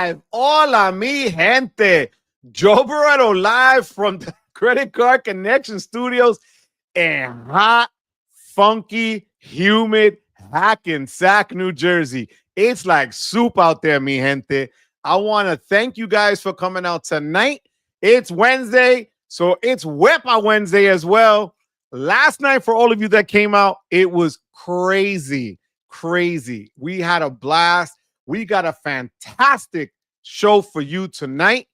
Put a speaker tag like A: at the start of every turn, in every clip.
A: live. Hola, mi gente. Joe Barreto live from the Credit Card Connection Studios in hot, funky, humid Hackensack, New Jersey. It's like soup out there, mi gente. I want to thank you guys for coming out tonight. It's Wednesday, so it's Wepa Wednesday as well. Last night, for all of you that came out, it was crazy. We had a blast. We got a fantastic show for you tonight.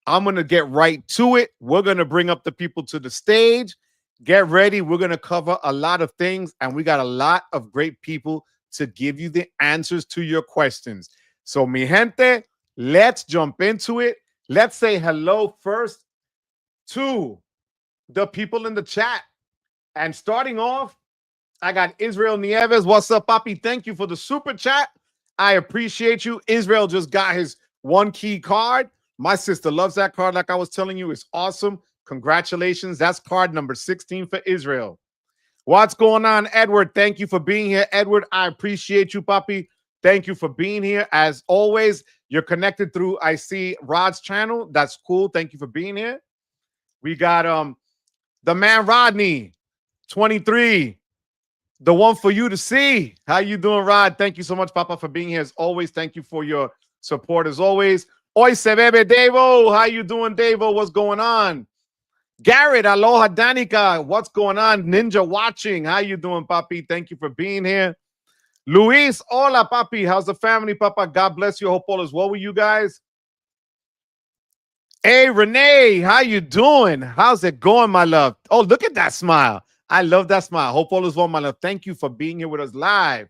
A: I'm going to get right to it. We're going to bring up the people to the stage. Get ready. We're going to cover a lot of things, and we got a lot of great people to give you the answers to your questions. So, mi gente, let's jump into it. Let's say hello first to the people in the chat. And starting off, I got Israel Nieves. What's up, Papi? Thank you for the super chat. I appreciate you. Israel just got his one key card. My sister loves that card. Like I was telling you, it's awesome. Congratulations. That's card number 16 for Israel. What's going on, Edward? Thank you for being here, Edward. I appreciate you, Papi. Thank you for being here. As always, you're connected through, I see, Rod's channel. That's cool. Thank you for being here. We got the man Rodney, 23. The one for you to see. How you doing, Rod? Thank you so much, Papa, for being here as always. Thank you for your support as always. Hoy se bebe, Davo. How you doing, Davo? What's going on? Garrett, aloha, Danica. What's going on? Ninja watching. How you doing, Papi? Thank you for being here. Luis, hola, Papi. How's the family, Papa? God bless you. Hope all is well with you guys. Hey, Renee, how you doing? How's it going, my love? Oh, look at that smile. I love that smile. Hope all is well, my love. Thank you for being here with us live.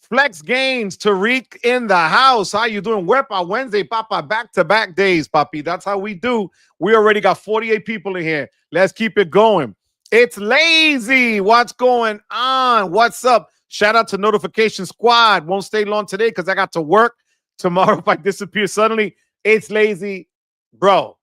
A: Flex Gains, Tariq in the house. How you doing? Wepa Wednesday, Papa. Back-to-back days, Papi. That's how we do. We already got 48 people in here. Let's keep it going. It's Lazy. What's going on? What's up? Shout out to Notification Squad. Won't stay long today because I got to work. Tomorrow, if I disappear suddenly, it's Lazy. Bro,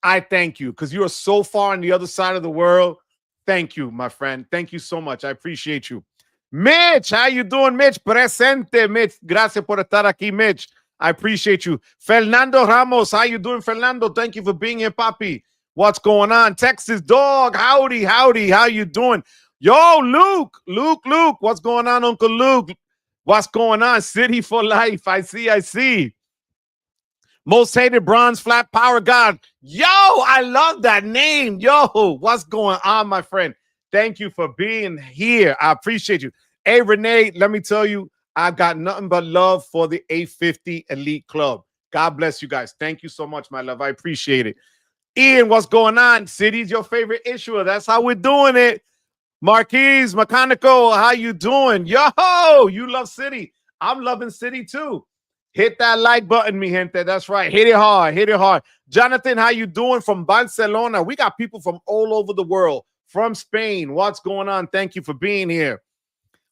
A: I thank you because you are so far on the other side of the world. Thank you, my friend. Thank you so much. I appreciate you. Mitch, how you doing, Mitch? Presente, Mitch. Gracias por estar aquí, Mitch. I appreciate you. Fernando Ramos, how you doing, Fernando? Thank you for being here, Papi. What's going on? Texas Dog, howdy. How you doing? Yo, Luke. What's going on, Uncle Luke? What's going on? City for life. I see. Most hated bronze flat power god. Yo, I love that name. Yo, what's going on, my friend? Thank you for being here. I appreciate you. Hey, Renee, let me tell you, I've got nothing but love for the 850 Elite Club. God bless you guys. Thank you so much, my love. I appreciate it. Ian, what's going on? City's your favorite issuer. That's how we're doing it. Marquise, Mechanical, how you doing? Yo, you love City. I'm loving City too. Hit that like button, mi gente. That's right. Hit it hard. Jonathan, how you doing from Barcelona? We got people from all over the world. From Spain. What's going on? Thank you for being here.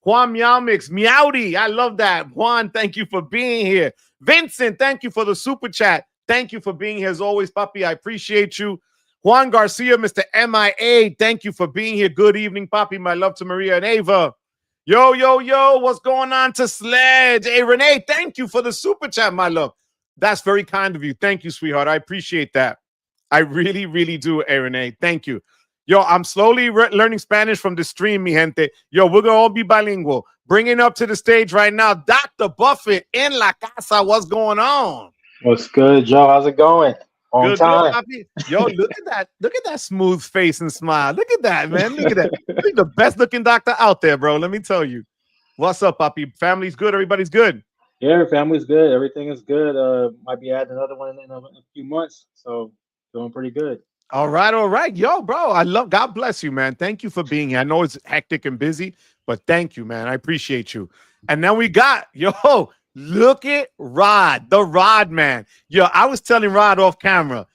A: Juan Meowmix, Meowdy. I love that. Juan, thank you for being here. Vincent, thank you for the super chat. Thank you for being here as always, Papi. I appreciate you. Juan Garcia, Mr. MIA, thank you for being here. Good evening, Papi. My love to Maria and Ava. Yo, what's going on to Sledge? Hey, Renee, thank you for the super chat, my love. That's very kind of you. Thank you, sweetheart. I appreciate that. I really do, hey, Renee. Thank you. Yo, I'm slowly learning Spanish from the stream, mi gente. Yo, we're going to all be bilingual. Bringing up to the stage right now, Dr. Buffett in La Casa. What's going on?
B: What's good, Joe? How's it going?
A: Good, Papi. Yo, look at that. Look at that smooth face and smile. Look at that, man. Look at that. You're the best looking doctor out there, bro. Let me tell you. What's up, Papi? Family's good. Everybody's good.
B: Yeah, family's good. Everything is good. Might be adding another one in a few months. So doing pretty good.
A: All right. Yo, bro. God bless you, man. Thank you for being here. I know it's hectic and busy, but thank you, man. I appreciate you. And then we got, look at Rod, the Rod man. Yo, I was telling Rod off camera,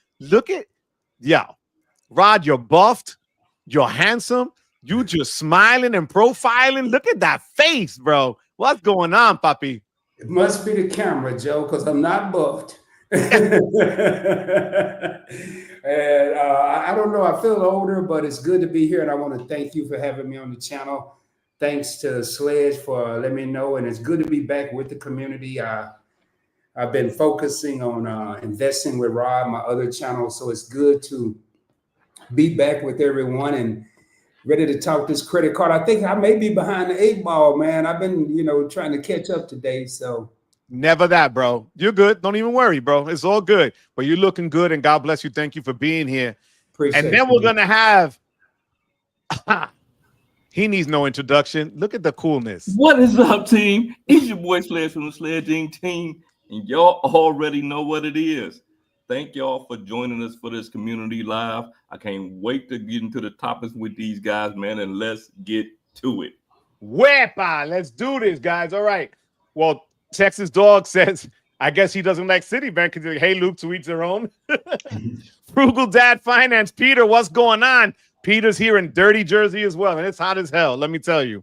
A: Rod, you're buffed, you're handsome, you just smiling and profiling. Look at that face, bro. What's going on, Papi?
C: It must be the camera, Joe, because I'm not buffed. And I don't know, I feel older, but it's good to be here. And I want to thank you for having me on the channel. Thanks to Sledge for letting me know. And it's good to be back with the community. I've been focusing on investing with Rob, my other channel. So it's good to be back with everyone and ready to talk this credit card. I think I may be behind the 8 ball, man. I've been, trying to catch up today. So
A: never that, bro. You're good. Don't even worry, bro. It's all good. But you're looking good, and God bless you. Thank you for being here.
C: appreciate
A: And then
C: you.
A: we're gonna have. He needs no introduction. Look at the coolness.
D: What is up, team? It's your boy Sledge from the Sledging team, and y'all already know what it is. Thank y'all for joining us for this community live. I can't wait to get into the topics with these guys, man, and let's get to it.
A: Wepa, let's do this, guys. All right. Well, Texas Dog says, I guess he doesn't like Citibank because, hey, Luke, to each their own. Frugal Dad Finance. Peter, what's going on? Peter's here in dirty Jersey as well, and it's hot as hell, let me tell you.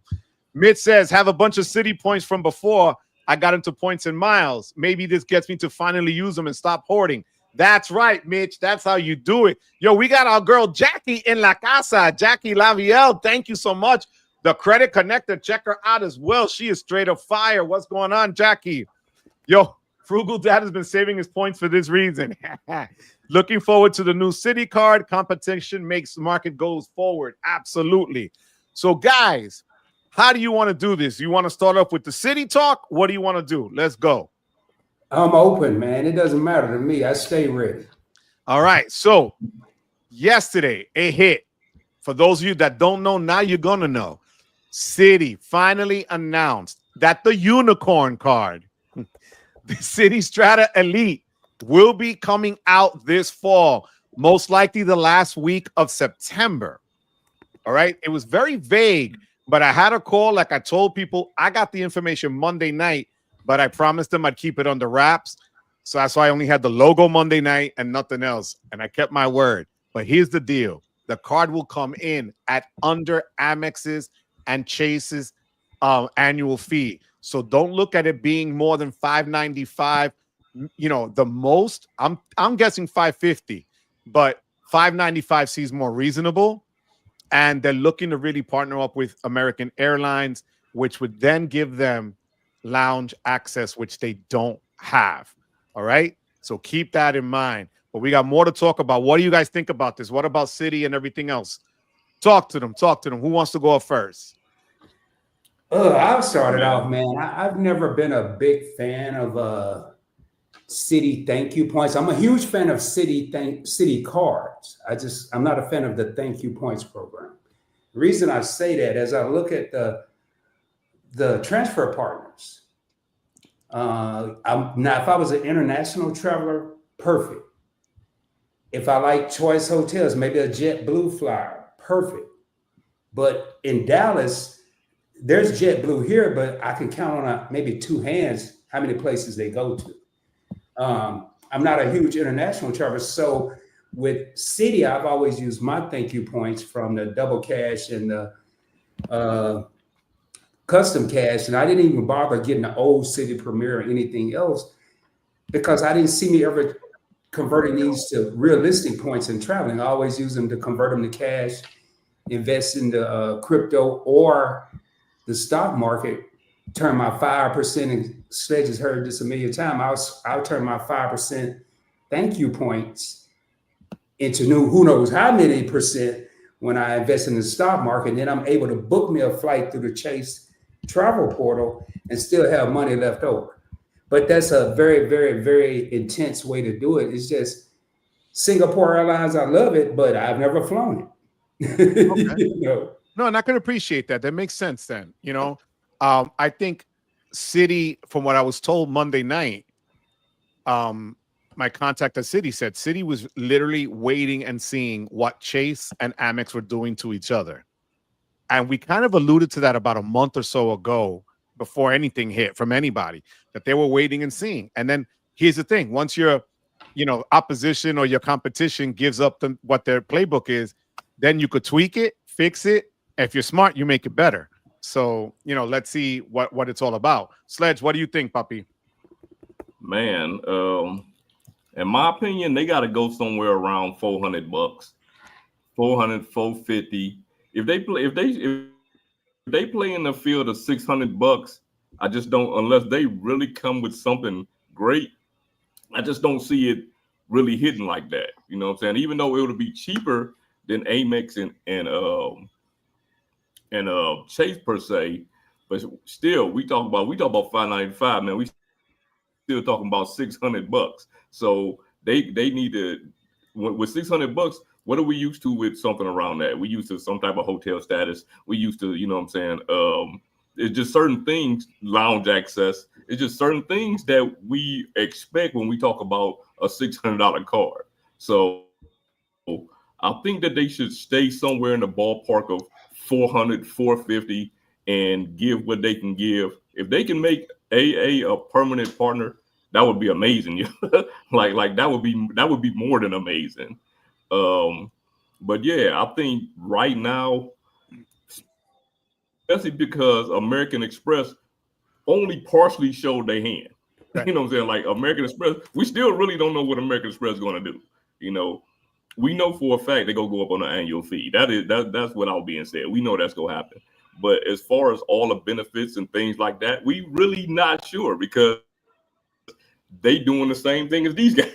A: Mitch says, have a bunch of city points from before I got into points and miles. Maybe this gets me to finally use them and stop hoarding. That's right, Mitch. That's how you do it. Yo, we got our girl Jackie in La Casa. Jackie Lavielle, thank you so much. The Credit Connector, check her out as well. She is straight up fire. What's going on, Jackie? Yo, Frugal Dad has been saving his points for this reason. Looking forward to the new City card. Competition makes the market goes forward. Absolutely. So, guys, how do you want to do this? You want to start off with the City talk? What do you want to do? Let's go.
C: I'm open, man. It doesn't matter to me. I stay ready.
A: All right. So, yesterday, a hit. For those of you that don't know, now you're going to know. Citi finally announced that the unicorn card, the Citi Strata Elite, will be coming out this fall, most likely the last week of September. All right. It was very vague, but I had a call. Like I told people, I got the information Monday night, but I promised them I'd keep it under wraps. So that's why I only had the logo Monday night and nothing else. And I kept my word. But here's the deal. The card will come in at under Amex's and Chase's annual fee. So don't look at it being more than $595. The most I'm guessing $550, but $595 seems more reasonable. And they're looking to really partner up with American Airlines, which would then give them lounge access, which they don't have. All right. So keep that in mind. But we got more to talk about. What do you guys think about this? What about Citi and everything else? Talk to them. Who wants to go up first?
C: I'll start it off, man. I've never been a big fan of Citi thank you points. I'm a huge fan of Citi cards. I'm not a fan of the thank you points program. The reason I say that is I look at the transfer partners. Now, if I was an international traveler, perfect. If I like choice hotels, maybe a JetBlue flyer, perfect. But in Dallas, there's JetBlue here, but I can count on maybe two hands how many places they go to. I'm not a huge international traveler. So with Citi, I've always used my thank you points from the double cash and the custom cash. And I didn't even bother getting the old Citi Premier or anything else because I didn't see me ever converting these to realistic points in traveling. I always use them to convert them to cash, invest in the crypto or the stock market, turn my 5%, and Sledge has heard this a million times, I'll turn my 5% thank you points into who knows how many percent when I invest in the stock market. And then I'm able to book me a flight through the Chase travel portal and still have money left over. But that's a very, very, very intense way to do it. It's just Singapore Airlines, I love it, but I've never flown it.
A: Okay. No, and I can appreciate that. That makes sense then. I think Citi, from what I was told Monday night, my contact at Citi said Citi was literally waiting and seeing what Chase and Amex were doing to each other. And we kind of alluded to that about a month or so ago before anything hit from anybody, that they were waiting and seeing. And then here's the thing. Once your opposition or your competition gives up what their playbook is, then you could tweak it, fix it. If you're smart, you make it better. So, let's see what it's all about. Sledge, what do you think, puppy?
D: Man, in my opinion, they got to go somewhere around $400, $400, $450. If they play in the field of $600, I just don't, unless they really come with something great, I just don't see it really hitting like that. You know what I'm saying? Even though it would be cheaper than Amex and Chase per se, but still we talk about $5.95, man. We still talking about $600. So they need to, with $600, what are we used to with something around that? We used to some type of hotel status. We used to, you know what I'm saying? It's just certain things, lounge access. It's just certain things that we expect when we talk about a $600 card. So I think that they should stay somewhere in the ballpark of $400, $450, and give what they can give. If they can make AA a permanent partner, that would be amazing. like that would be more than amazing. But yeah, I think right now, especially because American Express only partially showed their hand. Right. You know what I'm saying? Like American Express, we still really don't know what American Express is going to do. You know, we know for a fact they're going to go up on the annual fee. That's without being said. We know that's going to happen. But as far as all the benefits and things like that, we really not sure because they doing the same thing as these guys.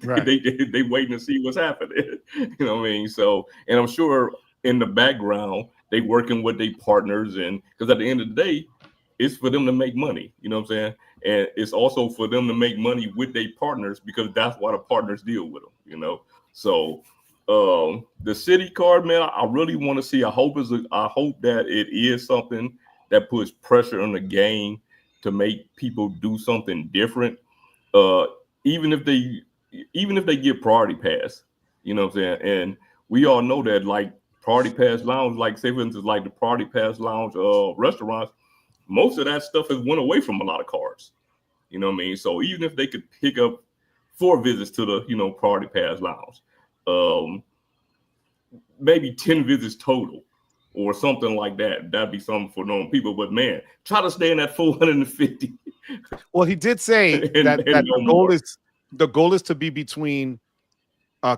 D: Right. they waiting to see what's happening. You know what I mean? So, and I'm sure in the background, they working with their partners, and because at the end of the day, it's for them to make money. You know what I'm saying? And it's also for them to make money with their partners because that's why the partners deal with them. You know, so the city card, man, I really want to see. I hope that it is something that puts pressure on the game to make people do something different. Even if they get priority pass, you know what I'm saying? And we all know that like priority pass lounge, like say for instance, like the priority pass lounge restaurants, most of that stuff has went away from a lot of cards. You know what I mean? So even if they could pick up 4 visits to the, you know, priority pass lounge, maybe 10 visits total or something like that, that'd be something for normal people. But man, try to stay in that 450.
A: Well, he did say that the goal is to be between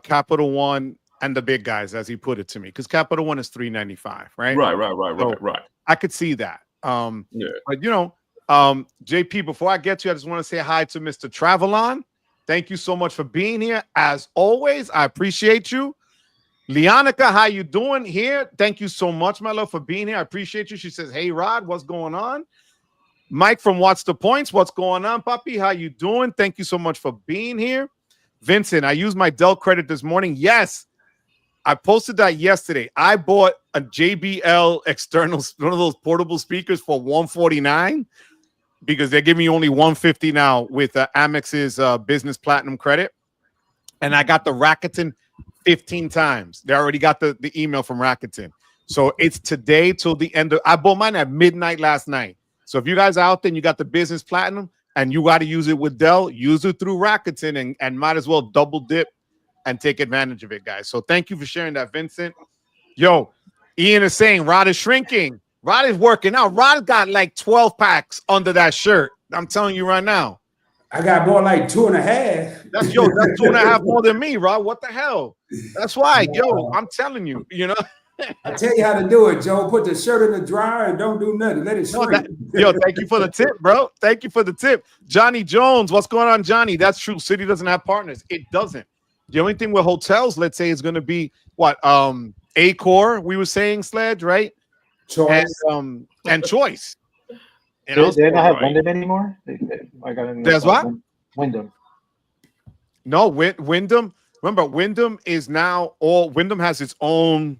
A: Capital One and the big guys, as he put it to me, because Capital One is $395, right? Right. I could see that. Yeah. But you know, JP, before I get to you, I just want to say hi to Mr. Travelon. Thank you so much for being here. As always, I appreciate you. Leonica, how you doing here? Thank you so much, my love, for being here. I appreciate you. She says, hey, Rod, what's going on? Mike from What's the Points? What's going on, Papi? How you doing? Thank you so much for being here. Vincent, I used my Dell credit this morning. Yes, I posted that yesterday. I bought a JBL external, one of those portable speakers for $149 because they're giving me only $150 now with Amex's business platinum credit. And I got the Rakuten 15 times. They already got the email from Rakuten. So it's today till the end of, I bought mine at midnight last night. So if you guys are out there and you got the business platinum and you got to use it with Dell, use it through Rakuten and might as well double dip and take advantage of it, guys. So thank you for sharing that, Vincent. Yo, Ian is saying Rod is shrinking. Rod is working out. Rod got like 12 packs under that shirt. I'm telling you right now.
C: I got more like 2.5.
A: That's 2.5 more than me, Rod. What the hell? That's why, yo, I'm telling you, you know.
C: I tell you how to do it, Joe. Put the shirt in the dryer and don't do nothing. Let it shrink.
A: Yo, thank you for the tip, bro. Thank you for the tip. Johnny Jones, what's going on, Johnny? That's true. City doesn't have partners. It doesn't. The only thing with hotels, let's say, is going to be what? Accor, we were saying, Sledge, right?
C: Choice.
A: And Choice.
B: They don't have Wyndham anymore?
A: There's what?
B: Wyndham.
A: No, Wyndham. Remember, Wyndham is now Wyndham has its own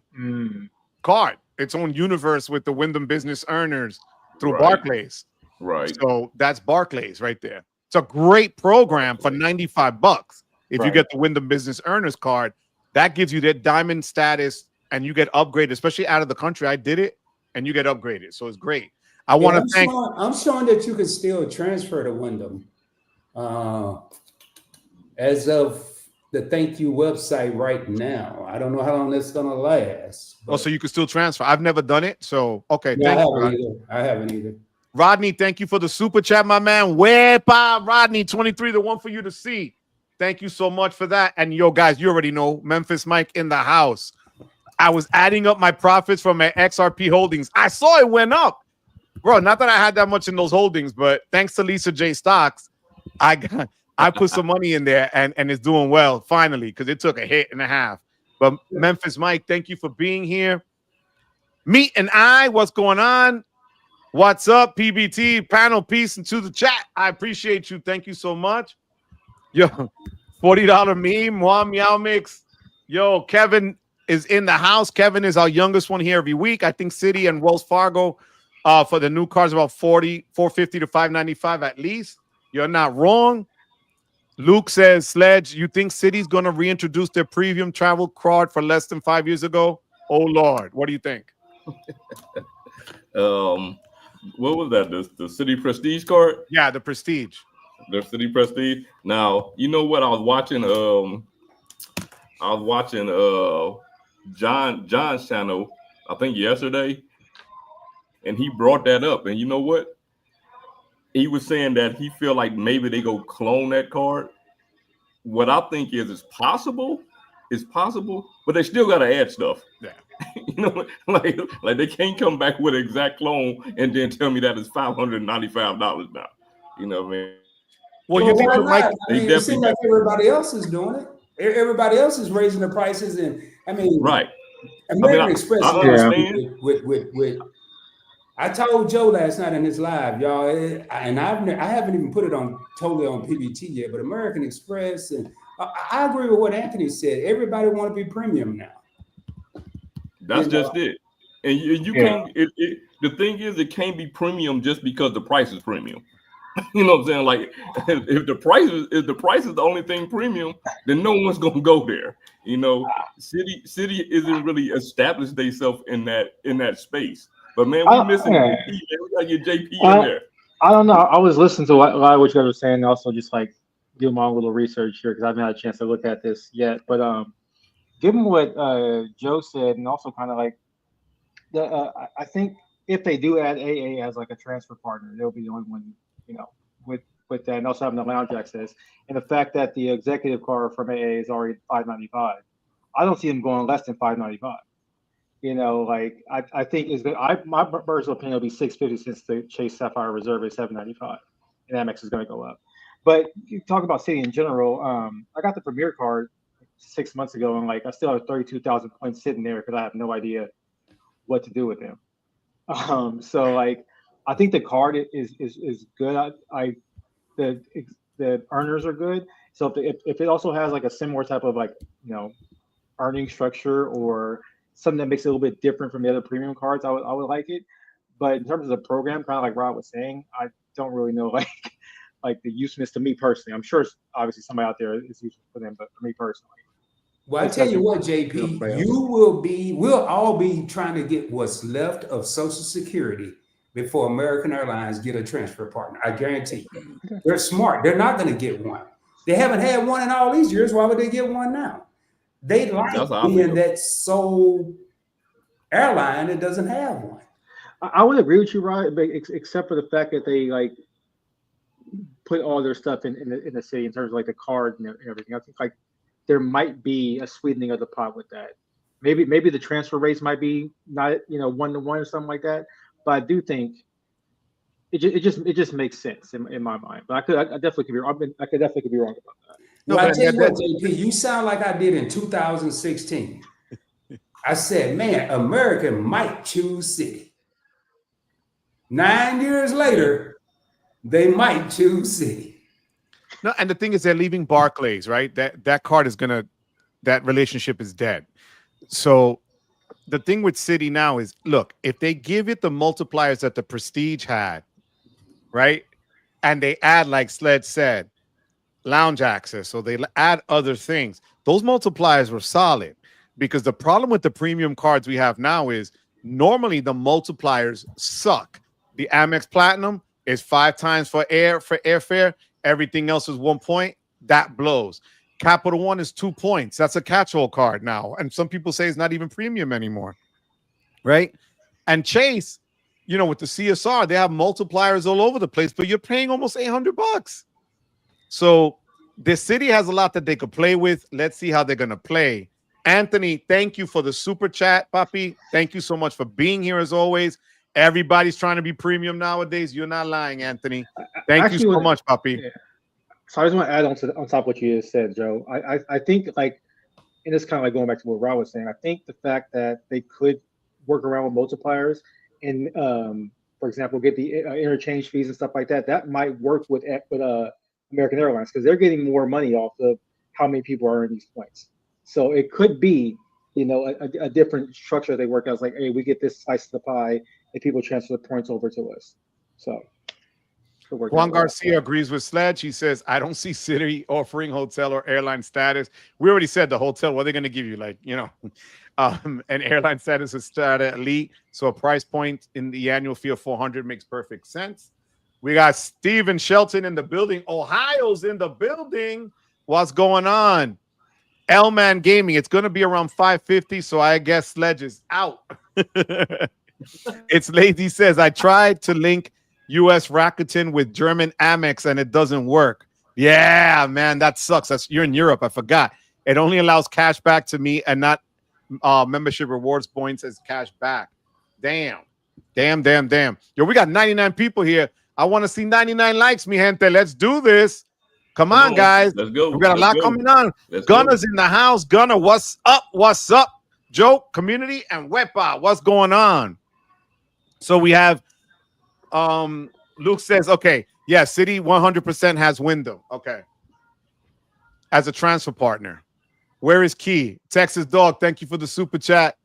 A: card, its own universe with the Wyndham Business Earners through Barclays.
D: Right.
A: So that's Barclays right there. It's a great program for $95. If you get the Wyndham Business Earners card, that gives you that diamond status and you get upgraded, especially out of the country. I did it and you get upgraded. So it's great. I want to thank.
C: I'm showing that you can still transfer to Wyndham as of the thank you website right now. I don't know how long that's going to last.
A: Oh, so you can still transfer. I've never done it. So, okay.
C: Yeah, I haven't either.
A: Rodney, thank you for the super chat, my man. Wepa, Rodney, 23, the one for you to see. Thank you so much for that. And yo, guys, you already know Memphis Mike in the house. I was adding up my profits from my XRP holdings. I saw it went up. Bro, not that I had that much in those holdings, but thanks to Lisa J Stocks, I I put some money in there and it's doing well finally because it took a hit and a half. But Memphis Mike, thank you for being here. Meet and I, what's going on? What's up, PBT? Panel, peace into the chat. I appreciate you. Thank you so much. Yo, $40 meme, Mwah Meow Mix. Yo, Kevin is in the house. Kevin is our youngest one here every week. I think Citi and Wells Fargo for the new cars about $450 to $595 at least. You're not wrong. Luke says, Sledge, you think Citi's going to reintroduce their premium travel card for less than 5 years ago? Oh, Lord. What do you think?
D: What was that? The Citi Prestige card?
A: Yeah, the Prestige.
D: The Citi Prestige. Now, you know what? I was watching John's channel, I think yesterday, and he brought that up. And you know what? He was saying that he feel like maybe they go clone that card. What I think is it's possible, but they still got to add stuff.
A: Yeah.
D: You know, like they can't come back with an exact clone and then tell me that it's $595 now. You know what I mean?
A: Well, you think
C: why
A: it might?
C: not? I mean, it seems like everybody else is doing it. Everybody else is raising the prices, and I mean,
D: right?
C: American Express.
D: I understand.
C: With I told Joe last night in his live, y'all, and I haven't even put it on totally on PBT yet, but American Express, and I agree with what Anthony said. Everybody want to be premium now.
D: That's just it. And you can't. The thing is, it can't be premium just because the price is premium. You know what I'm saying? Like, if the price is the only thing premium, then no one's gonna go there. You know, Citi isn't really established themselves in that space. But man, we missing JP. Man. We gotta get JP in there.
B: I don't know. I was listening to a lot of what you guys were saying, and also just like doing my own little research here because I haven't had a chance to look at this yet. But given what Joe said, and also kind of like I think if they do add AA as like a transfer partner, they'll be the only one, you know, with that, and also having the lounge access, and the fact that the executive card from AA is already $595. I don't see them going less than $595. You know, like I think is my personal opinion will be $650 since the Chase Sapphire Reserve is $795, and Amex is going to go up. But you talk about Citi in general. I got the Premier card 6 months ago, and like I still have 32,000 points sitting there because I have no idea what to do with them. So like I think the card is good. The earners are good. So if it also has like a similar type of like, you know, earning structure or something that makes it a little bit different from the other premium cards, I would like it. But in terms of the program, kind of like Rob was saying, I don't really know like the usefulness to me personally. I'm sure it's obviously somebody out there is useful for them, but for me personally.
C: Well, I tell you what, JP, we'll all be trying to get what's left of Social Security before American Airlines get a transfer partner. I guarantee you. They're smart. They're not going to get one. They haven't had one in all these years. Why would they get one now? They like being that sole airline that doesn't have one.
B: I would agree with you, Rod, but except for the fact that they like put all their stuff in the city in terms of like the card and everything. I think like there might be a sweetening of the pot with that. Maybe the transfer rates might be not 1-to-1 or something like that. But I do think it just makes sense in my mind. But I definitely could be wrong. I could definitely be wrong about that.
C: No, I tell you what, JP, you sound like I did in 2016. I said, man, America might choose Citi. 9 years later, they might choose Citi.
A: No, and the thing is, they're leaving Barclays, right? That card is that relationship is dead. So the thing with Citi now is, look, if they give it the multipliers that the Prestige had, right, and they add, like Sled said, lounge access, so they add other things, those multipliers were solid. Because the problem with the premium cards we have now is normally the multipliers suck. The Amex Platinum is 5 times for airfare. Everything else is 1 point. That blows. Capital One is 2 points. That's a catch-all card now. And some people say it's not even premium anymore, right? And Chase, with the CSR, they have multipliers all over the place, but you're paying almost $800. So the Citi has a lot that they could play with. Let's see how they're going to play. Anthony, thank you for the super chat, Papi. Thank you so much for being here as always. Everybody's trying to be premium nowadays. You're not lying, Anthony. Thank you so much, Papi.
B: Yeah. So I just want to add on top of what you just said, Joe. I think like, and it's kind of like going back to what Rob was saying. I think the fact that they could work around with multipliers and, for example, get the interchange fees and stuff like that, that might work with American Airlines because they're getting more money off of how many people are earning these points. So it could be, you know, a different structure they work out. It's like, hey, we get this slice of the pie and people transfer the points over to us. So
A: Juan Garcia agrees with Sledge. He says, I don't see Citi offering hotel or airline status. We already said the hotel, what are they going to give you? Like, you know, an airline status is Strata Elite. So a price point in the annual fee of $400 makes perfect sense. We got Steven Shelton in the building. Ohio's in the building. What's going on? L-Man Gaming. It's going to be around 550. So I guess Sledge is out. It's Lazy says, I tried to link U.S. Rakuten with German Amex and it doesn't work. Yeah, man, that sucks. You're in Europe. I forgot. It only allows cash back to me and not membership rewards points as cash back. Damn. Yo, we got 99 people here. I want to see 99 likes, mi gente. Let's do this. Come on, guys.
D: Let's go.
A: We got a lot coming on. Gunner's in the house. Gunner, what's up? What's up? Joe, community, and Wepa. What's going on? So we have Luke says, okay, yeah, Citi 100% has Wyndham. Okay. As a transfer partner. Where is Key? Texas Dog, thank you for the super chat.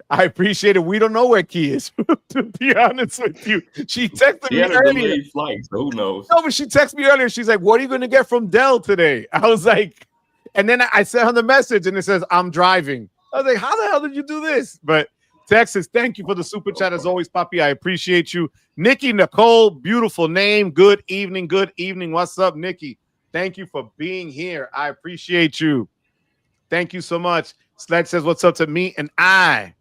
A: I appreciate it. We don't know where Key is, to be honest with you. She texted me earlier.
D: Flight, so who knows?
A: No, but she texted me earlier. She's like, what are you going to get from Dell today? I was like, and then I sent her the message and it says, I'm driving. I was like, how the hell did you do this? But Texas, thank you for the super chat as always, Papi. I appreciate you. Nikki Nicole, beautiful name. Good evening. Good evening. What's up, Nikki? Thank you for being here. I appreciate you. Thank you so much. Sledge says, what's up to me and I?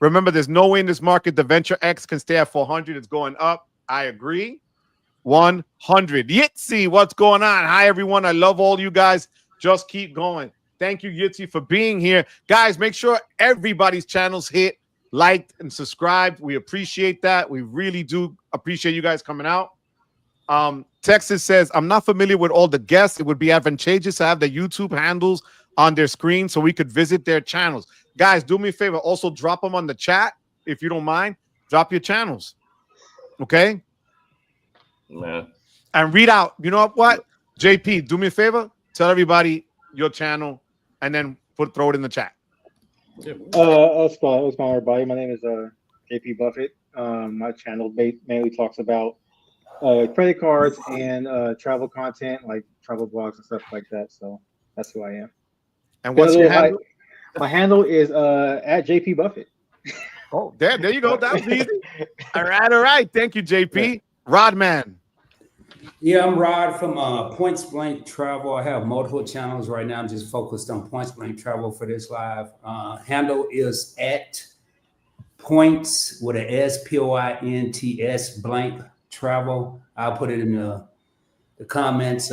A: Remember, there's no way in this market the Venture X can stay at 400. It's going up. I agree. 100. Yitzi, what's going on? Hi, everyone. I love all you guys. Just keep going. Thank you, Yitzi, for being here. Guys, make sure everybody's channels hit liked and subscribed. We appreciate that. We really do appreciate you guys coming out. Texas says, I'm not familiar with all the guests. It would be advantageous to have the YouTube handles on their screen so we could visit their channels. Guys, do me a favor. Also, drop them on the chat if you don't mind. Drop your channels. Okay?
D: Man.
A: And read out. You know what? JP, do me a favor. Tell everybody your channel and then throw it in the chat.
B: What's going on, everybody? My name is JP Buffett. My channel mainly talks about credit cards and travel content, like travel blogs and stuff like that. So that's who I am.
A: And what's your handle?
B: My handle is at JP Buffett.
A: Oh, there you go. That was easy. All right. Thank you, JP. Rodman.
C: Yeah, I'm Rod from Points Blank Travel. I have multiple channels right now. I'm just focused on Points Blank Travel for this live. Handle is at Points with an S, POINTS blank travel. I'll put it in the comments.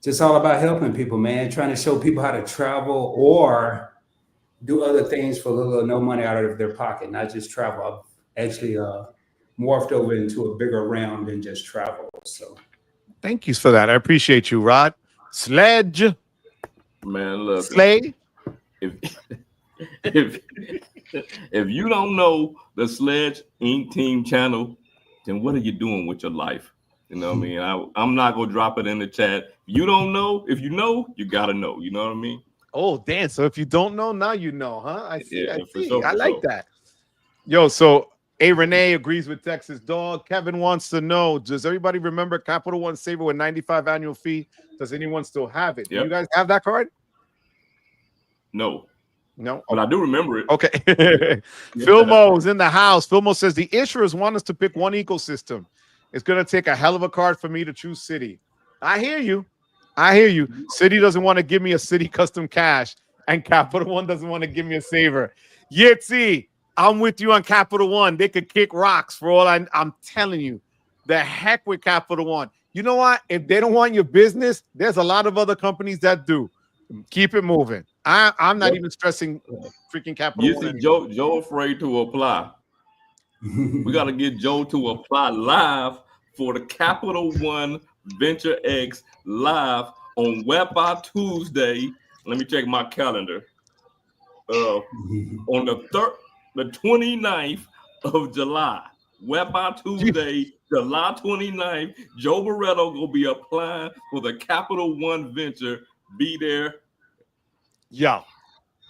C: Just all about helping people, man. Trying to show people how to travel or do other things for little or no money out of their pocket, not just travel. I've actually morphed over into a bigger realm than just travel. So
A: thank you for that. I appreciate you, Rod. Sledge.
D: Man, look.
A: Slay.
D: If you don't know the Sledge Inc. Team channel, then what are you doing with your life? You know what I mean? I'm not going to drop it in the chat. You don't know. If you know, you got to know. You know what I mean?
A: Oh, damn. So if you don't know, now you know, huh? I see.
D: Yeah,
A: I see.
D: sure,
A: I like that. Yo, so A. Renee agrees with Texas Dog. Kevin wants to know, does everybody remember Capital One Saver with 95 annual fee? Does anyone still have it? Yep. Do you guys have that card?
D: No.
A: No,
D: but I do remember it.
A: Okay. Filmo's in the house. Filmo says the issuers want us to pick one ecosystem. It's going to take a hell of a card for me to choose Citi. I hear you. Citi doesn't want to give me a Citi custom cash, and Capital One doesn't want to give me a saver. Yitzi, I'm with you on Capital One. They could kick rocks for all I'm telling you. The heck with Capital One. You know what? If they don't want your business, there's a lot of other companies that do. Keep it moving. I'm not even stressing freaking Capital One.
D: You see, Joe afraid to apply. We got to get Joe to apply live for the Capital One Venture X live on Web Tuesday. Let me check my calendar. On the 29th of July. Web Tuesday, July 29th. Joe Barretto will be applying for the Capital One Venture. Be there.
A: Yeah.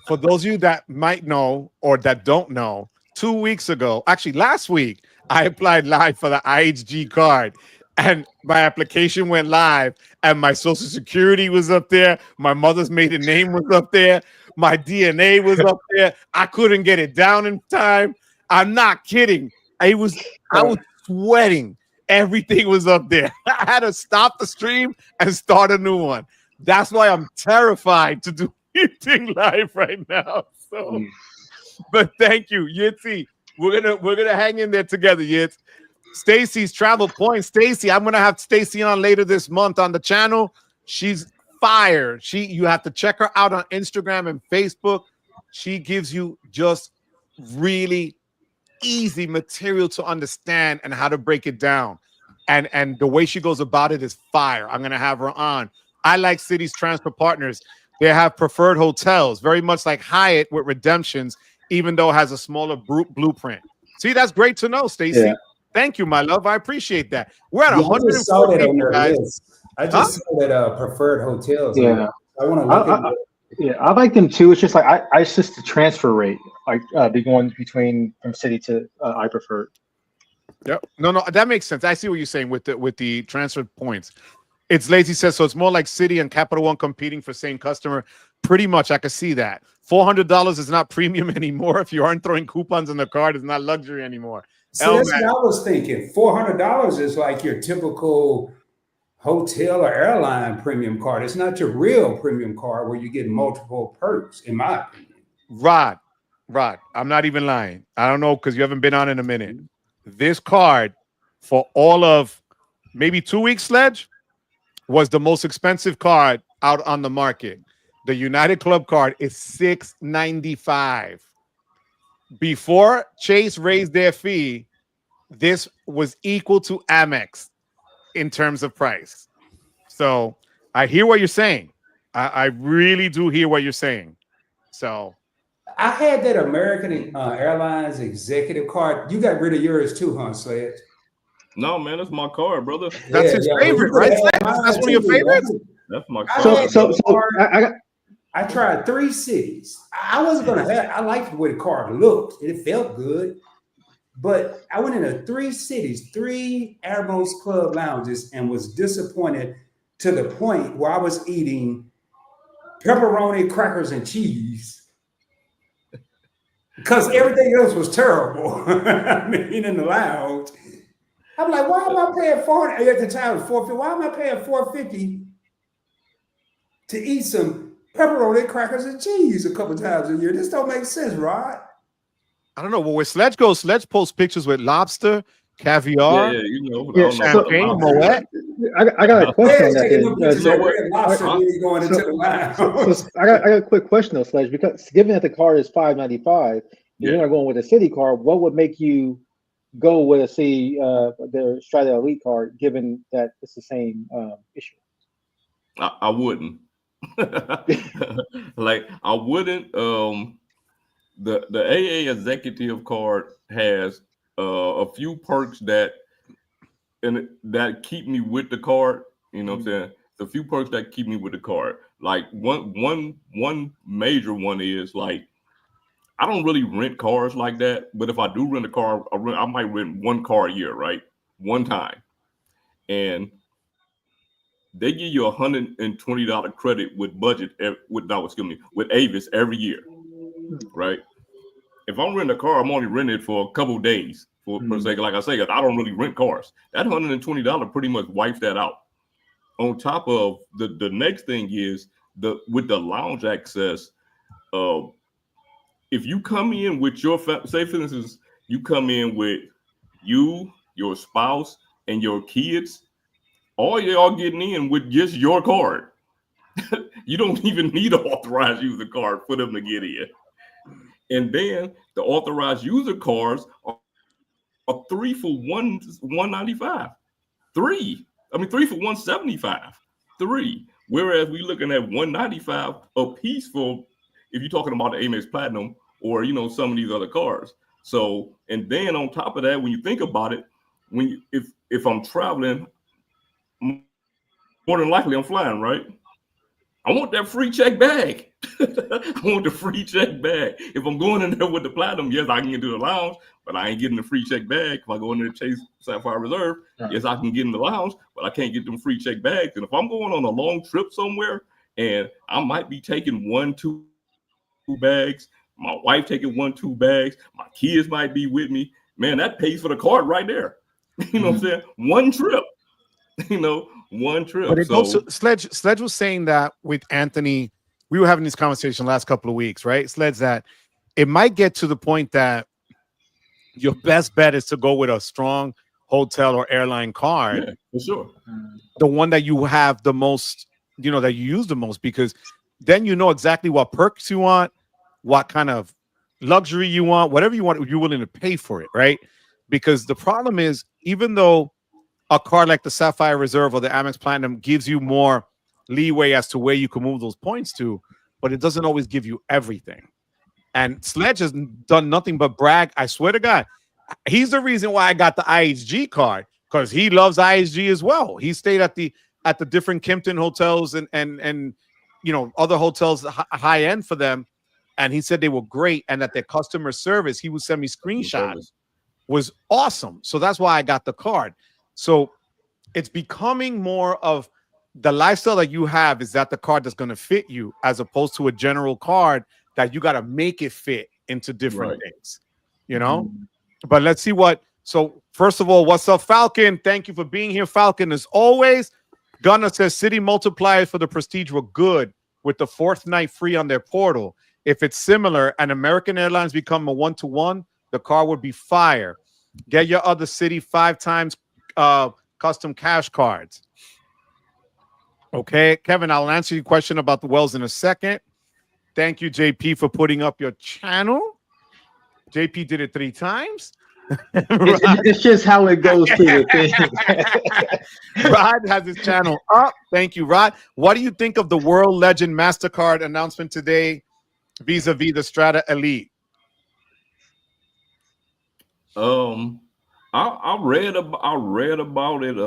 A: For those of you that might know or that don't know, 2 weeks ago, actually last week, I applied live for the IHG card. And my application went live, and my social security was up there. My mother's maiden name was up there. My DNA was up there. I couldn't get it down in time. I'm not kidding. I was sweating. Everything was up there. I had to stop the stream and start a new one. That's why I'm terrified to do anything live right now. So, but thank you, Yitzi. We're gonna hang in there together, Yitz. Stacy's travel point. Stacy, I'm gonna have Stacy on later this month on the channel. She's fire. You have to check her out on Instagram and Facebook. She gives you just really easy material to understand and how to break it down. And the way she goes about it is fire. I'm gonna have her on. I like Citi's transfer partners. They have preferred hotels, very much like Hyatt with redemptions, even though it has a smaller blueprint. See, that's great to know, Stacy. Yeah. Thank you, my love. I appreciate that. We're at 140 people, guys.
C: I just saw that preferred hotels.
B: Yeah,
C: I want to look at
B: yeah, I like them too. It's just like it's just the transfer rate, like be going between from Citi to I prefer.
A: Yep. No, that makes sense. I see what you're saying with the transfer points. It's Lazy says so. It's more like Citi and Capital One competing for same customer. Pretty much, I can see that. $400 is not premium anymore. If you aren't throwing coupons on the card, it's not luxury anymore.
C: So that's what I was thinking. $400 is like your typical hotel or airline premium card. It's not your real premium card where you get multiple perks, in my opinion.
A: Rod, I'm not even lying. I don't know because you haven't been on in a minute. This card for all of maybe 2 weeks, Sledge, was the most expensive card out on the market. The United Club card is $695. Before Chase raised their fee, this was equal to Amex in terms of price. So I hear what you're saying. I really do hear what you're saying. So
C: I had that American Airlines executive card. You got rid of yours too, huh, Sledge?
D: No, man, that's my card, brother.
A: That's his favorite, right? That's one of your favorites?
D: That's my card.
B: So
C: I tried 3 cities. I wasn't gonna have. I liked the way the card looked. It felt good, but I went into 3 cities, 3 Admirals Club lounges, and was disappointed to the point where I was eating pepperoni, crackers, and cheese because everything else was terrible. I mean, in the lounge, I'm like, why am I paying $400 at the time? $450. Why am I paying $450 to eat some pepperoni, crackers, and cheese a couple times a year? This don't make sense, Rod.
A: I don't know. Well, where Sledge goes, Sledge posts pictures with lobster, caviar, champagne, Moet.
B: I got a question on that. I got a quick question though, Sledge, because given that the card is $595, you're not going with a Citi card. What would make you go with a the Strata Elite card, given that it's the same issue?
D: I wouldn't. Like I wouldn't. The AA executive card has a few perks that keep me with the card. You know what I'm saying? The few perks that keep me with the card. Like one major one is like I don't really rent cars like that, but if I do rent a car, I might rent 1 car a year, right? One time, and they give you $120 credit with budget with Avis every year, right? If I'm renting a car, I'm only renting it for a couple of days per se. Like I say, I don't really rent cars. That $120 pretty much wipes that out. On top of the next thing is with the lounge access. If you come in with your say, for instance, you come in with you, your spouse, and your kids. All y'all getting in with just your card. You don't even need an authorized user card for them to get in. And then the authorized user cards are 3 for $195. 3. I mean, 3 for 175. 3. Whereas we looking at 195 a piece for if you're talking about the Amex Platinum or some of these other cards. So, and then on top of that, when you think about it, if I'm traveling, more than likely I'm flying, right? I want that free check bag. I want the free check bag. If I'm going in there with the platinum, yes, I can get to the lounge, but I ain't getting the free check bag. If I go in there to chase Sapphire Reserve, yes, I can get in the lounge, but I can't get them free check bags. And if I'm going on a long trip somewhere and I might be taking 1, 2 bags, my wife taking 1, 2 bags, my kids might be with me, man, that pays for the card right there. You know what I'm saying? One trip. One trip.
A: But it goes to, Sledge was saying that with Anthony, we were having this conversation last couple of weeks, right? Sledge, that it might get to the point that your best bet is to go with a strong hotel or airline card.
D: Yeah, for sure.
A: The one that you have the most, that you use the most, because then you know exactly what perks you want, what kind of luxury you want, whatever you want, you're willing to pay for it, right? Because the problem is, even though a card like the Sapphire Reserve or the Amex Platinum gives you more leeway as to where you can move those points to, but it doesn't always give you everything. And Sledge has done nothing but brag. I swear to God, he's the reason why I got the IHG card, because he loves IHG as well. He stayed at the different Kimpton hotels and other hotels high end for them, and he said they were great and that their customer service, he would send me screenshots, was awesome. So that's why I got the card. So it's becoming more of the lifestyle that you have is that the card that's going to fit you, as opposed to a general card that you got to make it fit into different things, But let's see what. So first of all, what's up, Falcon? Thank you for being here, Falcon. As always, Gunnar says Citi multipliers for the Prestige were good with the 4th night free on their portal. If it's similar and American Airlines become a 1-to-1, the card would be fire. Get your other Citi 5 times custom cash cards. Okay, Kevin, I'll answer your question about the Wells in a second. Thank you, JP, for putting up your channel. JP did it 3 times.
B: It's just how it goes to the thing.
A: Rod has his channel up. Thank you, Rod. What do you think of the World Legend Mastercard announcement today vis-a-vis the Strata Elite?
D: I read about it.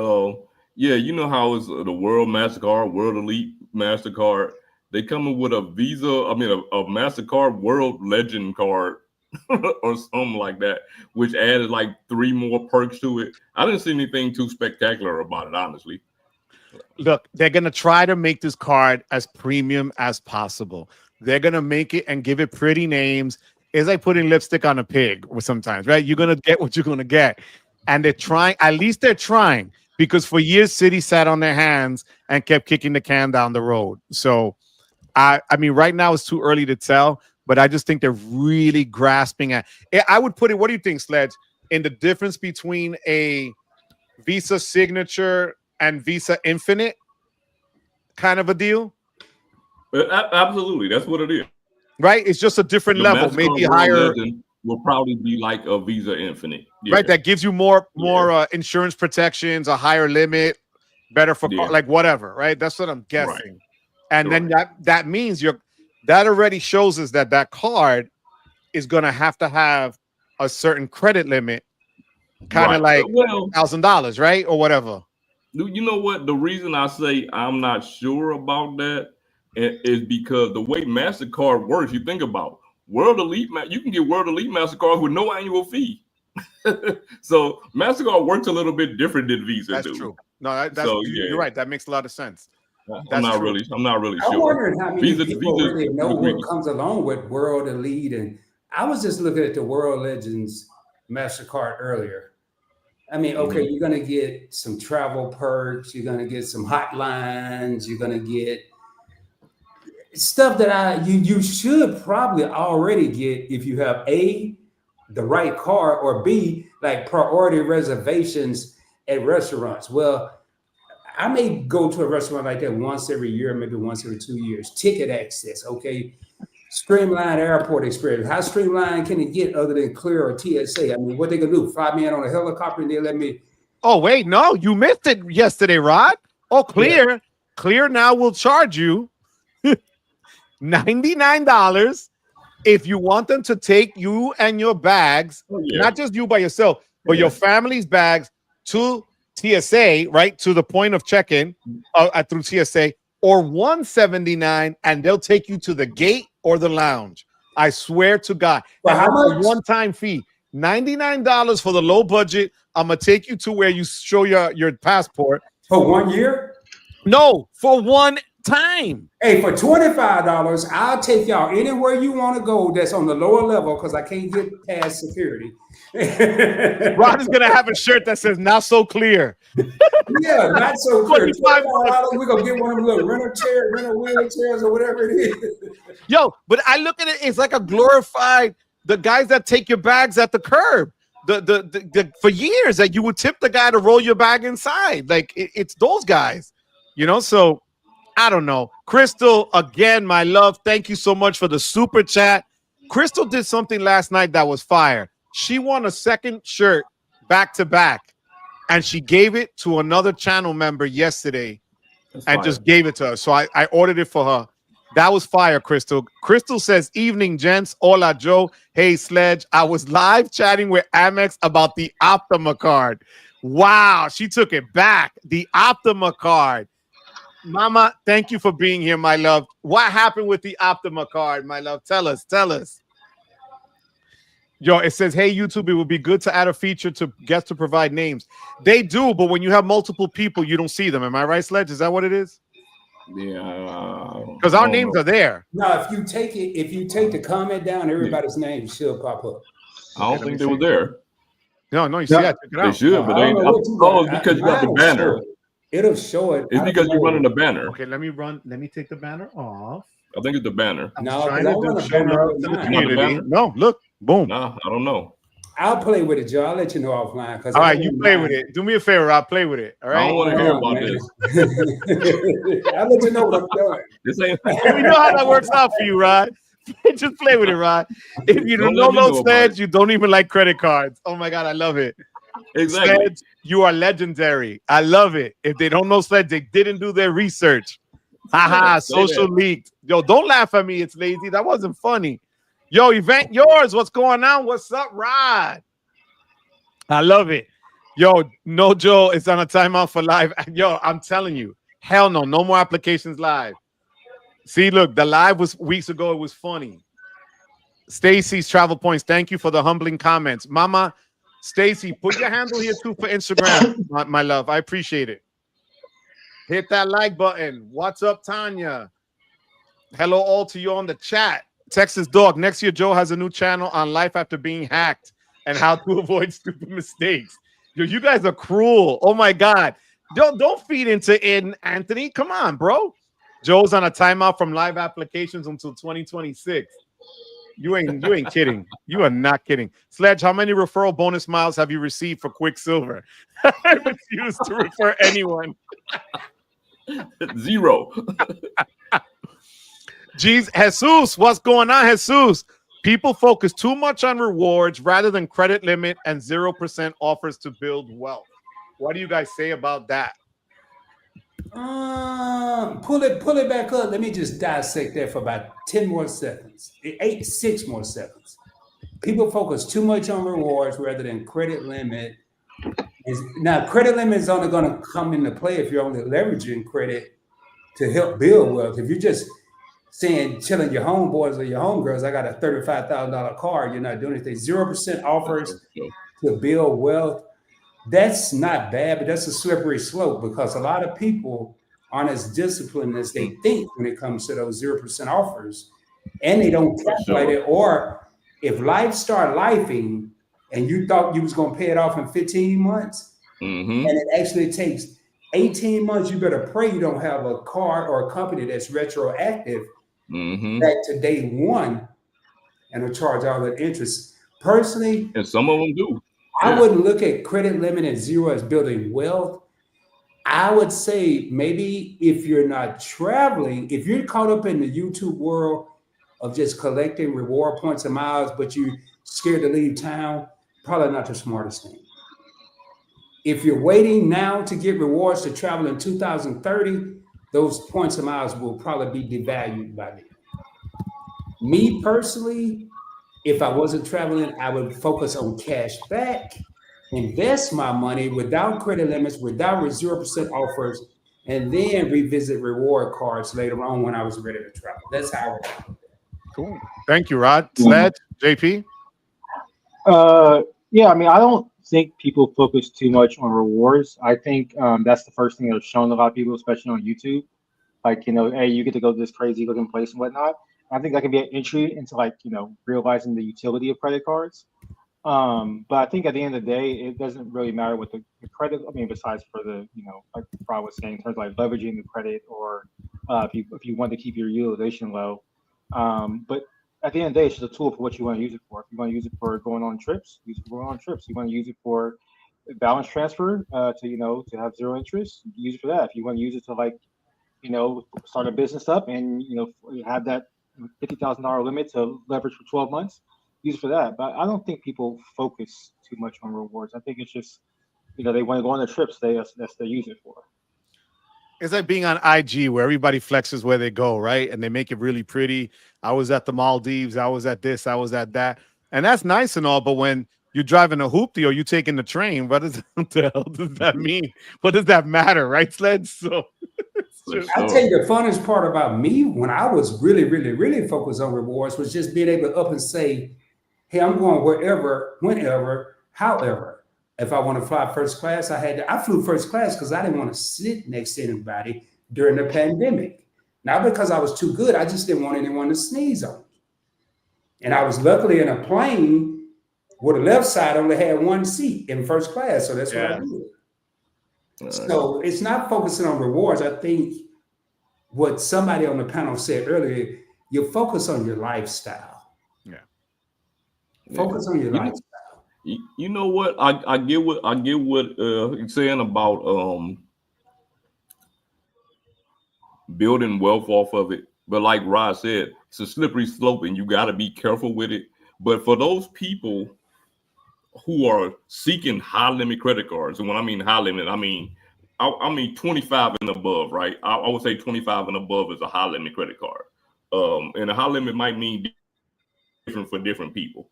D: Yeah, you know how it's the World Mastercard, World Elite Mastercard. They coming with a Visa, a Mastercard World Legend card or something like that, which added like 3 more perks to it. I didn't see anything too spectacular about it, honestly.
A: Look, they're gonna try to make this card as premium as possible. They're gonna make it and give it pretty names. It's like putting lipstick on a pig sometimes, right? You're going to get what you're going to get. And they're trying, at least they're trying, because for years, Citi sat on their hands and kept kicking the can down the road. So, I mean, right now it's too early to tell, but I just think they're really grasping at it. I would put it, what do you think, Sledge, in the difference between a Visa Signature and Visa Infinite kind of a deal?
D: Absolutely. That's what it is.
A: Right? It's just a different level,
D: Mastercard
A: maybe
D: World
A: higher.
D: Legend will probably be like a Visa Infinite. Yeah.
A: Right? That gives you more insurance protections, a higher limit, better for like whatever, right? That's what I'm guessing.
D: Right.
A: And then that means that already shows us that card is going to have a certain credit limit, kind of like $1,000, right? Or whatever.
D: You know what? The reason I say I'm not sure about that is because the way MasterCard works, you think about World Elite, you can get World Elite MasterCard with no annual fee. So MasterCard works a little bit different than Visa.
A: That's true. No, you're right. That makes a lot of sense.
D: I'm not really sure.
C: I wondered how many people really know what comes along with World Elite, and I was just looking at the World Legends MasterCard earlier. I mean, okay, you're gonna get some travel perks, you're gonna get some hotlines, you're gonna get stuff that you should probably already get if you have A, the right card, or B, like priority reservations at restaurants. Well, I may go to a restaurant like that once every year, maybe once every 2 years. Ticket access, okay. Streamlined airport experience. How streamlined can it get other than Clear or TSA? I mean, what they gonna do? Fly me in on a helicopter and they let me
A: Oh, wait, no, you missed it yesterday, Rod. Oh, Clear. Yeah. Clear now will charge you $99 if you want them to take you and your bags, not just you by yourself, but your family's bags to TSA, right? To the point of check-in through TSA, or $179, and they'll take you to the gate or the lounge. I swear to God.
C: Well, how much?
A: A one-time fee. $99 for the low budget. I'm gonna take you to where you show your passport.
C: For 1 year?
A: No, for one time.
C: Hey, for $25, I'll take y'all anywhere you want to go that's on the lower level because I can't get past security.
A: Rod is gonna have a shirt that says "Not so clear."
C: Yeah, not so clear. $25, we're gonna get one of them little rental wheelchairs or whatever it is.
A: Yo, but I look at it, it's like a glorified the guys that take your bags at the curb. The for years that you would tip the guy to roll your bag inside. Like it's those guys, you know. So I don't know. Crystal, again, my love. Thank you so much for the super chat. Crystal did something last night that was fire. She won a second shirt back to back, and she gave it to another channel member yesterday. That's and fire. Just gave it to her. So I ordered it for her. That was fire, Crystal. Crystal says, evening, gents. Hola, Joe. Hey, Sledge. I was live chatting with Amex about the Optima card. Wow, she took it back. The Optima card. Mama, thank you for being here, my love. What happened with the Optima card, my love? Tell us. Yo, it says, hey, YouTube, it would be good to add a feature to guests to provide names. They do, but when you have multiple people, you don't see them. Am I right, Sledge? Is that what it is?
D: Yeah.
A: Because our names are there.
C: No, if you take the comment down, everybody's name should pop up.
D: I don't think they were there.
A: No, you see, I took it out.
D: They should, but they ain't. Oh, it's because you got the banner.
C: It'll show it.
D: It's because you're running the banner.
A: Okay, let me take the banner off.
D: I think it's the banner.
C: No, I want to banner.
A: No, look, boom.
D: No, I don't know.
C: I'll play with it, Joe. I'll let you know offline.
A: All right, you play with it. Do me a favor. I'll play with it. All right.
D: I don't want to hear about this.
C: I'll let you know what I'm doing.
D: This ain't.
A: We know how that works out for you, Rod. Just play with it, Rod. If you don't know Sledge, you don't even like credit cards. Oh my God, I love it.
D: Exactly.
A: Sledge, you are legendary. I love it. If they don't know Sledge, they didn't do their research. Haha, social leaked. Yo, don't laugh at me. It's lazy. That wasn't funny. Yo, Event Yours, what's going on? What's up, Rod? I love it. Yo, no, Joe, it's on a timeout for live. Yo, I'm telling you, hell no more applications live. See, look, the live was weeks ago. It was funny. Stacy's Travel Points, thank you for the humbling comments. Mama, Stacy, put your handle here too for Instagram, my love. I appreciate it. Hit that like button. What's up, Tanya? Hello all to you on the chat. Texas Dog, next year Joe has a new channel on life after being hacked and how to avoid stupid mistakes. Yo, you guys are cruel. Oh my God. Don't feed into it, Anthony. Come on, bro. Joe's on a timeout from live applications until 2026. You ain't kidding. You are not kidding. Sledge, how many referral bonus miles have you received for Quicksilver? I refuse to refer anyone.
D: 0.
A: Jeez, Jesus, what's going on, Jesus? People focus too much on rewards rather than credit limit and 0% offers to build wealth. What do you guys say about that?
C: Pull it back up. Let me just dissect that for about 10 more seconds. 6 more seconds. People focus too much on rewards rather than credit limit. Now, credit limit is only going to come into play if you're only leveraging credit to help build wealth. If you're just telling your homeboys or your homegirls, I got a $35,000 car, you're not doing anything. 0% offers to build wealth. That's not bad, but that's a slippery slope because a lot of people aren't as disciplined as they think when it comes to those 0% offers, and they don't calculate it. Or if life start lifing and you thought you was going to pay it off in 15 months, and it actually takes 18 months, you better pray you don't have a card or a company that's retroactive back to day one and will charge all that interest. Personally,
D: and some of them do.
C: I wouldn't look at credit limit and 0 as building wealth. I would say maybe if you're not traveling, if you're caught up in the YouTube world of just collecting reward points and miles, but you're scared to leave town, probably not the smartest thing. if you're waiting now to get rewards to travel in 2030, those points and miles will probably be devalued by then. Me personally, if I wasn't traveling, I would focus on cash back, invest my money without credit limits, without 0% offers, and then revisit reward cards later on when I was ready to travel. That's how I would do it.
A: Cool. Thank you, Rod. Sledge, JP?
B: Yeah, I mean, I don't think people focus too much on rewards. I think that's the first thing that's shown a lot of people, especially on YouTube. Like, you know, hey, you get to go to this crazy looking place and whatnot. I think that can be an entry into, like, you know, realizing the utility of credit cards. But I think at the end of the day, it doesn't really matter what the credit. I mean, besides for the, you know, like Rod was saying, in terms of like leveraging the credit, or if you want to keep your utilization low. But at the end of the day, it's just a tool for what you want to use it for. If you want to use it for going on trips, use it for going on trips. You want to use it for balance transfer to, you know, to have zero interest, use it for that. If you want to use it to, like, you know, start a business up and, you know, have that $50,000 limit to leverage for 12 months, use it for that. But I don't think people focus too much on rewards. I think it's just, you know, they want to go on the trips, that's they use it for.
A: It's like being on IG where everybody flexes where they go, right? And they make it really pretty. I was at the Maldives. I was at this. I was at that. And that's nice and all. But when you're driving a hoopty or you taking the train, what the hell does that mean? What does that matter, right, Sled? So
C: I'll tell you the funnest part about me when I was really, really, really focused on rewards was just being able to up and say, hey, I'm going wherever, whenever, however. If I want to fly first class, I flew first class because I didn't want to sit next to anybody during the pandemic. Not because I was too good, I just didn't want anyone to sneeze on me. And I was luckily in a plane where the left side only had one seat in first class, so that's what I did. So it's not focusing on rewards. I think what somebody on the panel said earlier, you focus on your lifestyle.
A: Yeah.
C: Focus on your lifestyle.
D: You know what? I get what you're saying about building wealth off of it. But like Rod said, it's a slippery slope and you got to be careful with it. But for those people who are seeking high limit credit cards, and when I mean high limit, I mean 25 and above, right? I would say 25 and above is a high limit credit card. And a high limit might mean different for different people.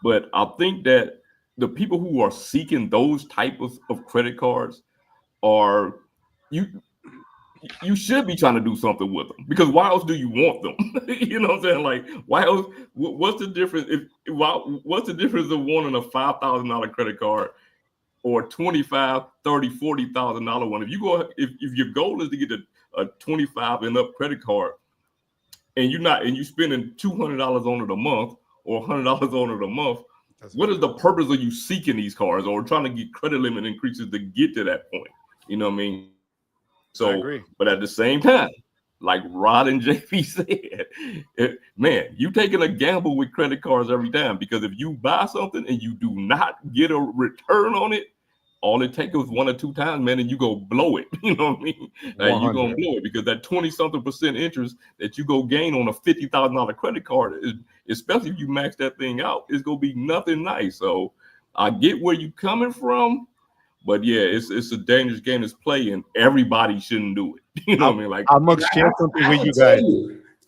D: But I think that the people who are seeking those types of credit cards are you should be trying to do something with them, because why else do you want them? You know what I'm saying? Like, why else? What's the difference? What's the difference of wanting a $5,000 credit card or $25,000, $30,000, $40,000 one? If your goal is to get a 25 and up credit card, and you spending $200 on it a month or $100 on it a month, what is the purpose of you seeking these cards or trying to get credit limit increases to get to that point? You know what I mean? So, I agree. But at the same time, like Rod and JP said, man, you taking a gamble with credit cards every time, because if you buy something and you do not get a return on it, all it takes is 1 or 2 times, man, and you go blow it. You know what I mean? Like, you're going to blow it, because that 20-something% interest that you go gain on a $50,000 credit card, especially if you max that thing out, it's going to be nothing nice. So I get where you're coming from, but yeah, it's a dangerous game to play, and everybody shouldn't do it. You know what I mean? Like,
A: I'm going to share something with you guys.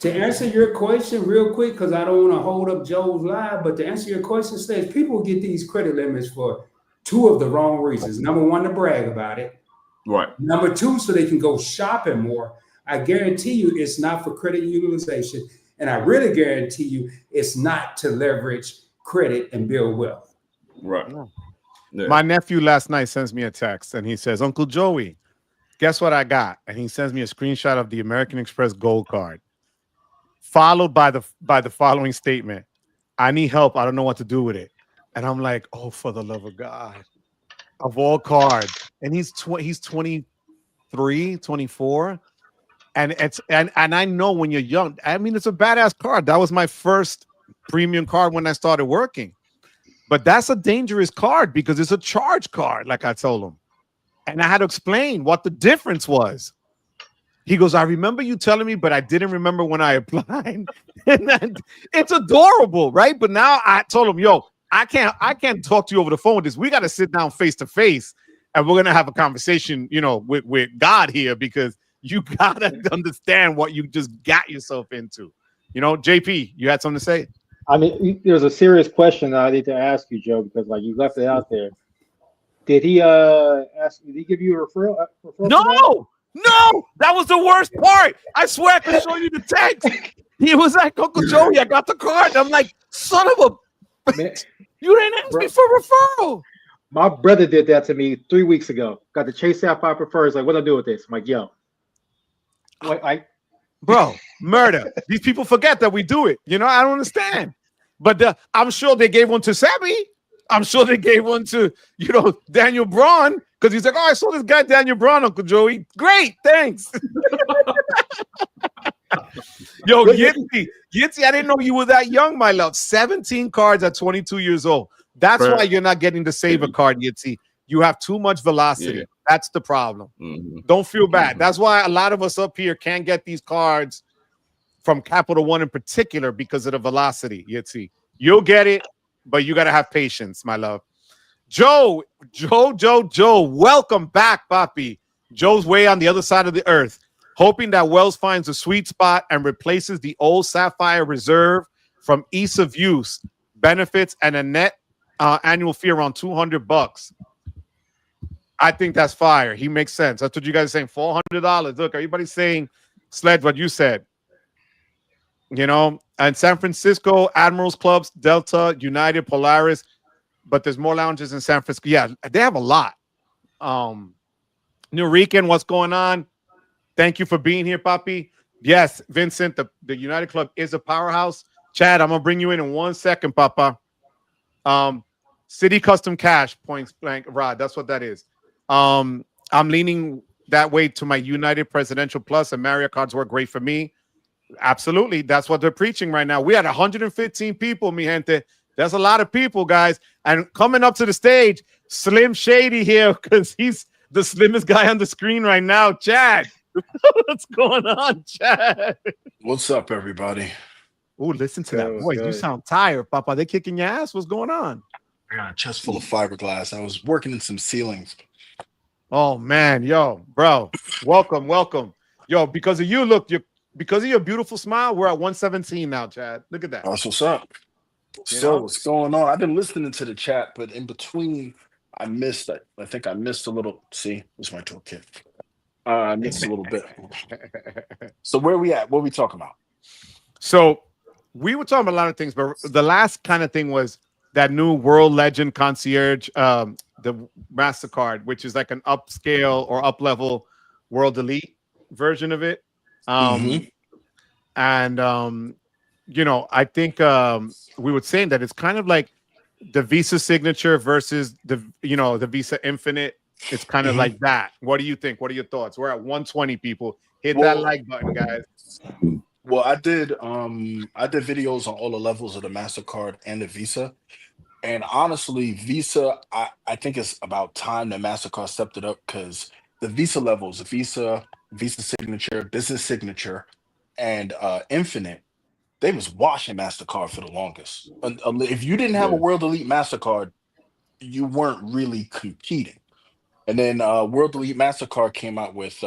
C: To answer your question real quick, because I don't want to hold up Joe's live, but to answer your question, Stage, people get these credit limits for 2 of the wrong reasons. Number 1, to brag about it.
D: Right.
C: Number 2, so they can go shopping more. I guarantee you it's not for credit utilization. And I really guarantee you it's not to leverage credit and build wealth.
D: Right.
A: Yeah. My nephew last night sends me a text and he says, Uncle Joey, guess what I got? And he sends me a screenshot of the American Express Gold Card, followed by the following statement: I need help. I don't know what to do with it. And I'm like, oh, for the love of God, of all cards. And he's 23, 24. And I know when you're young, I mean, it's a badass card. That was my first premium card when I started working. But that's a dangerous card because it's a charge card, like I told him. And I had to explain what the difference was. He goes, I remember you telling me, but I didn't remember when I applied. And it's adorable, right? But now I told him, yo, I can't talk to you over the phone with this. We got to sit down face to face, and we're gonna have a conversation, with God here, because you gotta understand what you just got yourself into. JP, you had something to say?
B: I mean, there's a serious question that I need to ask you, Joe, because like you left it out there. Did he Did he give you a referral?
A: No, that was the worst part. I swear I can show you the text. He was like, Uncle Joey, I got the card. I'm like, son of a,
B: Man,
A: you didn't ask me for referral.
B: my brother did that to me 3 weeks ago. Got the Chase Sapphire Prefers. Like, what do I do with this? I'm like, yo,
A: bro, murder. These people forget that we do it. I don't understand. But I'm sure they gave one to Sammy. I'm sure they gave one to, Daniel Braun, because he's like, I saw this guy, Daniel Braun, Uncle Joey. Great, thanks. Yo, Yitzi, I didn't know you were that young, my love. 17 cards at 22 years old. That's why you're not getting the Saver card, Yitzi. You have too much velocity. Yeah. That's the problem. Mm-hmm. Don't feel bad. Mm-hmm. That's why a lot of us up here can't get these cards from Capital One in particular, because of the velocity, Yitzi. You'll get it, but you got to have patience, my love. Joe, welcome back, Papi. Joe's way on the other side of the earth, hoping that Wells finds a sweet spot and replaces the old Sapphire Reserve from ease of use, benefits, and a net annual fee around $200. I think that's fire. He makes sense. That's what you guys are saying, $400. Look, everybody's saying, Sledge, what you said. And San Francisco, Admirals Clubs, Delta, United, Polaris, but there's more lounges in San Francisco. Yeah, they have a lot. New Rican, what's going on? Thank you for being here, Papi. Yes, Vincent, the United Club is a powerhouse. Chad, I'm going to bring you in 1 second, Papa. City Custom Cash, points blank, Rod, that's what that is. I'm leaning that way to my United Presidential Plus, and Marriott cards work great for me. Absolutely. That's what they're preaching right now. We had 115 people, mi gente. That's a lot of people, guys. And coming up to the stage, Slim Shady here, because he's the slimmest guy on the screen right now. Chad, what's going on, Chad?
E: What's up, everybody?
A: Oh, listen to that voice. You sound tired, Papa. They kicking your ass? What's going on?
E: I got a chest full of fiberglass. I was working in some ceilings.
A: Oh, man. Yo, bro. Welcome. Yo, because of you, look, because of your beautiful smile, we're at 117 now, Chad. Look at that.
E: That's what's up. So what's going on? I've been listening to the chat, but in between, I think I missed a little. See, this is my toolkit. I missed a little bit. So where are we at? What are we talking about?
A: So we were talking about a lot of things, but the last kind of thing was that new World Legend Concierge, the Mastercard, which is like an upscale or up-level World Elite version of it. And I think we were saying that it's kind of like the Visa Signature versus the Visa Infinite. It's kind of like that. What do you think? What are your thoughts? We're at 120 people. Hit that like button, guys.
E: Well, I did videos on all the levels of the Mastercard and the Visa. And honestly, Visa, I think it's about time that Mastercard stepped it up, because the Visa levels, Visa Signature, Business Signature, and Infinite, they was washing Mastercard for the longest. If you didn't have a World Elite Mastercard, you weren't really competing. And then World Elite Mastercard came out with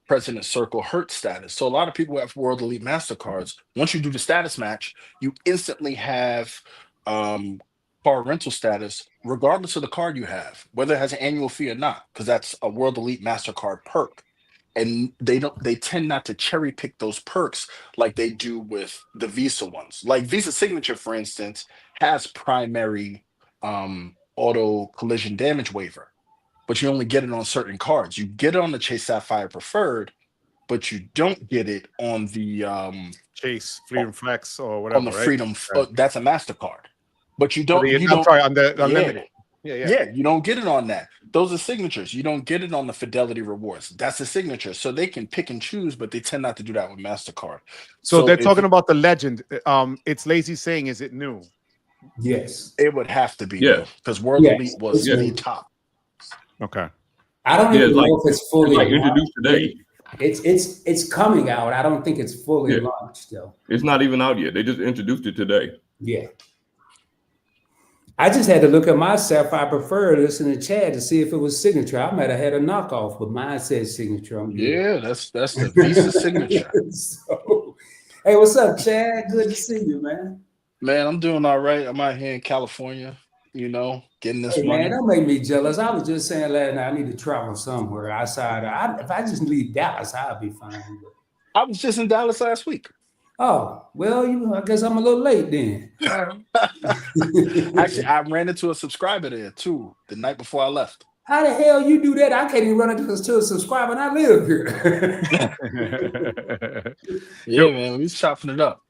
E: President Circle Hertz status. So a lot of people have World Elite Mastercards. Once you do the status match, you instantly have car rental status, regardless of the card you have, whether it has an annual fee or not, because that's a World Elite Mastercard perk. And they tend not to cherry pick those perks like they do with the Visa ones. Like Visa Signature, for instance, has primary auto collision damage waiver, but you only get it on certain cards. You get it on the Chase Sapphire Preferred, but you don't get it on the
A: Chase Freedom Flex or whatever.
E: On the Freedom, that's a MasterCard. But you don't.
A: On the Unlimited. Yeah.
E: You don't get it on that. Those are signatures. You don't get it on the Fidelity Rewards. That's a signature. So they can pick and choose, but they tend not to do that with MasterCard.
A: So they're talking about the Legend. It's Lazy saying, is it new?
C: Yes.
E: It would have to be. Yeah. Because World Elite was the top.
A: Okay.
C: I don't even know if it's fully
D: introduced today.
C: It's coming out. I don't think it's fully launched still.
D: It's not even out yet. They just introduced it today.
C: Yeah. I just had to look at my Sapphire Preferred list in the chat to see if it was signature. I might have had a knockoff, but mine said signature. I'm good.
E: Yeah, that's the Visa signature.
C: So, hey, what's up, Chad? Good to see you, man.
E: Man, I'm doing all right. I'm out here in California, you know, getting this
C: Hey,
E: money.
C: man, don't make me jealous. I was just saying last night I need to travel somewhere outside. If I just leave Dallas, I'll be fine.
E: I was just in Dallas last week.
C: Oh, well, I guess I'm a little late then.
E: Actually, I ran into a subscriber there too the night before I left.
C: How the hell you do that? I can't even run into a subscriber and I live here.
E: Yeah, man, we was chopping it up.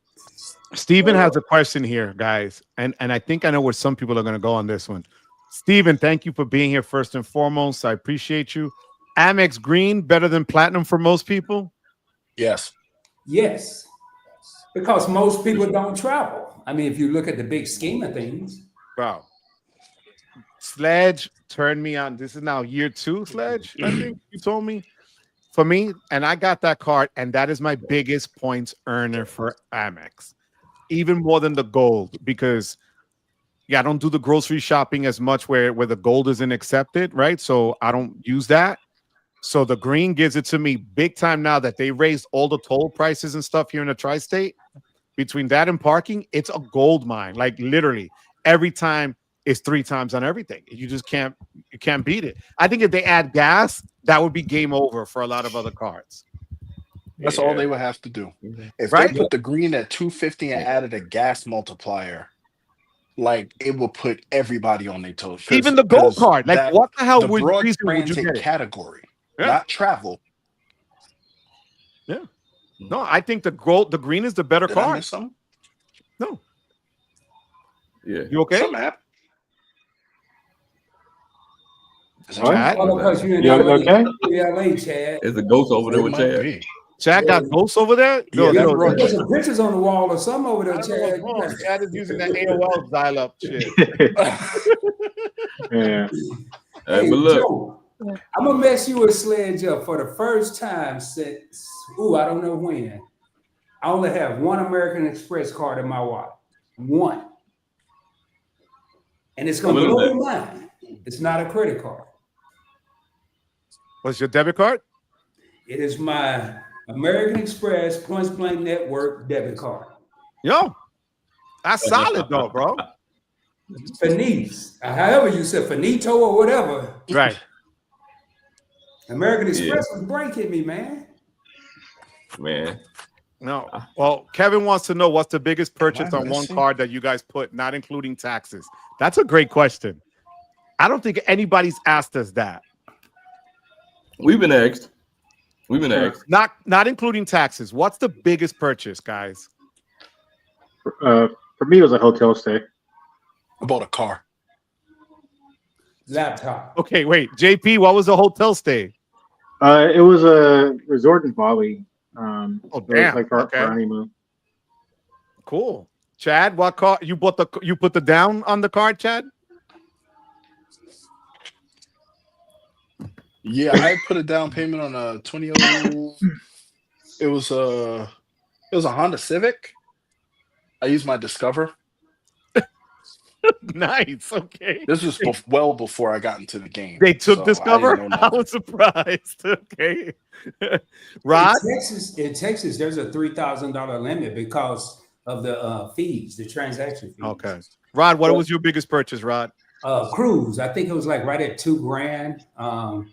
A: Steven has a question here, guys. And I think I know where some people are going to go on this one. Steven, thank you for being here first and foremost. I appreciate you. Amex Green better than Platinum for most people?
E: Yes.
C: Yes. Because most people don't travel. I mean, if you look at the big scheme of things.
A: Bro. Sledge turned me on. This is now year 2, Sledge, I think you told me. For me, and I got that card, and that is my biggest points earner for Amex. Even more than the gold, because I don't do the grocery shopping as much where the gold isn't accepted, right? So I don't use that. So the green gives it to me big time now that they raised all the toll prices and stuff here in the tri-state. Between that and parking, it's a gold mine. Like literally every time is 3 times on everything. You just can't beat it. I think if they add gas, that would be game over for a lot of other cards.
E: That's all they would have to do. If
A: Right?
E: they put the green at 250 and added a gas multiplier, like it will put everybody on their toes.
A: Even the gold card. Like what the hell
E: the
A: would
E: broad
A: reason would you
E: transit
A: get it?
E: category,
A: Yeah.
E: not travel.
A: Yeah. No, I think the green is the better
E: Did I
A: card.
E: miss something?
A: No.
D: Yeah.
A: You okay?
E: Some app. Is it
B: What?
E: Chad?
C: Oh, because you're in
B: You
C: LA,
B: okay?
C: LA, Chad.
D: There's a ghost over there
E: It
D: with
E: might
D: Chad.
E: be.
A: Chad got ghosts over there?
E: Yeah, that
C: You
E: brought
C: got some pictures on the wall or something over there, Chad.
A: Chad is using that AOL dial-up shit.
B: Yeah.
C: Hey,
D: But look,
C: Joe, I'm gonna mess you with Sledge up for the first time since I don't know when. I only have one American Express card in my wallet. One. And it's gonna
D: What is
C: blow
D: that?
C: your mind. It's not a credit card.
A: What's your debit card?
C: It is my American Express Points Blank Network debit card.
A: Yo, that's solid though, bro.
C: Finise, however you said finito or whatever.
A: Right.
C: American Express was breaking me, man.
D: man,
A: No. Well, Kevin wants to know what's the biggest purchase
E: I
A: on one
E: missing?
A: card that you guys put, not including taxes. That's a great question. I don't think anybody's asked us that.
D: we've been asked. We've been asked.
A: Not including taxes. What's the biggest purchase, guys?
B: For me, it was a hotel stay.
E: I bought a car.
C: Laptop.
A: Okay, wait. JP, what was the hotel stay?
B: It was a resort in Bali.
A: Oh,
B: It was
A: damn.
B: like our
A: Okay.
B: honeymoon.
A: Cool. Chad, what card you put the down on the card, Chad?
E: Yeah, I put a down payment on a 20. It was a Honda Civic. I used my Discover.
A: Nice. Okay.
E: This was well before I got into the game.
A: They took
E: so
A: Discover?
E: I didn't know
A: I
E: nothing.
A: was surprised. Okay. Rod?
C: In Texas, there's a $3,000 limit because of the fees, the transaction fees.
A: Okay. Rod, what was your biggest purchase, Rod?
C: Cruise. I think it was like right at $2,000.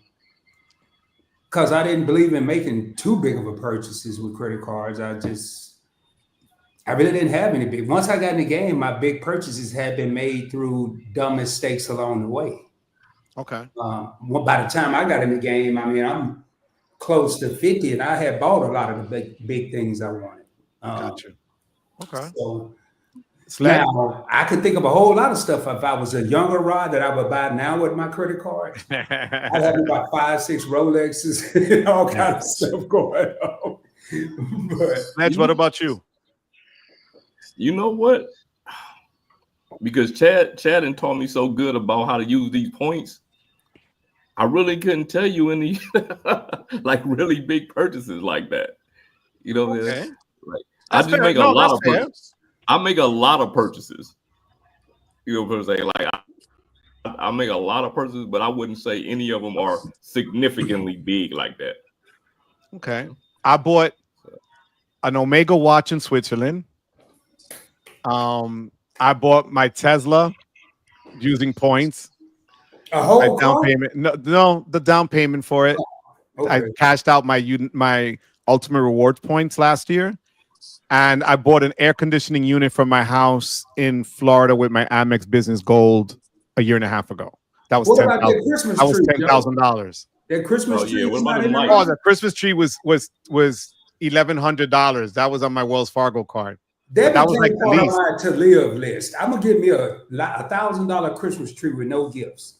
C: Because I didn't believe in making too big of a purchases with credit cards. I really didn't have any big. Once I got in the game, my big purchases had been made through dumb mistakes along the way.
A: Okay.
C: By the time I got in the game, I mean, I'm close to 50 and I had bought a lot of the big things I wanted.
A: Gotcha. Okay.
C: So
A: Sledge?
C: now I could think of a whole lot of stuff if I was a younger Rod that I would buy now with my credit card. I'd have about 5-6 Rolexes and all kinds of stuff going on. But
A: Sledge, what about you?
D: You know what? Because Chad and taught me so good about how to use these points. I really couldn't tell you any like really big purchases like that. You know what I mean? Like, I just make a lot of purchases. I make a lot of purchases. you know what I'm saying? Like I make a lot of purchases, but I wouldn't say any of them are significantly big like that.
A: Okay. I bought an Omega watch in Switzerland. I bought my Tesla using points.
C: A
A: My
C: whole
A: down
C: car?
A: payment. No, the down payment for it. I
C: Okay.
A: cashed out my Ultimate Rewards points last year, and I bought an air conditioning unit for my house in Florida with my Amex Business Gold a year and a half ago. That was
C: What
A: $10,000.
C: about that Christmas
A: That was
C: tree, Joe?
A: $10,000.
C: That Christmas
D: Oh,
C: tree
D: yeah. What
C: is
D: about
C: not
D: them
C: in the
D: lights?
A: Oh,
C: running?
A: the Christmas tree was $1,100. That was on my Wells Fargo card.
C: That
A: That was like
C: became
A: the
C: part of
A: least.
C: my to live list. I'm gonna give me a $1,000 Christmas tree with no gifts.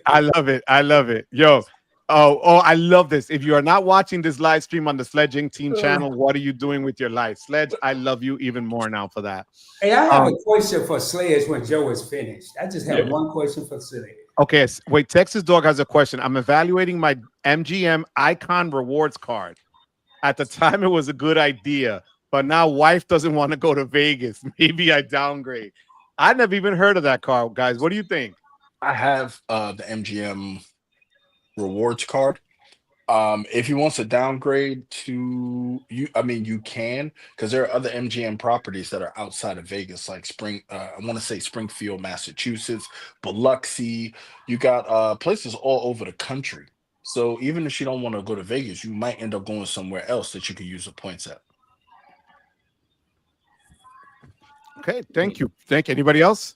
A: I love it. I love it. Yo. Oh, I love this. If you are not watching this live stream on the Sledging Team channel, what are you doing with your life? Sledge, I love you even more now for that.
C: Hey, I have a question for Sledge when Joe is finished. I just have one question for Sledge.
A: Okay, wait. Texas Dog has a question. I'm evaluating my MGM Icon Rewards card. At the time, it was a good idea, but now wife doesn't want to go to Vegas. Maybe I downgrade. I never even heard of that card, guys. What do you think?
E: I have the MGM rewards card. If he wants to downgrade to you, I mean, you can, because there are other MGM properties that are outside of Vegas, like I want to say Springfield, Massachusetts, Biloxi. You got places all over the country. So even if you don't want to go to Vegas, you might end up going somewhere else that you could use the points at.
A: Okay, thank you. Anybody else?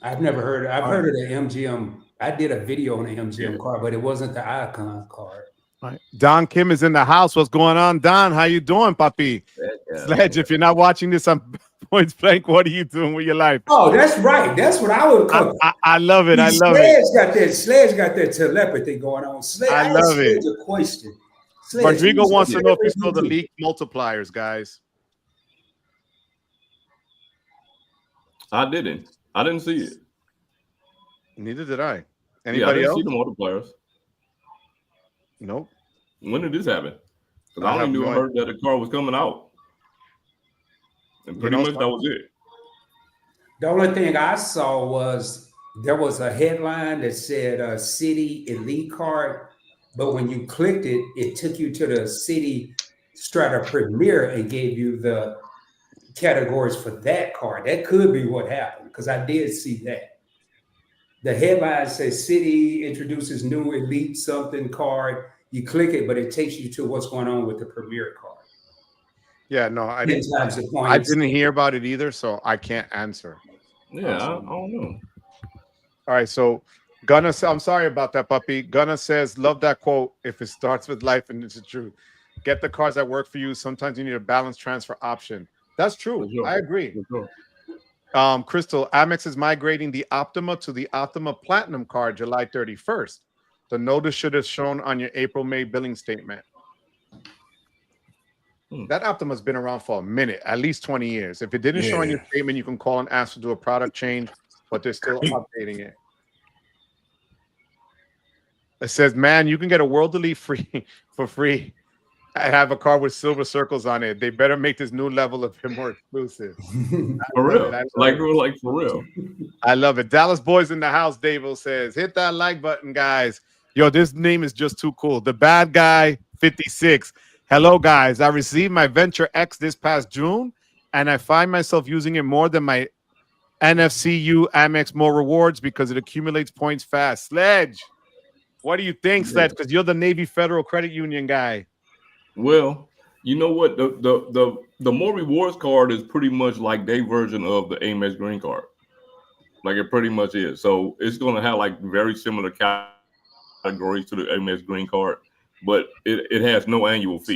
C: I've never heard. I've heard of the MGM. I did a video on the MGM card, but it wasn't the Icon card.
A: Right. Don Kim is in the house. What's going on, Don? How you doing, papi? Sledge, if you're not watching this on Points Blank, what are you doing with your life?
C: Oh, that's right. That's what I would call.
A: I love it. I love it.
C: Sledge got that telepathy going on. Sledge,
A: I love it.
C: A question. Sledge,
A: Rodrigo wants to know if you saw the leaked multipliers, guys.
D: I didn't see it.
A: Neither did I. Anybody else?
D: See the multipliers.
A: Nope.
D: When did this happen? Because I only heard that the car was coming out. And pretty much that was it.
C: The only thing I saw was there was a headline that said Citi Elite card, but when you clicked it, it took you to the Citi Strata Premier and gave you the categories for that card. That could be what happened, because I did see that. The headline says Citi introduces new Elite something card. You click it, but it takes you to what's going on with the Premier card.
A: Yeah, no, I didn't hear about it either, so I can't answer.
D: Yeah, I don't know.
A: All right, so Gunna, I'm sorry about that, puppy. Gunna says, love that quote. If it starts with life and it's the truth, get the cards that work for you. Sometimes you need a balance transfer option. That's true. Sure. I agree. Sure. Crystal, Amex is migrating the Optima to the Optima Platinum card July 31st. The notice should have shown on your April-May billing statement. That Optima's been around for a minute, at least 20 years. If it didn't show on your statement, you can call and ask to do a product change, but they're still updating it. It says, man, you can get a World Elite free for free. I have a card with silver circles on it. They better make this new level of him more exclusive.
D: For real. Like for real.
A: I love it. Dallas Boys in the house, Davo says, hit that like button, guys. Yo, this name is just too cool. The Bad Guy 56. Hello, guys. I received my Venture X this past June, and I find myself using it more than my NFCU Amex More Rewards because it accumulates points fast. Sledge, what do you think, Sledge? Because you're the Navy Federal Credit Union guy.
D: Well, you know what? The More Rewards card is pretty much like their version of the Amex Green Card. Like it pretty much is. So it's going to have like very similar categories to the Amex Green Card, but it has no annual fee.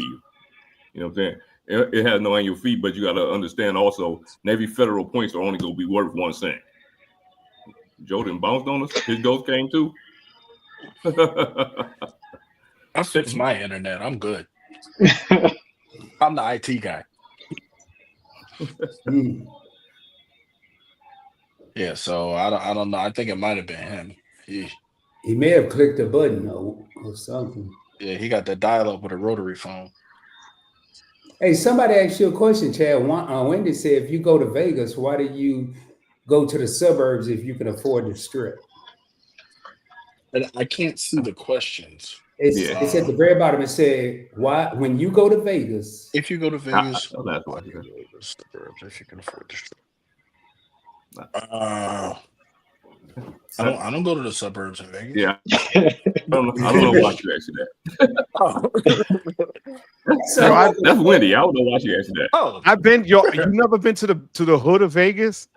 D: You know what I'm saying? It has no annual fee, but you got to understand also Navy Federal points are only going to be worth 1 cent. Jordan bounced on us. His ghost came too.
E: I fixed my internet. I'm good. I'm the IT guy. Yeah, so I don't know. I think it might have been him.
C: He may have clicked a button or something.
E: Yeah, he got the dial-up with a rotary phone.
C: Hey, somebody asked you a question, Chad. Wendy said, if you go to Vegas, why do you go to the suburbs if you can afford the strip?
E: And I can't see the questions.
C: It's at the very bottom. It said, "Why when you go to Vegas?"
E: If you go to Vegas,
D: that's
E: why
D: what
E: do
D: I
E: you
D: said.
E: go to the suburbs if you can afford the strip? I don't go to the suburbs in Vegas.
D: Yeah. I don't know why she asked you that.
E: Oh.
D: That's Wendy. I don't know why she asked you that.
E: Oh,
A: I've been. You never been to the hood of Vegas?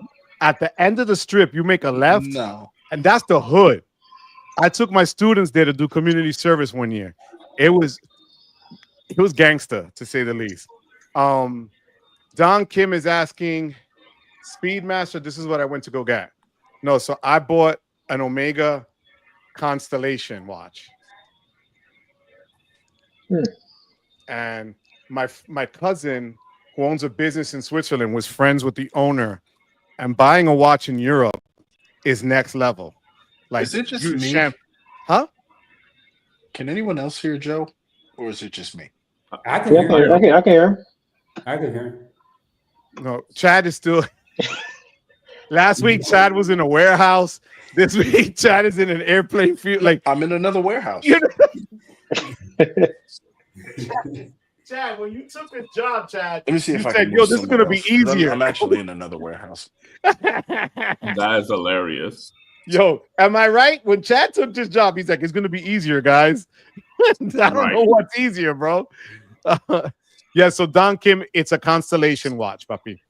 A: At the end of the strip, you make a left,
E: no.
A: and that's the hood. I took my students there to do community service one year. It was gangster, to say the least. Don Kim is asking, Speedmaster, this is what I went to go get. No, so I bought an Omega Constellation watch. And my cousin, who owns a business in Switzerland, was friends with the owner. And buying a watch in Europe is next level. Like,
E: Is it just
A: you
E: me?
A: Huh?
E: Can anyone else hear Joe, or is it just me?
C: I can hear him.
B: I can hear him.
C: I can hear him.
A: No, Chad is still. Last week, Chad was in a warehouse. This week, Chad is in an airplane field. Like,
E: I'm in another warehouse.
A: you know? Chad, when you took this job, Chad,
E: Let me see if
A: you
E: I
A: said,
E: can.
A: "Yo, this is gonna be easier."
E: I'm actually in another warehouse.
D: That is hilarious.
A: Yo, am I right? When Chad took this job, he's like, "It's gonna be easier, guys." I don't know what's easier, bro. Yeah, so Don Kim, it's a Constellation watch, puppy.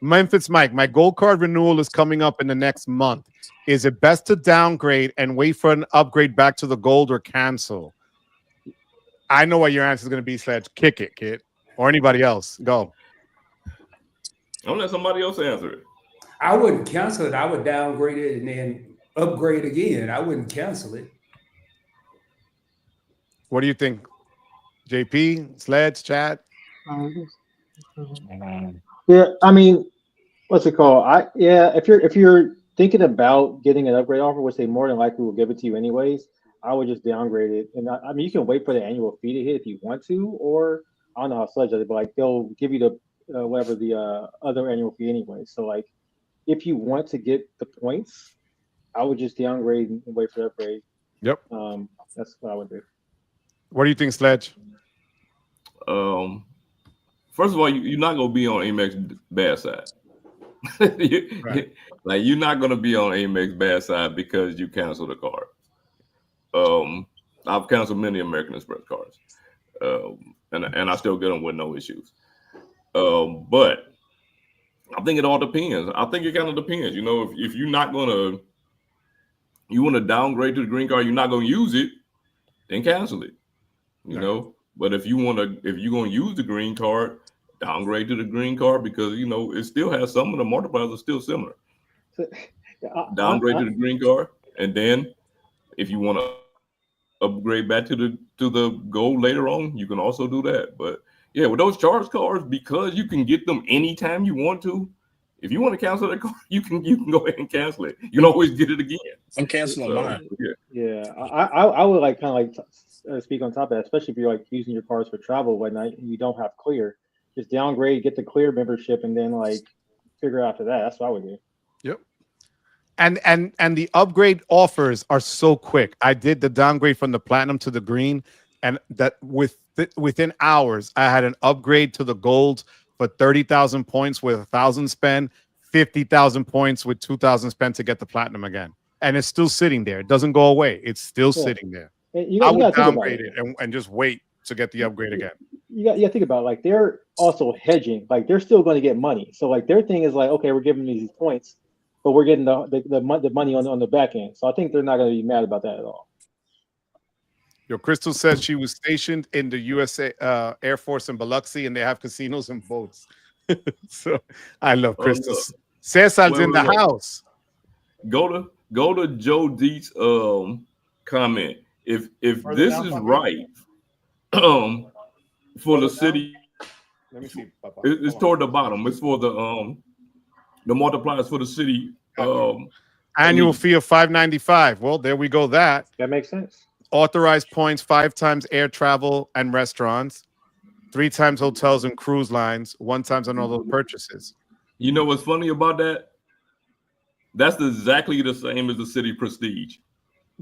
A: Memphis Mike, my gold card renewal is coming up in the next month. Is it best to downgrade and wait for an upgrade back to the gold or cancel? I know what your answer is going to be, Sledge. Kick it, kid. Or anybody else. Go.
D: Don't let somebody else answer it.
C: I wouldn't cancel it. I would downgrade it and then upgrade again. I wouldn't cancel it.
A: What do you think? JP, Sledge, Chad?
B: Yeah, I mean, what's it called? If you're thinking about getting an upgrade offer, which they more than likely will give it to you anyways, I would just downgrade it. And I mean, you can wait for the annual fee to hit if you want to, or I don't know how Sledge does it, but like they'll give you the whatever the other annual fee anyway. So like, if you want to get the points, I would just downgrade and wait for the upgrade.
A: Yep.
B: That's what I would do.
A: What do you think, Sledge?
D: First of all, you're not gonna be on Amex bad side.
A: Right.
D: Like, you're not gonna be on Amex bad side because you canceled a card. I've canceled many American Express cards, and I still get them with no issues. But I think it all depends. I think it kind of depends. You know, if you're not gonna, you want to downgrade to the green card, you're not gonna use it, then cancel it. You know. But if you're gonna use the green card, downgrade to the green card, because you know it still has some of the multipliers are still similar. Downgrade to the green card, and then if you want to upgrade back to the gold later on, you can also do that. But yeah, with those charge cards, because you can get them anytime you want to. If you want to cancel that card, you can go ahead and cancel it. You can always get it again.
E: I'm canceling mine.
B: Yeah, I would like kind of like speak on top of that, especially if you're like using your cards for travel when you don't have clear. Just downgrade, get the clear membership, and then like figure out after that. That's what I would do.
A: Yep. And the upgrade offers are so quick. I did the downgrade from the platinum to the green, and that within hours, I had an upgrade to the gold for 30,000 points with 1,000 spent, 50,000 points with 2,000 spent to get the platinum again. And it's still sitting there. It doesn't go away. It's still sitting there. I would downgrade it and just wait to get the upgrade again.
B: You got to think about it. Like they're also hedging. Like they're still going to get money. So like their thing is like, okay, we're giving these points, but we're getting the money on the back end. So I think they're not going to be mad about that at all.
A: Yo, Crystal says she was stationed in the USA Air Force in Biloxi, and they have casinos and boats. So I love Crystal. Cesar's in the house.
D: Go to Joe Deet's comment. If this is right, for the city,
A: let me see.
D: It's toward the bottom. It's for the multipliers for the city.
A: Annual fee of $595. Well, there we go. That
B: makes sense.
A: Authorized points 5 times air travel and restaurants, 3 times hotels and cruise lines, 1 times on all those purchases.
D: You know what's funny about that? That's exactly the same as the City Prestige.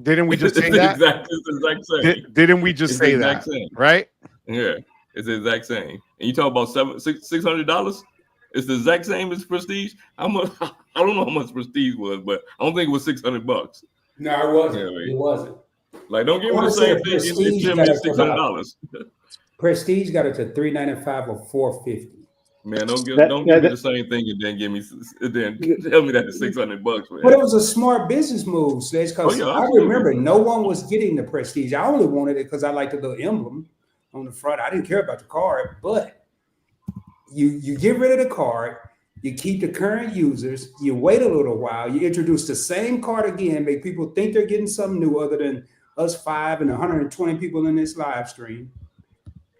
A: Didn't we just say
D: It's
A: that?
D: it's the exact same.
A: Didn't we just
D: It's
A: say
D: the
A: that?
D: exact same.
A: Right?
D: Yeah, it's the exact same. And you talk about $600. It's the exact same as Prestige. How much? I don't know how much Prestige was, but I don't think it was $600.
C: No, it wasn't.
D: Yeah, right.
C: It wasn't.
D: Like, don't give me
C: wanna
D: the
C: say
D: same
C: the
D: thing.
C: Prestige
D: It
C: got
D: me
C: us
D: $600.
C: Prestige got it to $395 or $450.
D: Man, don't give
B: That-
D: me the same thing and then give me then tell me that it's $600, man.
C: But it was a smart business move, Sledge, because
D: Oh, yeah,
C: I
D: absolutely.
C: remember no one was getting the Prestige. I only wanted it because I liked the little emblem on the front. I didn't care about the card, but you get rid of the card, you keep the current users, you wait a little while, you introduce the same card again, make people think they're getting something new other than us 5 and 120 people in this live stream.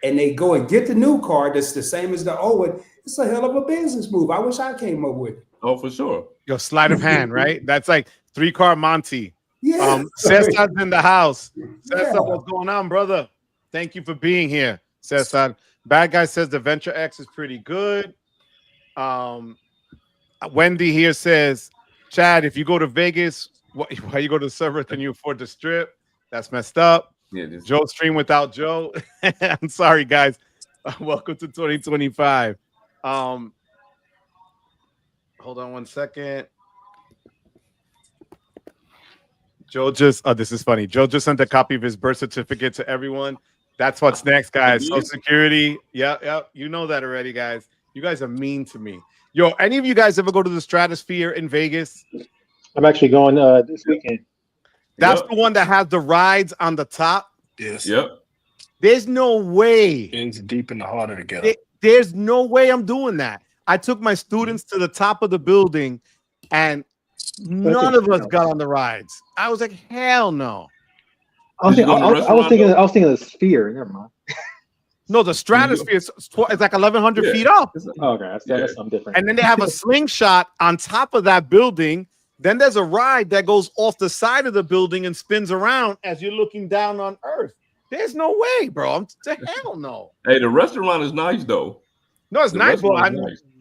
C: And they go and get the new card that's the same as the old one. It's a hell of a business move. I wish I came up with it.
D: Oh, for sure.
A: Your sleight of hand, right? That's like 3-card Monty.
C: Yeah.
A: Cesar's in the house. Cesar,
C: Yeah.
A: what's going on, brother? Thank you for being here, Cesar. Bad Guy says the Venture X is pretty good. Wendy here says, Chad, if you go to Vegas, why you go to the server? Can you afford the strip? That's messed up.
D: Yeah,
A: Joe stream without Joe. I'm sorry, guys. Welcome to 2025. Hold on one second. Joe just, this is funny. Joe just sent a copy of his birth certificate to everyone. That's what's next, guys. Social Security. Yeah. You know that already, guys. You guys are mean to me. Yo, any of you guys ever go to the Stratosphere in Vegas?
B: I'm actually going this weekend.
A: That's the one that has the rides on the top.
E: Yes.
D: Yep.
A: There's no way.
E: It's deep in the heart of the ghetto.
A: There's no way I'm doing that. I took my students to the top of the building, and none of us got on the rides. I was like, hell no.
B: I was thinking of the Sphere. Never mind.
A: No, the Stratosphere is like 1,100 feet up.
B: Okay, that's something different.
A: And then they have a slingshot on top of that building. Then there's a ride that goes off the side of the building and spins around as you're looking down on Earth. There's no way, bro. Hell no.
D: Hey, the restaurant is nice though.
A: No, it's nice, bro.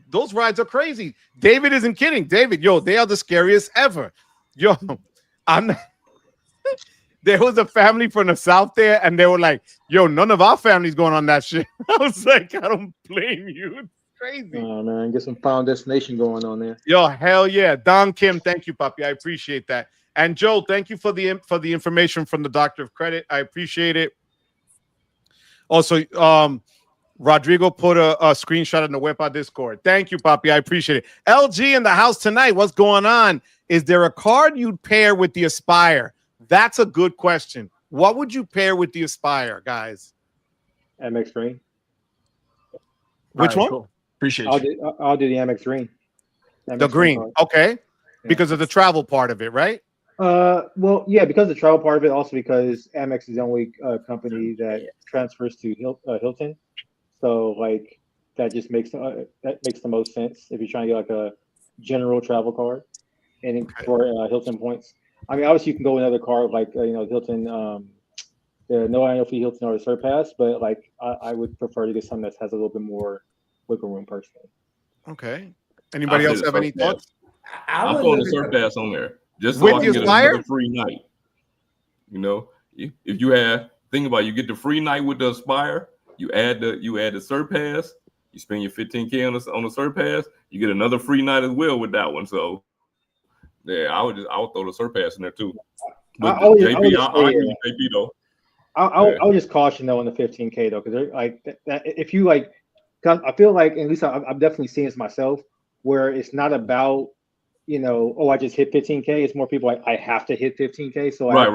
A: Those rides are crazy. David isn't kidding. David, yo, they are the scariest ever. Yo, I'm not. There was a family from the South there, and they were like, yo, none of our family's going on that shit. I was like, I don't blame you. It's crazy.
B: Oh, man, get some Final Destination going on there.
A: Yo, hell yeah. Don Kim, thank you, Papi. I appreciate that. And Joe, thank you for the information from the Doctor of Credit. I appreciate it. Also, Rodrigo put a screenshot in the Whip on Discord. Thank you, Papi. I appreciate it. LG in the house tonight. What's going on? Is there a card you'd pair with the Aspire? That's a good question. What would you pair with the Aspire, guys?
B: Amex Green.
A: Which one?
B: Cool.
E: Appreciate you.
B: I'll do the Amex Green.
A: The green. Okay. Because of the travel part of it, right?
B: Well, yeah, because of the travel part of it, also because Amex is the only company that transfers to Hilton. So, like, that just makes the most sense if you're trying to get like a general travel card and for Hilton points. I mean, obviously you can go with another card like Hilton, the no annual fee Hilton or the Surpass, but like I would prefer to get something that has a little bit more wiggle room personally.
A: Okay. Anybody else have any thoughts?
D: I'm throwing the Surpass on there just so
A: with
D: I can
A: the
D: get
A: Aspire?
D: another free night. You know, if you have think about it, you get the free night with the Aspire, you add the Surpass, you spend your $15K on the Surpass, you get another free night as well with that one. So yeah, I would throw the Surpass in there too. But I'll use JP though.
B: I would just caution though on the 15K though, because like that, if you like, cause I feel like at least I'm definitely seeing this myself, where it's not about I just hit 15K. It's more people like I have to hit 15K. So
D: right.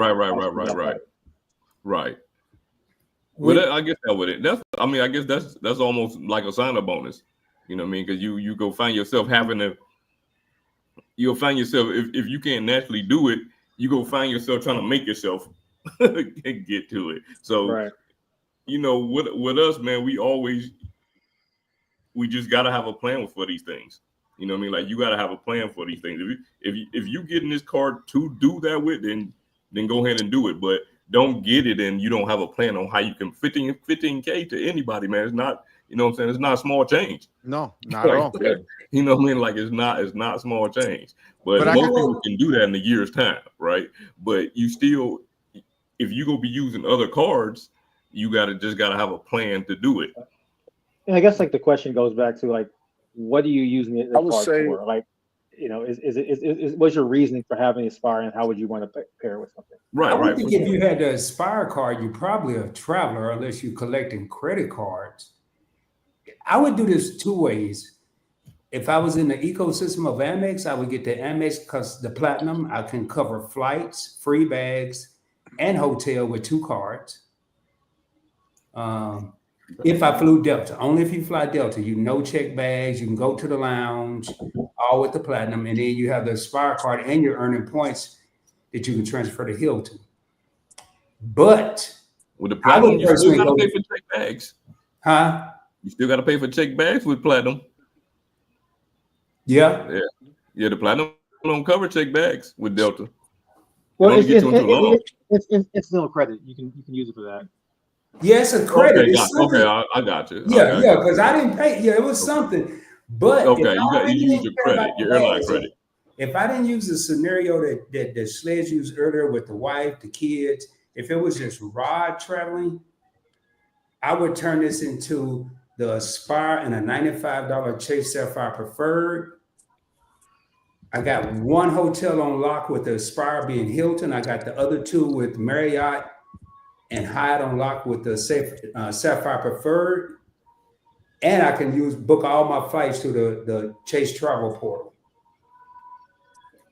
D: Well, I guess that with it. I guess that's almost like a sign-up bonus. You know what I mean? Because you go find yourself you'll find yourself if you can't naturally do it, you go find yourself trying to make yourself get to it. So with us, man, we just gotta have a plan for these things. You know what I mean? Like you gotta have a plan for these things. If you get in this card to do that with, then go ahead and do it. But don't get it and you don't have a plan on how you can 15K to anybody, man. It's not, you know what I'm saying? It's not small change.
A: No, not at all.
D: You know what I mean? Like it's not small change. But most people can do that in a year's time, right? But you still, if you're gonna be using other cards, you gotta have a plan to do it.
B: And I guess like the question goes back to like, what are you using the card for? Like, you know, what's your reasoning for having Aspire, and how would you want to pair it with something?
C: Right. I think if you had the Aspire card, you're probably a traveler unless you're collecting credit cards. I would do this two ways. If I was in the ecosystem of Amex, I would get the Amex because the Platinum, I can cover flights, free bags, and hotel with 2 cards. If I flew Delta, only if you fly Delta, you no check bags, you can go to the lounge, all with the Platinum, and then you have the Aspire card and you're earning points that you can transfer to Hilton. But
D: with the Platinum, you still gotta pay for check bags.
C: Huh?
D: You still gotta pay for check bags with Platinum.
C: Yeah.
D: The Platinum don't cover check bags with Delta.
B: Well, it's still a credit. You can use it for that.
C: Yeah, it's a credit.
D: Okay, I got you.
C: Yeah, because I didn't pay. Yeah, it was something. But
D: you use your credit, your airline credit.
C: If I didn't use the scenario that Sledge used earlier with the wife, the kids, if it was just Rod traveling, I would turn this into the Aspire and a $95 Chase Sapphire Preferred. I got 1 hotel on lock with the Aspire being Hilton. I got the other 2 with Marriott and Hyatt on lock with the Sapphire Preferred. And I can book all my flights through the Chase Travel Portal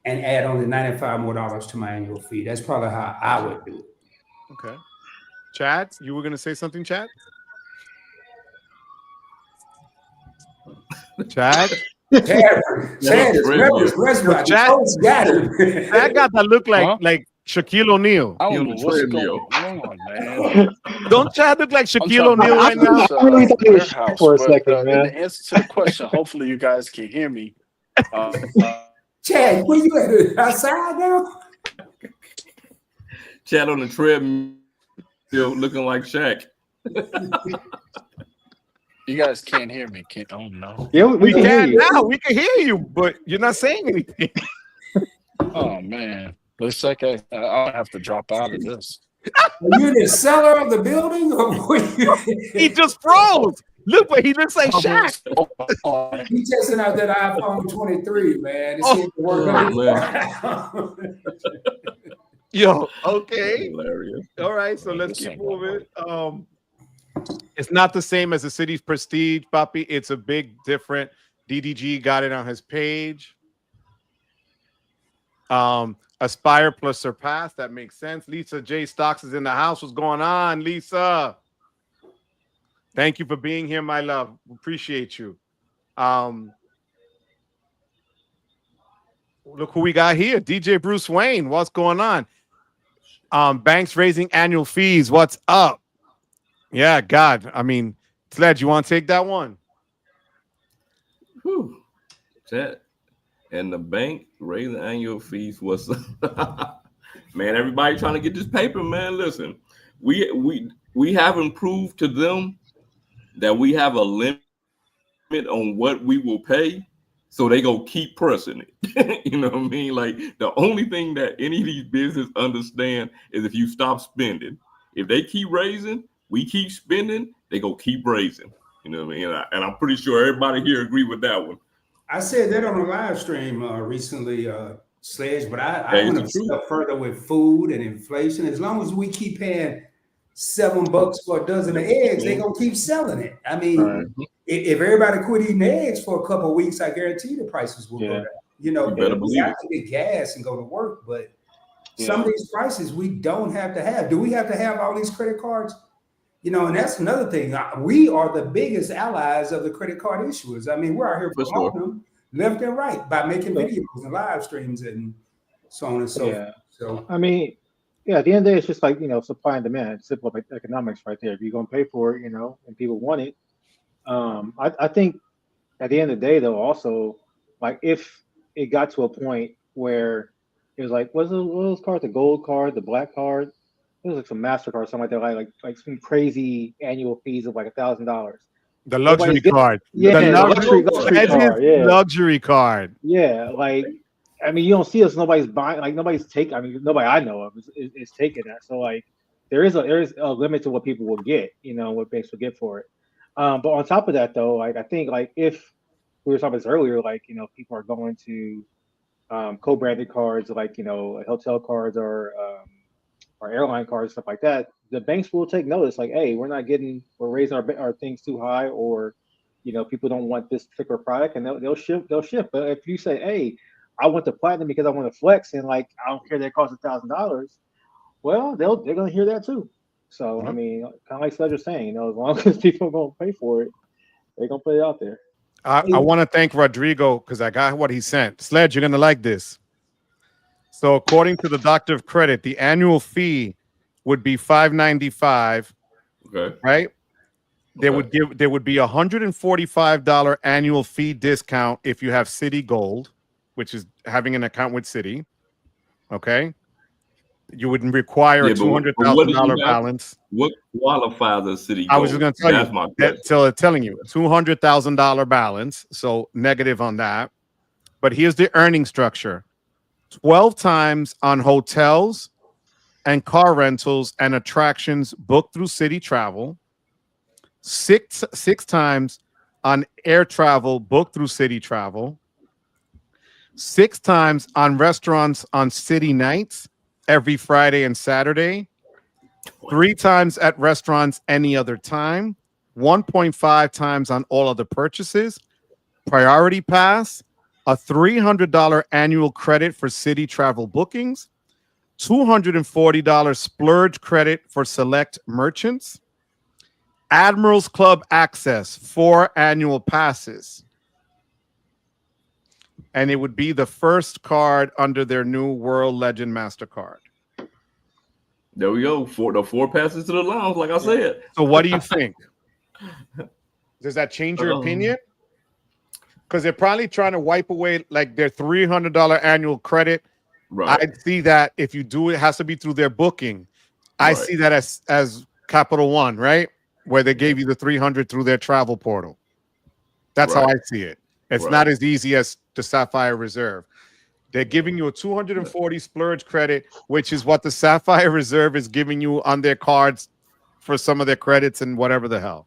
C: and add only $95 more to my annual fee. That's probably how I would do it.
A: Okay. Chad, you were going to say something, Chad? Chad?
C: Chad
A: got that look like Shaquille O'Neal.
E: I don't know what's going on, man.
A: Don't Chad look like Shaquille O'Neal right now?
B: I really thought he was for a second, man.
E: In the answer to the question, hopefully you guys can hear me.
C: Chad, where you at? Outside now?
D: Chad on the treadmill, still looking like Shaq.
E: You guys can't hear me. Oh no.
B: Yeah, we can
A: now. We can hear you, but you're not saying anything.
E: Oh man. Looks like I'll have to drop out of this.
C: Are you the seller of the building? Or
A: he just froze. Look, but he looks like Shaq.
C: He's testing out that iPhone 23, man. To see if it works.
A: Yo, okay.
D: Hilarious.
A: All right, so let's keep moving. It's not the same as the City's Prestige, Papi. It's a big different. DDG got it on his page. Aspire plus Surpass. That makes sense. Lisa J. Stocks is in the house. What's going on, Lisa? Thank you for being here, my love. Appreciate you. Look who we got here. DJ Bruce Wayne. What's going on? Banks raising annual fees. What's up? Yeah, God. I mean, Sledge, you want to take that one?
D: Whew. Chat. And the bank raising annual fees was man, everybody trying to get this paper, man. Listen, we haven't proved to them that we have a limit on what we will pay, so they go keep pressing it. You know what I mean? Like the only thing that any of these businesses understand is if you stop spending. If they keep raising, we keep spending, they go keep raising. You know what I mean? And I'm pretty sure everybody here agree with that one.
C: I said that on a live stream recently, Sledge, but I want to step further with food and inflation. As long as we keep paying $7 for a dozen of eggs, they're gonna keep selling it. I mean, if everybody quit eating eggs for a couple of weeks, I guarantee the prices will go down. You know, we have to get gas and go to work, but some of these prices we don't have to have. Do we have to have all these credit cards? You know, and that's another thing. We are the biggest allies of the credit card issuers. I mean, we're out here promoting them left and right by making videos and live streams and so on and so forth. So,
B: I mean, at the end of the day, it's just like, you know, supply and demand, simple economics right there. If you're going to pay for it, you know, and people want it. I think at the end of the day, though, also, like if it got to a point where it was like, what's those cards, the gold card, the black card, was like some Mastercard, something like that, like some crazy annual fees of like $1,000.
A: The luxury card.
B: Yeah,
A: The
B: luxury
A: Sledge's
B: card. Yeah,
A: luxury card.
B: yeah. Like, I mean, you don't see us. Nobody's buying. Like, nobody's taking. I mean, nobody I know of is taking that. So like, there is a limit to what people will get. You know, what banks will get for it. But on top of that, though, like I think like if we were talking about this earlier, like people are going to co-branded cards, like hotel cards or airline cards, stuff like that. The banks will take notice, like, hey, we're raising our things too high, or people don't want this particular product, and they'll shift. But if you say, hey, I want the platinum because I want to flex, and like I don't care that it costs $1,000, well, they're gonna hear that too. So I mean, kind of like Sledge was saying, as long as people are gonna pay for it, they're gonna put it out there.
A: I want to thank Rodrigo because I got what he sent. Sledge, you're gonna like this. So according to the Doctor of Credit, the annual fee would be $595.
D: Okay.
A: Right? There would be $145 annual fee discount if you have Citi Gold, which is having an account with Citi. Okay. You wouldn't require a $200,000 balance.
D: What qualifies as Citi Gold?
A: I was just going to tell you. Telling you $200,000 balance, so negative on that. But here's the earning structure: 12 times on hotels and car rentals and attractions booked through Citi Travel. Six times on air travel booked through Citi Travel. 6 times on restaurants on Citi nights every Friday and Saturday. 3 times at restaurants any other time. 1.5 times on all other purchases. Priority pass. A $300 annual credit for Citi travel bookings. $240 splurge credit for select merchants. Admirals Club access, 4 annual passes. And it would be the first card under their new World Legend Mastercard.
D: There we go. The 4 passes to the lounge, like I said.
A: So what do you think? Does that change your opinion? Because they're probably trying to wipe away like their $300 annual credit. Right. I see that if you do it has to be through their booking. I see that as Capital One, right? Where they gave you the $300 through their travel portal. That's how I see it. It's not as easy as the Sapphire Reserve. They're giving you a $240 splurge credit, which is what the Sapphire Reserve is giving you on their cards for some of their credits and whatever the hell.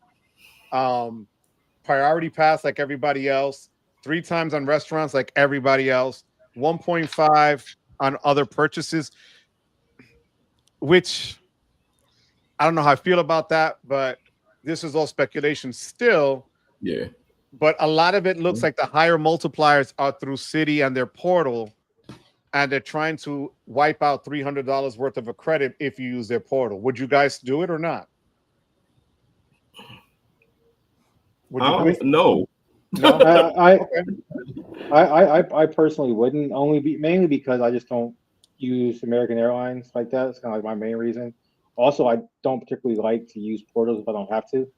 A: Priority pass like everybody else. 3 times on restaurants like everybody else. 1.5 on other purchases, which I don't know how I feel about that, but this is all speculation still.
D: Yeah.
A: But a lot of it looks like the higher multipliers are through Citi and their portal, and they're trying to wipe out $300 worth of a credit if you use their portal. Would you guys do it or not?
D: Would you do it? No.
B: I personally wouldn't, mainly because I just don't use American Airlines like that. It's kind of like my main reason. Also, I don't particularly like to use portals if I don't have to.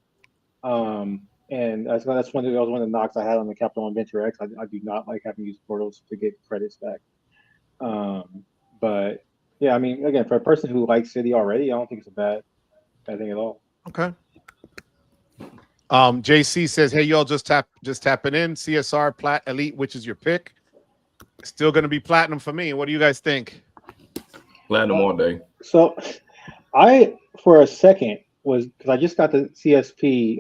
B: And that's one of the knocks I had on the Capital One Venture X. I do not like having to use portals to get credits back. But yeah, I mean, again, for a person who likes Citi already, I don't think it's a bad thing at all.
A: Okay. JC says, "Hey, y'all, just tapping in. CSR Plat Elite, which is your pick? Still going to be platinum for me. What do you guys think?"
D: Platinum all day.
B: So, I for a second was because I just got the CSP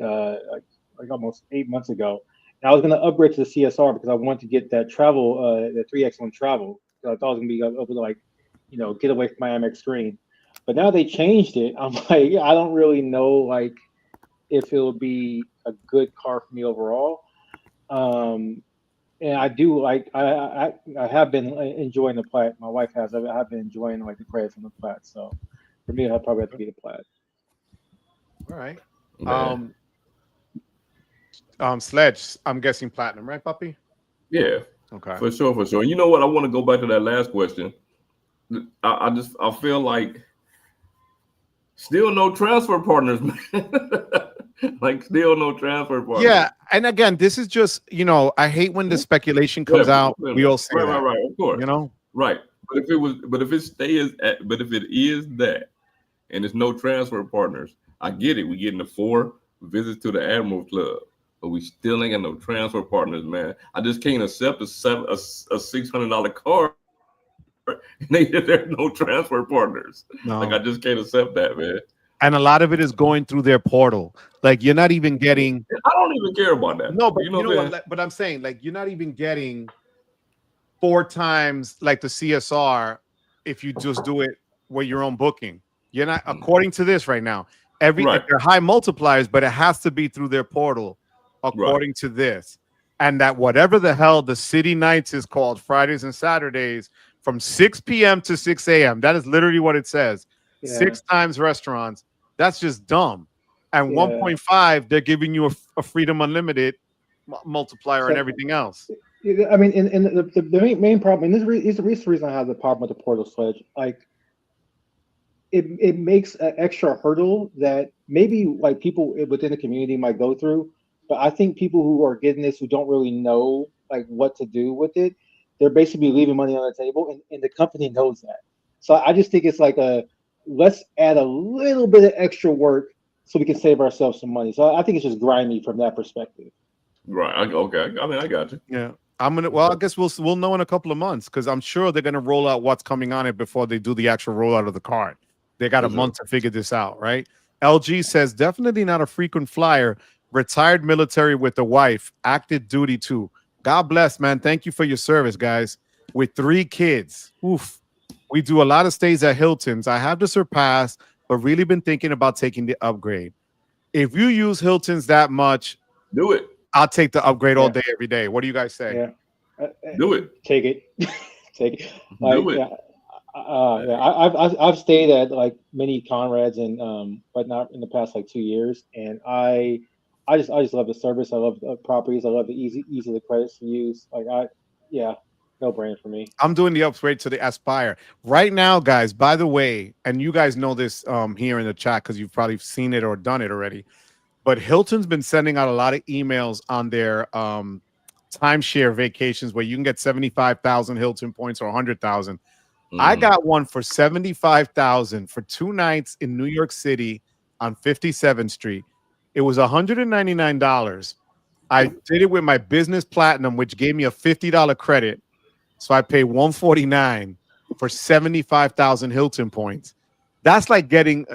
B: like almost 8 months ago, and I was going to upgrade to the CSR because I wanted to get that travel, the 3x1 travel. I thought I was going to be able to get away from my Amex screen. But now they changed it. I'm like, I don't really know if it'll be a good car for me overall. And I do I have been enjoying the Plat. My wife has. I've been enjoying the credits on the Plat. So for me, I'll probably have to be the Plat.
A: All right. Sledge, I'm guessing platinum, right, puppy?
D: Yeah.
A: Okay.
D: For sure. And you know what? I want to go back to that last question. I feel like still no transfer partners, man. Still no transfer partners.
A: Yeah, and again, this is just I hate when the speculation comes out. We all say that.
D: Right, of course.
A: Right.
D: But if it is that, and there's no transfer partners. I get it. We getting the 4 visits to the Admiral Club, but we still ain't got no transfer partners, man. I just can't accept a $600 card. And there's no transfer partners.
A: No.
D: Like I just can't accept that, man.
A: And a lot of it is going through their portal. Like you're not even getting.
D: I don't even care about that.
A: No, but
D: you know
A: what? But I'm saying, like, you're not even getting 4 times like the CSR if you just do it with your own booking. You're not, according to this right now. They're high multipliers, but it has to be through their portal, according to this. And that whatever the hell the city nights is called, Fridays and Saturdays, from 6 p.m. to 6 a.m. That is literally what it says. 6 times restaurants. That's just dumb. And 1.5, they're giving you a Freedom Unlimited multiplier and everything else.
B: I mean, and the main problem, and this is the reason I have the problem with the portal, Sledge. Like, it makes an extra hurdle that maybe like people within the community might go through, but I think people who are getting this who don't really know like what to do with it, they're basically leaving money on the table, and the company knows that. So I just think it's like let's add a little bit of extra work so we can save ourselves some money. So I think it's just grimy from that perspective.
D: Right. Okay. I mean, I got you.
A: Yeah. I guess we'll know in a couple of months, because I'm sure they're gonna roll out what's coming on it before they do the actual rollout of the card. They got a month to figure this out, right? LG says definitely not a frequent flyer, retired military with a wife, active duty too. God bless, man. Thank you for your service, guys. With 3 kids. Oof. We do a lot of stays at Hilton's. I have to surpass, but really been thinking about taking the upgrade. If you use Hilton's that much,
D: do it.
A: I'll take the upgrade all day, every day. What do you guys say?
B: Yeah.
D: Do it.
B: Take it. Take it. Like,
D: do it.
B: I've stayed at like many Conrads and but not in the past like 2 years, and I just love the service. I love the properties. I love the easy the credits to use. Like no brainer for me.
A: I'm doing the upgrade to the Aspire right now, guys. By the way, and you guys know this here in the chat because you've probably seen it or done it already. But Hilton's been sending out a lot of emails on their timeshare vacations where you can get 75,000 Hilton points or 100,000. I got one for 75,000 for 2 nights in New York City on 57th Street. It was $199. I did it with my business platinum, which gave me a $50 credit. So I paid $149 for 75,000 Hilton points. That's like getting,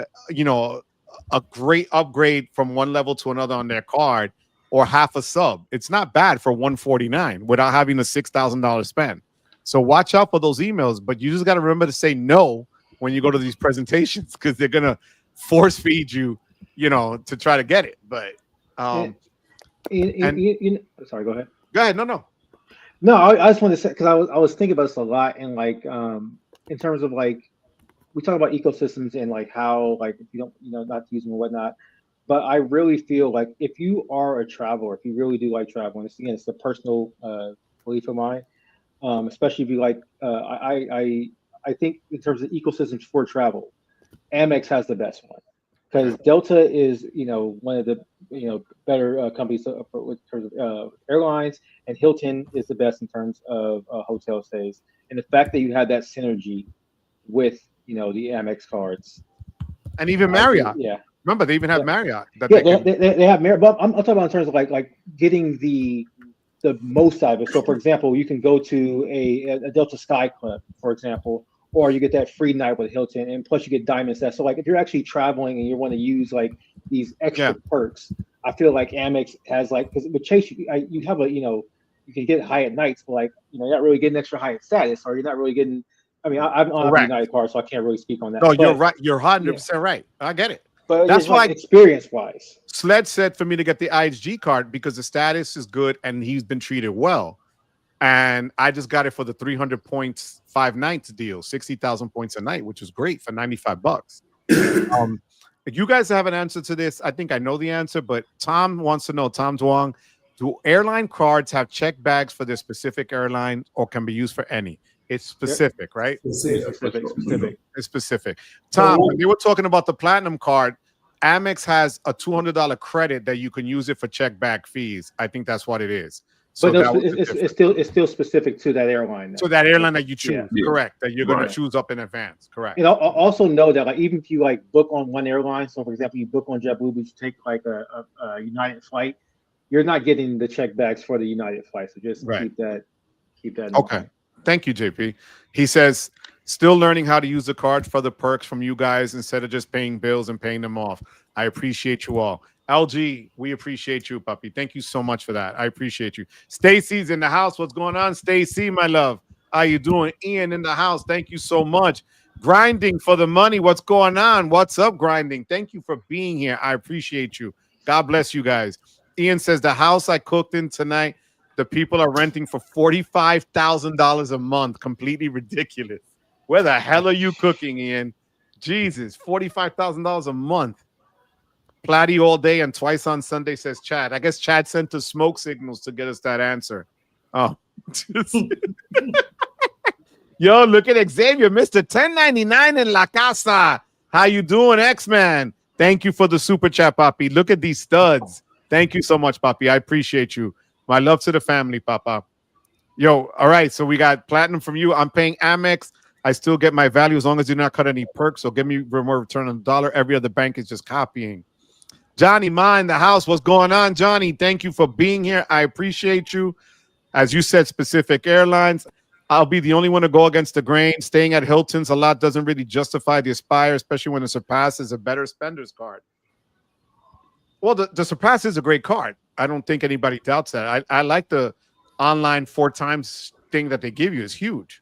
A: a great upgrade from one level to another on their card, or half a sub. It's not bad for $149 without having a $6,000 spend. So watch out for those emails, but you just got to remember to say no when you go to these presentations, because they're gonna force feed you, to try to get it. But
B: sorry, go ahead.
A: Go ahead.
B: No, I just wanted to say, because I was thinking about this a lot, and like in terms of like, we talk about ecosystems and like how like if you don't not to use them and whatnot, but I really feel like if you are a traveler, if you really do like traveling, it's a personal belief of mine. Especially if you like, I think in terms of ecosystems for travel, Amex has the best one, because Delta is one of the better companies in terms of airlines, and Hilton is the best in terms of hotel stays. And the fact that you have that synergy with the Amex cards, and
A: even Marriott. Remember, they even have Marriott.
B: They have Marriott. But I'm talking about in terms of like getting the most out of it. So, for example, you can go to a Delta Sky Club, for example, or you get that free night with Hilton, and plus you get Diamond Set. So, like, if you're actually traveling and you want to use like these extra perks, I feel like Amex has like, because with Chase, you have you can get Hyatt nights, but like you're not really getting extra Hyatt status, or you're not really getting. I mean, I'm on a United card, so I can't really speak on that.
A: No, you're right. You're 100% right. I get it.
B: But that's why, experience-wise,
A: Sled said for me to get the IHG card because the status is good and he's been treated well. And I just got it for the 300 points, 5 nights deal, 60,000 points a night, which is great for $95. If you guys have an answer to this, I think I know the answer, but Tom wants to know, Tom Zwang, do airline cards have check bags for their specific airline or can be used for any? It's specific, right?
B: Specific.
A: It's specific. Tom, when they were talking about the platinum card, Amex has a $200 credit that you can use it for check back fees. I think that's what it is. So
B: But no,
A: that was the
B: it's
A: difference.
B: still specific to that airline. Though.
A: So that airline that you choose,
C: Yeah.
A: correct? That you're going
C: Right.
A: to choose up in advance, correct?
B: You know, also know that like even if you like book on one airline, so for example, you book on JetBlue, but you take like a United flight, you're not getting the check backs for the United flight. So just
A: Right.
B: keep that in
A: Okay.
B: mind.
A: Thank you, JP. He says, still learning how to use the card for the perks from you guys instead of just paying bills and paying them off. I appreciate you all. LG, we appreciate you, puppy. Thank you so much for that. I appreciate you. Stacy's in the house. What's going on, Stacy, my love? How you doing? Ian in the house. Thank you so much. Grinding for the money. What's going on? What's up, Grinding? Thank you for being here. I appreciate you. God bless you guys. Ian says the house I cooked in tonight, the people are renting for $45,000 a month. Completely ridiculous. Where the hell are you cooking, Ian? Jesus, $45,000 a month. Platy all day and twice on Sunday, says Chad. I guess Chad sent us smoke signals to get us that answer. Oh. Yo, look at Xavier, Mr. 1099 in La Casa. How you doing, X-Man? Thank you for the super chat, Papi. Look at these studs. Thank you so much, Papi. I appreciate you. My love to the family, Papa. Yo, all right, so we got platinum from you. I'm paying Amex. I still get my value as long as you do not cut any perks. So give me more return on the dollar. Every other bank is just copying. Johnny Ma in the house. What's going on, Johnny? Thank you for being here. I appreciate you. As you said, specific airlines. I'll be the only one to go against the grain. Staying at Hilton's a lot doesn't really justify the Aspire, especially when it surpasses a better spender's card. Well, the Surpass is a great card. I don't think anybody doubts that. I like the online 4 times thing that they give you. It's huge.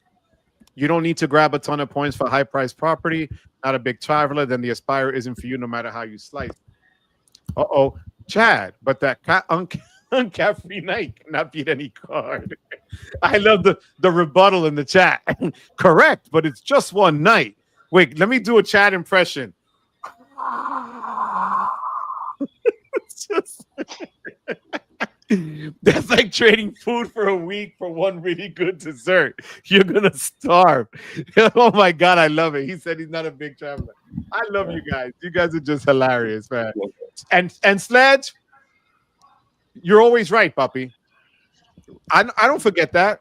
A: You don't need to grab a ton of points for high-priced property. Not a big traveler. Then the Aspire isn't for you no matter how you slice. Uh-oh, Chad. But that uncapped free night cannot beat any card. I love the rebuttal in the chat. Correct, but it's just one night. Wait, let me do a Chad impression. It's just that's like trading food for a week for one really good dessert. You're gonna starve. Oh my god, I love it. He said he's not a big traveler. I love you guys. You guys are just hilarious, man. And Sledge, you're always right, puppy. I don't forget that.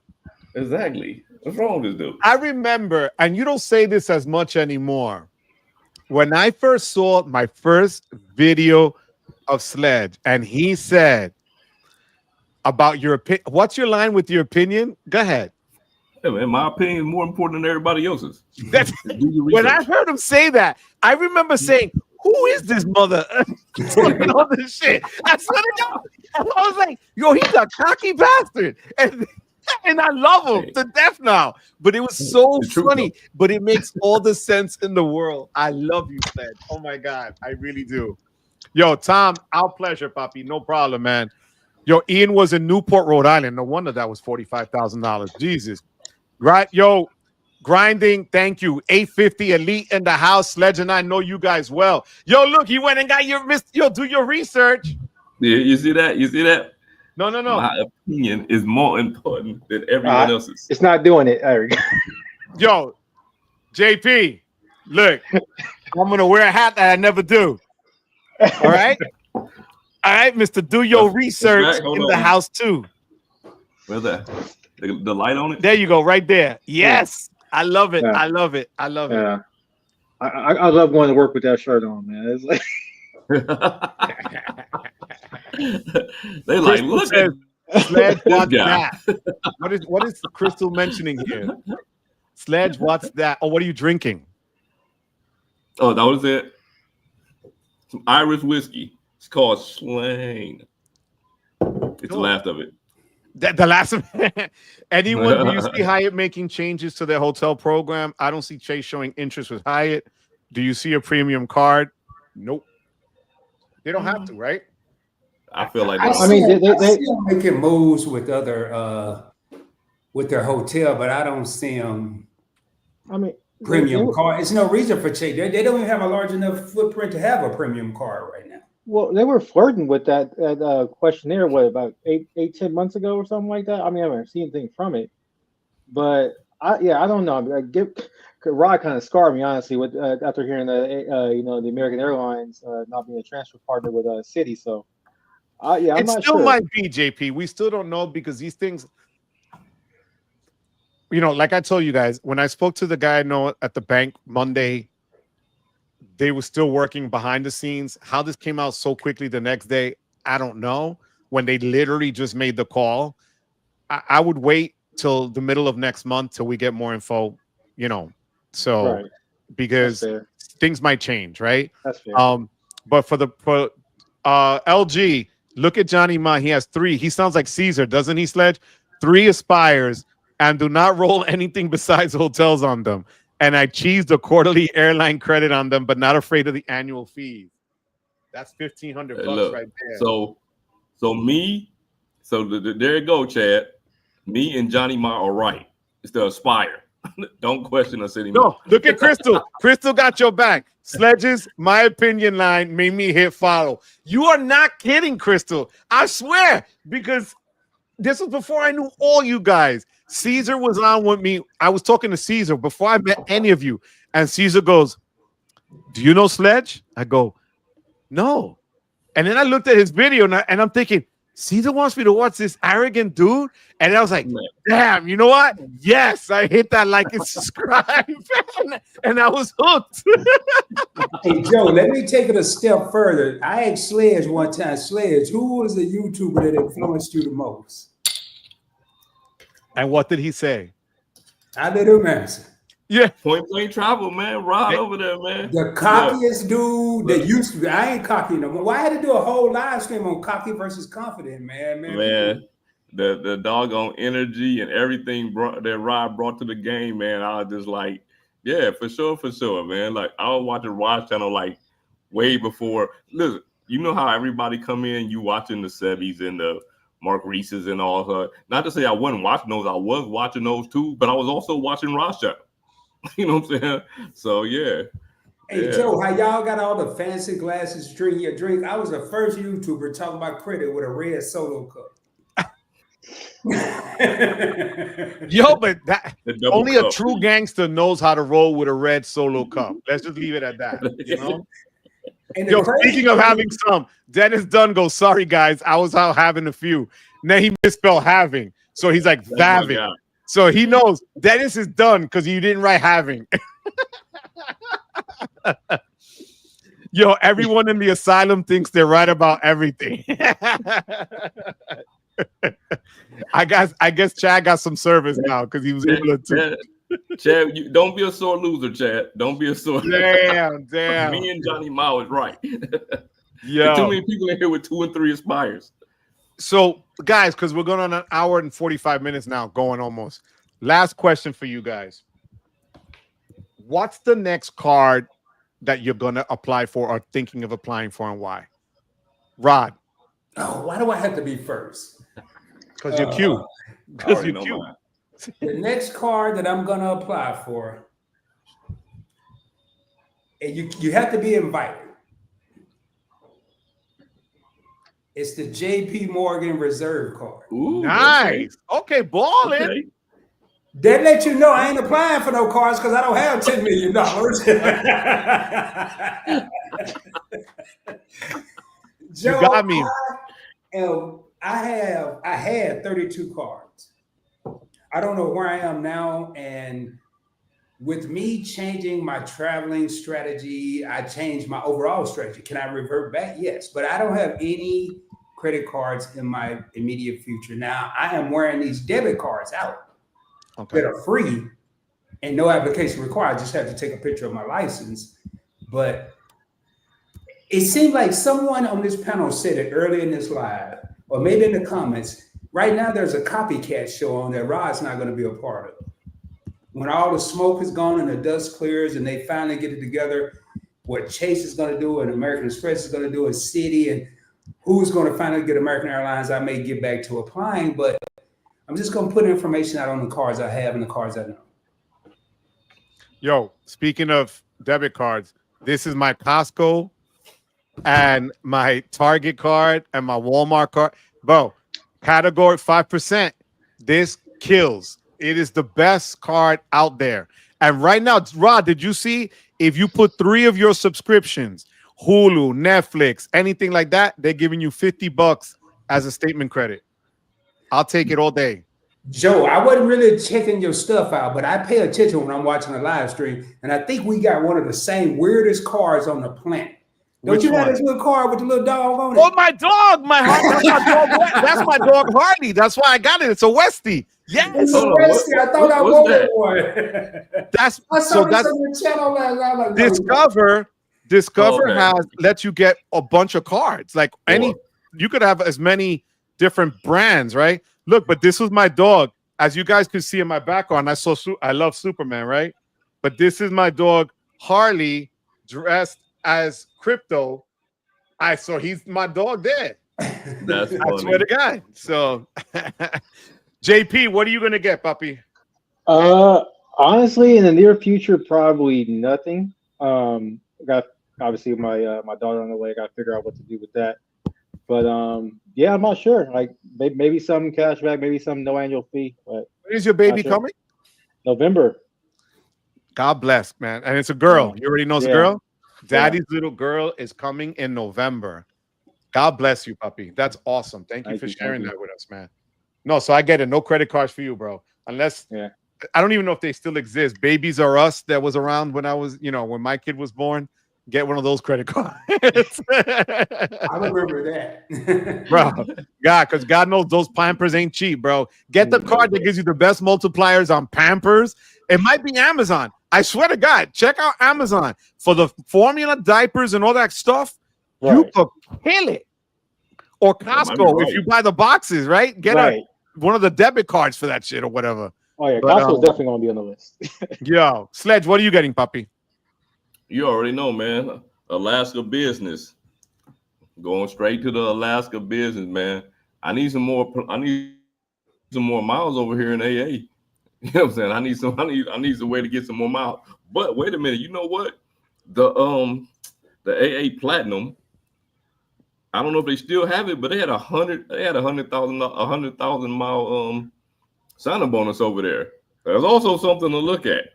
D: Exactly. What's wrong with this dude?
A: I remember, and you don't say this as much anymore. When I first saw my first video of Sledge, and he said about your opinion. What's your line with your opinion? Go ahead.
D: Hey, man, my opinion is more important than everybody else's.
A: That's, when I heard him say that, I remember saying, "Who is this mother talking all this shit?" I was like, "Yo, he's a cocky bastard," and I love him to death now. But it was so funny. But it makes all the sense in the world. I love you, Sledge. Oh my god, I really do. Yo, Tom, our pleasure, Papi. No problem, man. Yo, Ian was in Newport, Rhode Island. No wonder that was $45,000. Jesus. Right, yo, Grinding, thank you. 850 Elite in the house. Sledge and I know you guys well. Yo, look, he went and got your do your research.
D: Yeah, you see that? You see that?
A: No.
D: My opinion is more important than everyone else's.
B: It's not doing it, Eric.
A: Yo, JP, look, I'm gonna wear a hat that I never do. All right? All right, Mr. Do your research in the house too.
D: Where's that? The light on it?
A: There you go, right there. Yes, I love it. Yeah. I love it. I love it.
B: Yeah, I love going to work with that shirt on, man. It's like
D: they like look at
A: Sledge. What's that? What is Crystal mentioning here? Sledge, what's that? Oh, what are you drinking?
D: Oh, that was it. Some Irish whiskey. It's called Slain. It's the last of it.
A: The last of it. Anyone, do you see Hyatt making changes to their hotel program? I don't see Chase showing interest with Hyatt. Do you see a premium card? Nope. They don't have to, right?
D: I feel like
C: I mean, they making moves with other with their hotel, but I don't see them. I mean, premium card. It's no reason for Chase. They don't even have a large enough footprint to have a premium card right now.
B: Well, they were flirting with that questionnaire, what, about 10 months ago or something like that? I mean, I haven't seen anything from it. But, I don't know. Rod kind of scarred me, honestly, with after hearing the American Airlines not being a transfer partner with Citi. So, Yeah, I'm
A: It
B: not
A: still
B: sure.
A: might be, JP. We still don't know because these things, you know, like I told you guys, when I spoke to the guy I know at the bank Monday, they were still working behind the scenes. How this came out so quickly the next day, I don't know. When they literally just made the call, I would wait till the middle of next month till we get more info, you know. So
B: Right. That's
A: because
B: fair.
A: things might change, right?
B: That's fair.
A: But for LG, look at Johnny Ma. He has 3. He sounds like Caesar, doesn't he, Sledge? 3 Aspires and do not roll anything besides hotels on them. And I cheesed a quarterly airline credit on them, but not afraid of the annual fees. That's $1,500
D: Look,
A: right there.
D: so there you go, Chad. Me and Johnny Ma are right. It's the Aspire. Don't question us anymore.
A: No, look at Crystal. Crystal got your back. Sledges, my opinion line made me hit follow. You are not kidding, Crystal. I swear, because this was before I knew all you guys. Caesar was on with me. I was talking to Caesar before I met any of you. And Caesar goes, "Do you know Sledge?" I go, "No." And then I looked at his video and I'm thinking, Caesar wants me to watch this arrogant dude. And I was like, damn, you know what? Yes, I hit that like and subscribe. And I was hooked.
C: Hey, Joe, let me take it a step further. I asked Sledge one time, Sledge, who was the YouTuber that influenced you the most?
A: And what did he say?
C: I let him answer.
A: Yeah.
D: Point Blank Travel, man. Rod over there, man.
C: The cockiest dude that used to be. I ain't cocky no more. Why I had to do a whole live stream on cocky versus confident, man?
D: The doggone energy and everything that Rod brought to the game, man. I was just like, yeah, for sure, man. Like I was watching Rod's channel like way before. Listen, you know how everybody come in, you watching the Sebbies and the Mark Reese's and all that. Not to say I wasn't watching those, I was watching those too, but I was also watching Rod's channel. You know what I'm saying? So yeah.
C: Hey Joe, how y'all got all the fancy glasses to drink your drink? I was the first YouTuber talking about credit with a red Solo cup.
A: Yo, but that only
D: cup.
A: A true gangster knows how to roll with a red Solo cup. Let's just leave it at that. You know. Yo, speaking of having some, Dennis Dunn goes, "Sorry guys, I was out having a few." Then he misspelled having, so he's like "having." So he knows Dennis is done because you didn't write having. Yo, everyone in the asylum thinks they're right about everything. I guess Chad got some service now because he was able to.
D: Chad, don't be a sore loser, Chad. Don't be a sore.
A: Damn.
D: Me and Johnny Ma was right.
A: Yeah.
D: Too many people in here with 2 and 3 Aspires.
A: So, guys, because we're going on an hour and 45 minutes now, going almost. Last question for you guys. What's the next card that you're going to apply for or thinking of applying for, and why? Rod.
C: Oh, why do I have to be first?
A: Because you're cute. Because you're cute.
C: The next card that I'm going to apply for, and you have to be invited. It's the JP Morgan Reserve card.
A: Ooh, nice. Okay, balling. Okay.
C: That let you know I ain't applying for no cards because I don't have $10 million. Joe,
A: you got me.
C: I had 32 cards. I don't know where I am now. And with me changing my traveling strategy, I changed my overall strategy. Can I revert back? Yes, but I don't have any credit cards in my immediate future. Now, I am wearing these debit cards out that are free and no application required. I just have to take a picture of my license. But it seemed like someone on this panel said it early in this live, or maybe in the comments. Right now, there's a copycat show on that Rod's not going to be a part of. When all the smoke is gone and the dust clears and they finally get it together, what Chase is going to do and American Express is going to do and Citi and who's going to finally get American Airlines, I may get back to applying, but I'm just going to put information out on the cards I have and the cards I know.
A: Yo, speaking of debit cards, this is my Costco and my Target card and my Walmart card. Bro, category 5%. This kills. It is the best card out there. And right now, Rod, did you see if you put 3 of your subscriptions Hulu, Netflix, anything like that, they're giving you $50 as a statement credit. I'll take it all day.
C: Joe, I wasn't really checking your stuff out, but I pay attention when I'm watching a live stream, and I think we got one of the same weirdest cars on the planet. Don't
A: Which
C: you have
A: one?
C: this little car with the little dog on it?
A: Oh, my dog! That's my dog Harley. That's why I got it. It's a Westie. Yes.
C: It's a Westie. I thought I wanted one.
A: That's
C: I saw this
A: that's
C: on your channel last night. Like,
A: Discover has lets you get a bunch of cards. Like you could have as many different brands, right? Look, but this was my dog. As you guys could see in my background, I love Superman, right? But this is my dog Harley dressed as Crypto. So he's my dog there.
D: That's funny.
A: I swear to God. So JP, what are you gonna get, puppy?
B: Honestly, in the near future, probably nothing. Got obviously my my daughter on the way. I got to figure out what to do with that. But yeah, I'm not sure. Like maybe some cash back, maybe some no annual fee. But
A: when is your baby coming?
B: November.
A: God bless, man. And it's a girl. You already know it's a girl. Daddy's little girl is coming in November. God bless you, puppy. That's awesome. Thank you for sharing that with us, man. No, so I get it. No credit cards for you, bro. Unless I don't even know if they still exist. Babies R Us that was around when I was, when my kid was born. Get one of those credit cards.
C: I remember that.
A: Bro. Yeah, because God knows those Pampers ain't cheap, bro. Get the card that gives you the best multipliers on Pampers. It might be Amazon. I swear to God, check out Amazon for the formula diapers and all that stuff. Right. You could kill it. Or Costco if you buy the boxes, right? Get one of the debit cards for that shit or whatever.
B: Oh yeah, Costco's definitely gonna be on the list.
A: Yo, Sledge, what are you getting, puppy?
D: You already know, man. Alaska business. Going straight to the Alaska business, man. I need some more miles over here in AA. You know what I'm saying? I need some way to get some more miles. But wait a minute, you know what? The AA Platinum, I don't know if they still have it, but they had 100,000 mile sign-up bonus over there. There's also something to look at.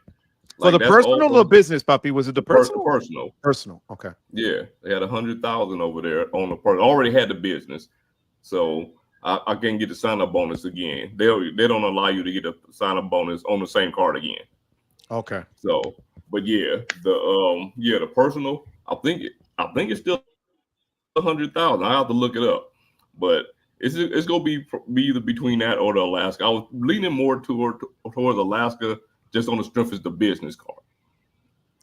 A: So the personal or business, puppy? Was it the personal?
D: Personal.
A: Personal. Okay.
D: Yeah, they had 100,000 over there on the person. Already had the business, so I can't get the sign-up bonus again. They don't allow you to get a sign-up bonus on the same card again. Okay. So, but yeah, the personal. I think it's still 100,000. I have to look it up, but it's gonna be either between that or the Alaska. I was leaning more towards Alaska. Just on the strength is the business card.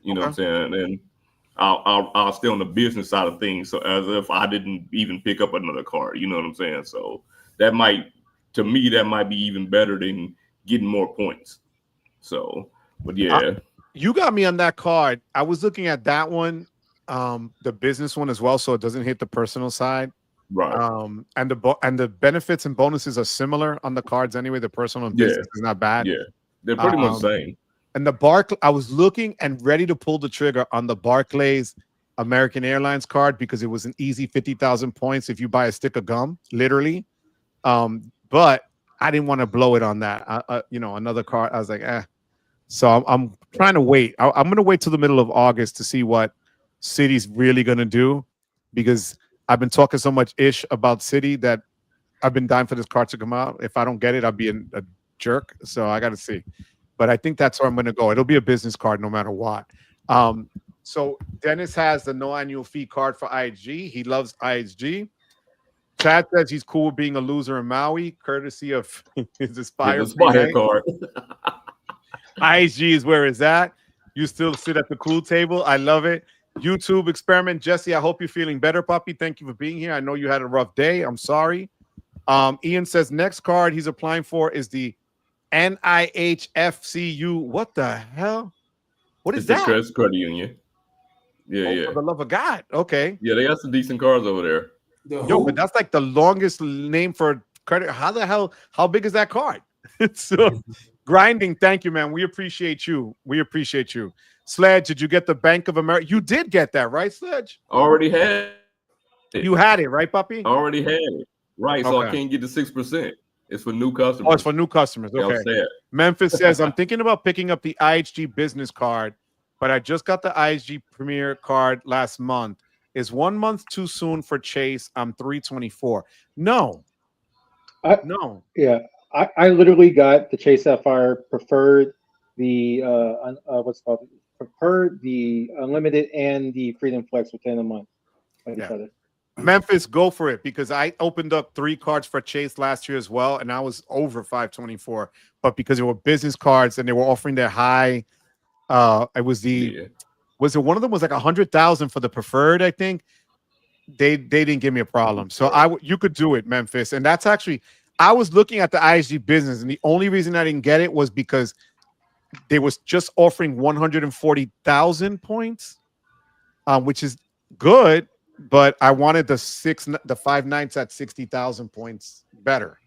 D: You know what I'm saying? And I'll stay on the business side of things. So as if I didn't even pick up another card. You know what I'm saying? So that might be even better than getting more points. So, but yeah.
A: You got me on that card. I was looking at that one, the business one as well, so it doesn't hit the personal side.
D: Right.
A: And the benefits and bonuses are similar on the cards anyway. The personal and business is not bad.
D: Yeah. They're pretty much the same.
A: And I was looking and ready to pull the trigger on the Barclays American Airlines card because it was an easy 50,000 points if you buy a stick of gum, literally. But I didn't want to blow it on that. Another card. I was like, So I'm trying to wait. I'm going to wait till the middle of August to see what Citi's really going to do, because I've been talking so much ish about Citi that I've been dying for this card to come out. If I don't get it, I'll be a jerk. So I got to see. But I think that's where I'm going to go. It'll be a business card no matter what. So Dennis has the no annual fee card for IHG. He loves IHG. Chad says he's cool with being a loser in Maui, courtesy of his Aspire
D: card.
A: IHG is where it's at. You still sit at the cool table. I love it. YouTube experiment. Jesse, I hope you're feeling better, puppy. Thank you for being here. I know you had a rough day. I'm sorry. Ian says next card he's applying for is the NIHFCU. What the hell? What is that?
D: It's the credit union. Yeah.
A: For the love of God. Okay.
D: Yeah, they got some decent cards over there.
A: Yo, but that's like the longest name for credit. How big is that card? So grinding. Thank you, man. We appreciate you. Sledge, did you get the Bank of America? You did get that, right, Sledge?
D: Already had it.
A: You had it, right, puppy?
D: Already had it. Right, so I can't get the 6%. It's for new customers.
A: Oh, it's for new customers. Okay. Memphis says, I'm thinking about picking up the IHG business card, but I just got the IHG Premier card last month. Is 1 month too soon for Chase? I'm 324. No. No.
B: Yeah, I literally got the Chase Sapphire preferred, the what's it called, preferred, the unlimited, and the Freedom Flex within a month of each other.
A: Memphis, go for it, because I opened up 3 cards for Chase last year as well, and I was over 524. But because they were business cards and they were offering their high, it was was it one of them was like 100,000 for the preferred? I think they didn't give me a problem. So you could do it, Memphis, and that's actually I was looking at the ISG business, and the only reason I didn't get it was because they was just offering 140,000 points, which is good. But I wanted the 5 nights at 60,000 points better.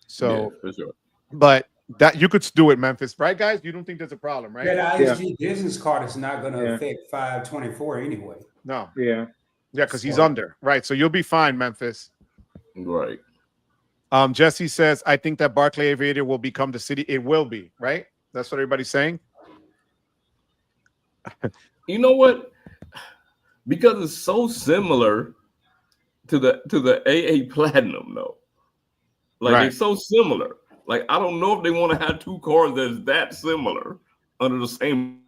A: So,
D: for sure.
A: But that you could do it, Memphis, right, guys? You don't think there's a problem, right?
C: That ISG business card is not going to affect 524 anyway.
A: No.
B: Yeah,
A: because he's under, right? So you'll be fine, Memphis.
D: Right.
A: Jesse says, I think that Barclay Aviator will become the Citi. It will be, right? That's what everybody's saying.
D: You know what? Because it's so similar to the AA Platinum, though. Like it's so similar. Like I don't know if they want to have 2 cards that's that similar under the same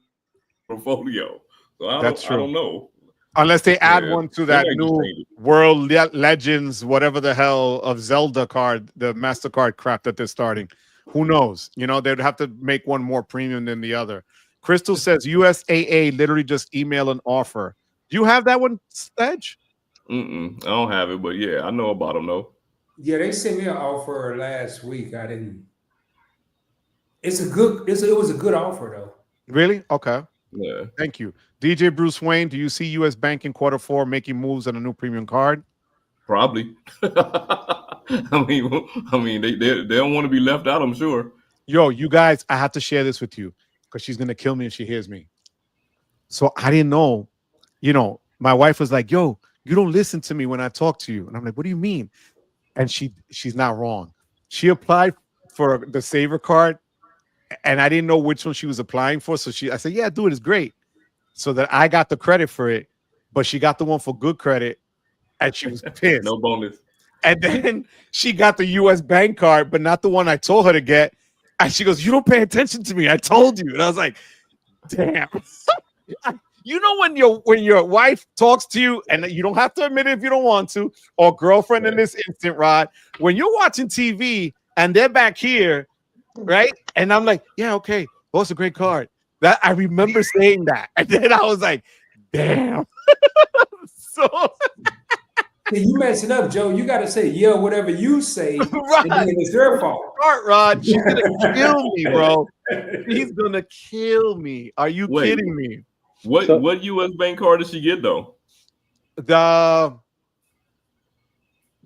D: portfolio. So I don't know.
A: Unless they add one to that new World Legends, whatever the hell of Zelda card, the Mastercard crap that they're starting. Who knows? You know, they'd have to make one more premium than the other. Crystal says USAA literally just email an offer. Do you have that one, Edge?
D: I don't have it, but yeah, I know about them though.
C: Yeah, they sent me an offer last week. I didn't. It was a good offer though.
A: Really? Okay.
D: Yeah.
A: Thank you. DJ Bruce Wayne, do you see US Bank in Q4 making moves on a new premium card?
D: Probably. I mean, they don't want to be left out, I'm sure.
A: Yo, you guys, I have to share this with you because she's gonna kill me if she hears me. So I didn't know. You know, my wife was like, yo, you don't listen to me when I talk to you. And I'm like, what do you mean? And she's not wrong. She applied for the Saver card, and I didn't know which one she was applying for. So I said, yeah, dude, it's great. So that I got the credit for it, but she got the one for good credit, and she was pissed.
D: No bonus.
A: And then she got the US Bank card, but not the one I told her to get. And she goes, you don't pay attention to me. I told you. And I was like, damn. You know when your wife talks to you, and you don't have to admit it if you don't want to, or girlfriend in this instant, Rod, when you're watching TV and they're back here, right? And I'm like, yeah, okay, well, it's a great card. That I remember saying that, and then I was like, damn. So
C: you messing up, Joe. You got to say whatever you say,
A: right.
C: And then it's your fault.
A: Rod, she's gonna kill me, bro. He's gonna kill me. Are you kidding me?
D: What US Bank card did she get though?
A: The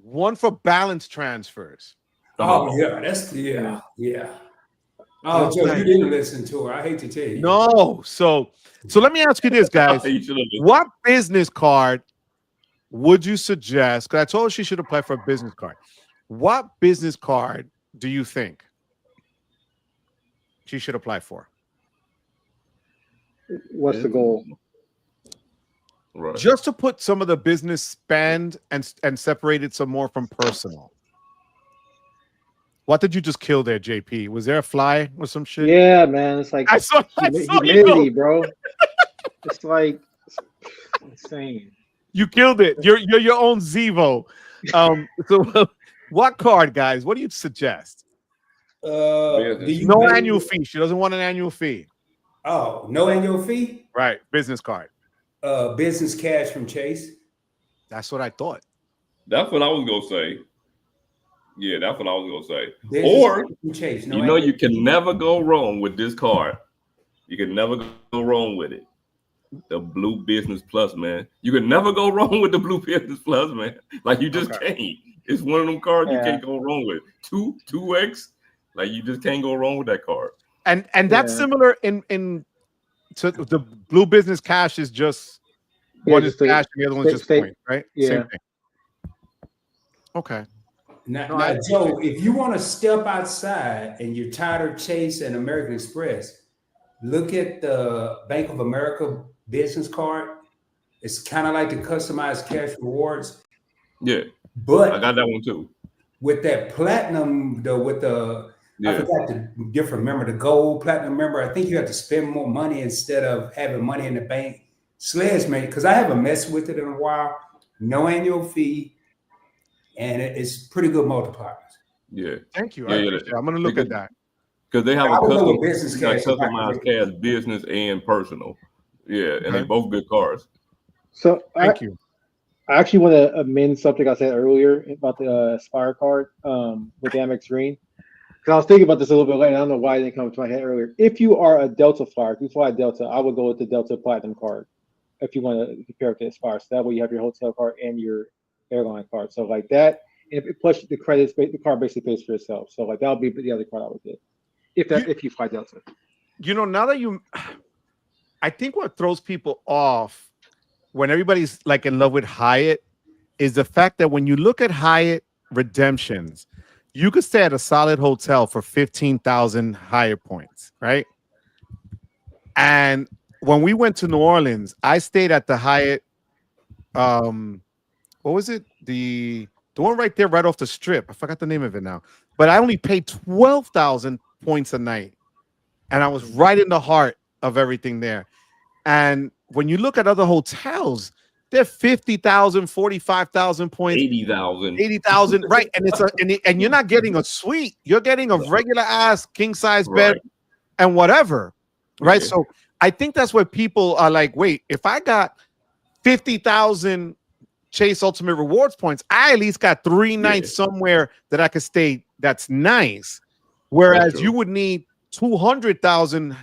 A: one for balance transfers.
C: Oh yeah, that's yeah. Oh, Joe, you didn't listen to her. I hate to tell you.
A: No. So let me ask you this, guys. What business card would you suggest? Because I told her she should apply for a business card. What business card do you think she should apply for?
B: What's the goal?
D: Right.
A: Just to put some of the business spend and separate it some more from personal. What did you just kill there, JP? Was there a fly or some shit?
B: Yeah, man. It's like
A: I saw
B: humidity, bro. It's like insane.
A: You killed it. You're your own Zevo. So what card, guys? What do you suggest? No annual fee. She doesn't want an annual fee.
C: Oh, no annual fee?
A: Right. Business card.
C: Business cash from Chase.
A: That's what I thought.
D: That's what I was gonna say. Yeah, that's what I was gonna say.
C: Business
D: or
C: Chase,
D: you can never go wrong with this card. You can never go wrong with it. The Blue Business Plus, man. You can never go wrong with the Blue Business Plus, man. Like you just can't. It's one of them cards you can't go wrong with. 2x. Like you just can't go wrong with that card.
A: And that's similar in to the Blue Business Cash is just one is cash and the other one's just point, right?
B: Yeah.
A: Same thing. Okay.
C: Now, Joe, if you want to step outside and you're tired of Chase and American Express, look at the Bank of America business card. It's kind of like the customized cash rewards.
D: Yeah,
C: but
D: I got that one too.
C: With that platinum, though, with the I forgot the different member, the gold platinum member. I think you have to spend more money instead of having money in the bank. Sledge mate, because I haven't messed with it in a while. No annual fee, and it's pretty good multipliers.
D: Yeah,
A: thank you. I'm gonna look at that
D: because they have a
C: customized
D: cash, business and personal. Yeah, and they both good cars.
B: So
A: thank you.
B: I actually want to amend something I said earlier about the Aspire card with the Amex Green. Because I was thinking about this a little bit later. I don't know why it didn't come to my head earlier. If you are a Delta flyer, if you fly Delta, I would go with the Delta Platinum card if you want to compare it to Aspire. So that way you have your hotel card and your airline card. So like that, and plus the credits, the card basically pays for itself. So like that'll be the other card I would get if you fly Delta.
A: You know, now that I think what throws people off when everybody's like in love with Hyatt is the fact that when you look at Hyatt redemptions, you could stay at a solid hotel for 15,000 Hyatt points, right? And when we went to New Orleans, I stayed at the Hyatt. What was it? The one right there, right off the strip. I forgot the name of it now. But I only paid 12,000 points a night, and I was right in the heart of everything there. And when you look at other hotels, they're 50,000, 45,000 points, 80,000, right? And and you're not getting a suite; you're getting a regular ass king size bed and whatever, right? Yeah. So I think that's where people are like, wait, if I got 50,000 Chase Ultimate Rewards points, I at least got 3 nights somewhere that I could stay. That's nice. Whereas you would need 200,000.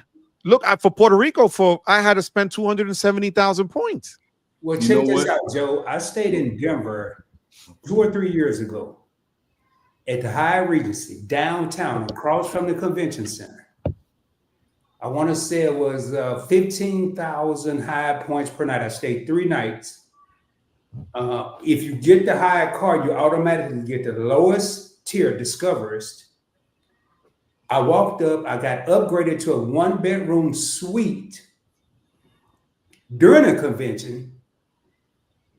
A: Look, for Puerto Rico, I had to spend 270,000 points.
C: Well, check this out, Joe. I stayed in Denver 2 or 3 years ago at the Hyatt Regency downtown, across from the convention center. I want to say it was 15,000 Hyatt points per night. I stayed 3 nights. If you get the Hyatt card, you automatically get the lowest tier, Discoverist. I walked up, I got upgraded to a 1-bedroom suite during a convention.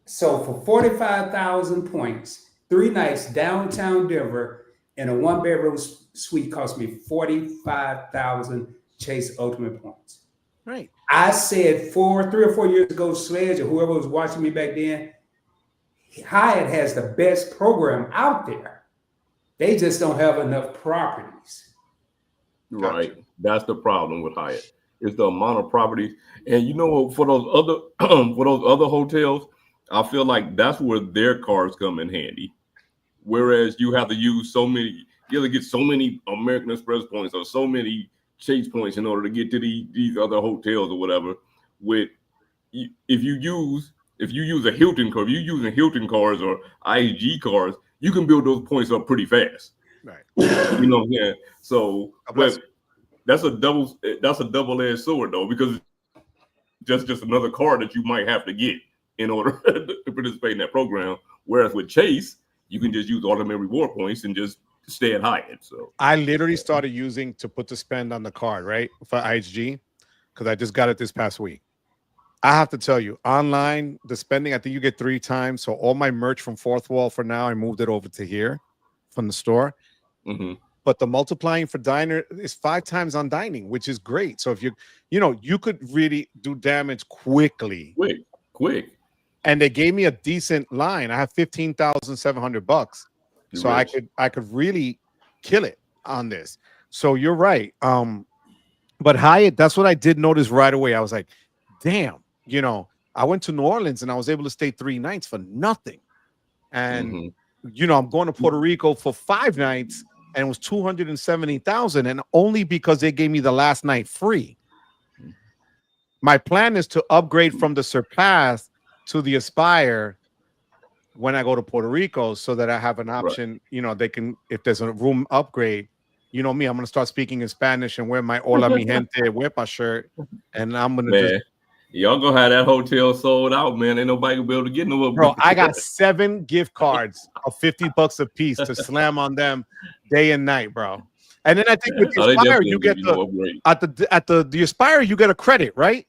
C: So for 45,000 points, 3 nights downtown Denver in a 1-bedroom suite cost me 45,000 Chase Ultimate points.
A: Right.
C: I said 3 or 4 years ago, Sledge or whoever was watching me back then, Hyatt has the best program out there. They just don't have enough properties.
D: Right. That's the problem with Hyatt. It's the amount of properties. And you know, for those other hotels, I feel like that's where their cars come in handy. Whereas you have to use you have to get so many American Express points or so many Chase points in order to get to these other hotels or whatever. If you use a Hilton car, if you're using Hilton cars or IHG cars, you can build those points up pretty fast.
A: Right.
D: You know what I'm saying? So but that's a double-edged sword though, because it's just another card that you might have to get in order to participate in that program. Whereas with Chase, you can just use automatic reward points and just stay at Hyatt. So
A: I literally started using to put the spend on the card, right? For IHG, because I just got it this past week. I have to tell you, online, the spending, I think you get 3 times. So all my merch from Fourth Wall for now, I moved it over to here from the store.
D: Mm-hmm.
A: But the multiplying for diner is 5 times on dining, which is great. So if you could really do damage quickly.
D: Quick.
A: And they gave me a decent line. I have $15,700. So I could really kill it on this. So you're right. But Hyatt, that's what I did notice right away. I was like, damn, I went to New Orleans and I was able to stay 3 nights for nothing. And I'm going to Puerto Rico for 5 nights and it was 270,000, and only because they gave me the last night free. My plan is to upgrade from the Surpass to the Aspire when I go to Puerto Rico, so that I have an option. Right. They can, if there's a room upgrade, you know me, I'm gonna start speaking in Spanish and wear my "Hola mi gente" huepa shirt, and I'm gonna
D: y'all gonna have that hotel sold out, man. Ain't nobody gonna be able to get no upgrade.
A: Bro, I got 7 gift cards of $50 a piece to slam on them day and night, bro. And then I think with the Aspire, you get at the Aspire, you get a credit, right?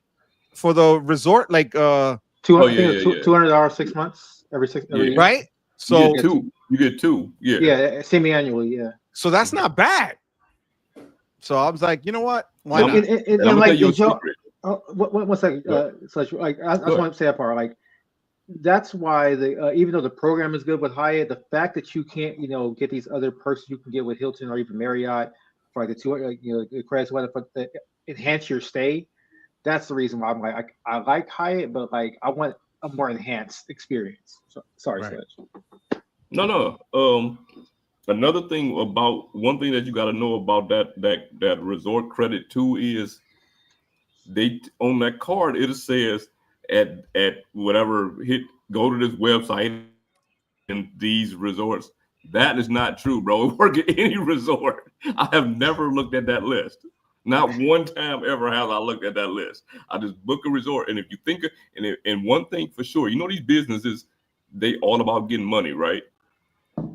A: For the resort, like
B: $200 6 months every year.
A: Right? So
D: you get two. Yeah.
B: Yeah, semi-annually. Yeah.
A: So that's not bad. So I was like, you know what? Why not?
B: And like Joe, one second. Like I just want to say that part. Like that's why even though the program is good with Hyatt, the fact that you can't, get these other perks you can get with Hilton or even Marriott for like the 200, the credits, whatever, that enhance your stay. That's the reason why I'm like, I like Hyatt, but like I want a more enhanced experience. So, sorry,
A: right.
B: Sledge.
D: No. Another thing one thing that you got to know about that resort credit too is they on that card it says at whatever go to this website in these resorts. That is not true, bro. Work at any resort. I have never looked at that list. Not one time ever have I looked at that list. I just book a resort, and if you think and one thing for sure, these businesses, they all about getting money, right?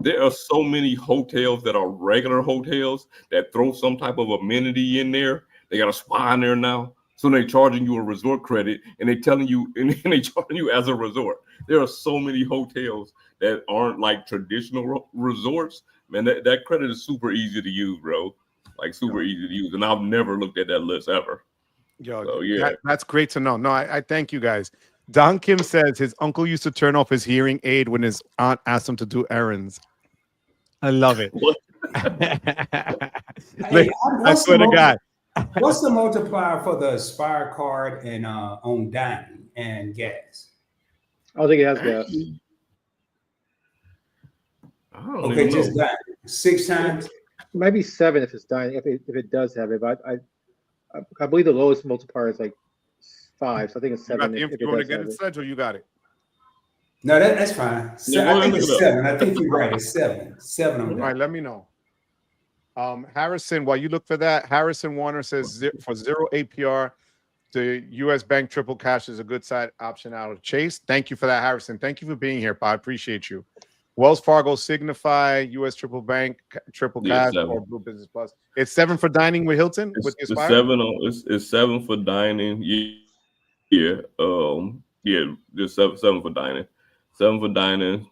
D: There are so many hotels that are regular hotels that throw some type of amenity in there. They got a spa in there now. So they're charging you a resort credit and they're telling you, and they charging you as a resort. There are so many hotels that aren't like traditional resorts. Man, that credit is super easy to use, bro. Like super easy to use. And I've never looked at that list ever.
A: Yo,
D: so, yeah.
A: That's great to know. No, I thank you guys. Don Kim says his uncle used to turn off his hearing aid when his aunt asked him to do errands. I love it. I swear to God.
C: What's the multiplier for the Aspire card and on dining and gas?
B: I don't think it has gas.
C: Okay, just dining. 6 times?
B: Maybe 7 if it's dining, if it does have it. But I believe the lowest multiplier is like 5. So I think it's 7.
A: You want to get it, Sledge, or you got it?
C: No, that's fine. I think it's 7. I think you're right. It's 7. 7 on that.
A: All right, let me know. Harrison, while you look for that, Harrison Warner says for 0 APR, the U.S. Bank triple cash is a good side option out of Chase. Thank you for that, Harrison. Thank you for being here, I appreciate you. Wells Fargo, Signify, U.S. triple bank, triple cash, or Blue Business Plus. It's 7 for dining with Hilton.
D: It's 7 for dining. Yeah. Just 7 for dining. 7 for dining.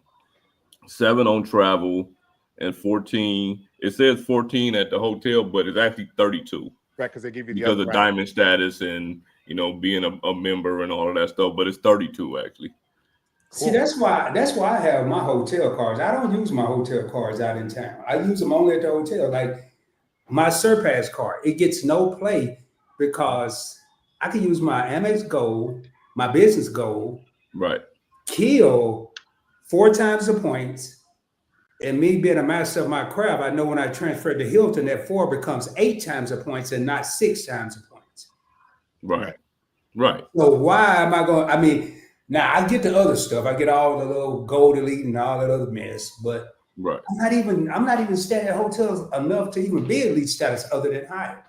D: 7 on travel, and 14. It says 14 at the hotel, but it's actually 32.
A: Right, because they give you
D: because of diamond status and being a member and all of that stuff. But it's 32 actually.
C: See, that's why I have my hotel cards. I don't use my hotel cards out in town. I use them only at the hotel. Like my Surpass card, it gets no play because I can use my Amex Gold, my Business Gold,
D: right,
C: kill 4 times the points. And me being a master of my craft, I know when I transfer to Hilton, that 4 becomes 8 times the points and not 6 times the points.
D: Right.
C: So why am I going? I mean, now I get the other stuff. I get all the little Gold Elite and all that other mess, but I'm not even staying at hotels enough to even be elite status other than Hyatt.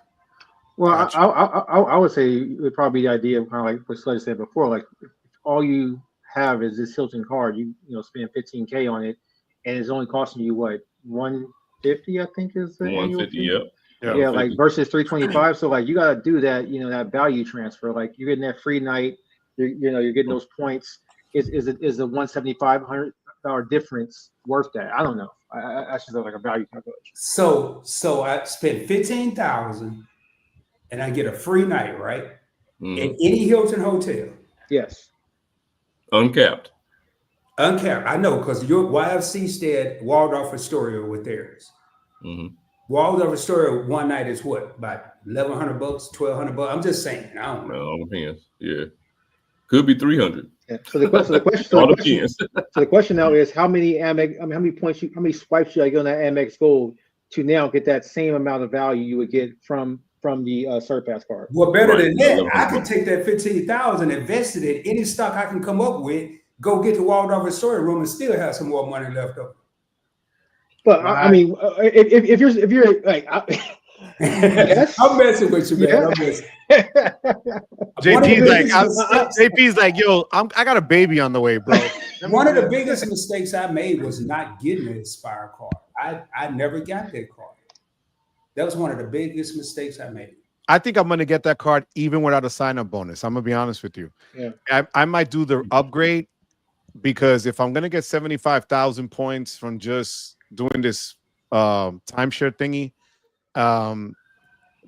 B: Well, I would say it would probably be the idea of kind of like what Sledge said before. Like, if all you have is this Hilton card, you spend $15K on it. And it's only costing you what, $150, I think is the
D: $150,
B: yeah, like versus $325. So like you gotta do that, that value transfer. Like you're getting that free night, you're getting those points. Is the $175 difference worth that? I don't know. I should have like a value calculation.
C: So I spent $15,000 and I get a free night, right?
D: Mm-hmm.
C: In any Hilton hotel.
B: Yes.
D: Uncapped.
C: I know, because your YFC stayed Waldorf Astoria with theirs.
D: Mm-hmm.
C: Waldorf Astoria one night is what, about $1,100, $1,200? I'm just saying. I don't know.
D: All depends. Yeah, could be $300.
B: Yeah. So the question now is how many Amex? how many points? How many swipes should I get on that Amex Gold to now get that same amount of value you would get from the Surpass card?
C: Well, better than that, I could take that $15,000, invested in any stock I can come up with. Go get the Waldorf Astoria room and still have some more money left over.
B: But I mean, if you're like, yes.
C: I'm messing with you, man. Yeah. I'm messing.
A: JP's like, yo, I got a baby on the way, bro.
C: One of the biggest mistakes I made was not getting an Aspire card. I never got that card. That was one of the biggest mistakes I made.
A: I think I'm gonna get that card even without a sign-up bonus. I'm gonna be honest with you.
B: Yeah.
A: I might do the upgrade because if I'm gonna get 75,000 points from just doing this timeshare thingy,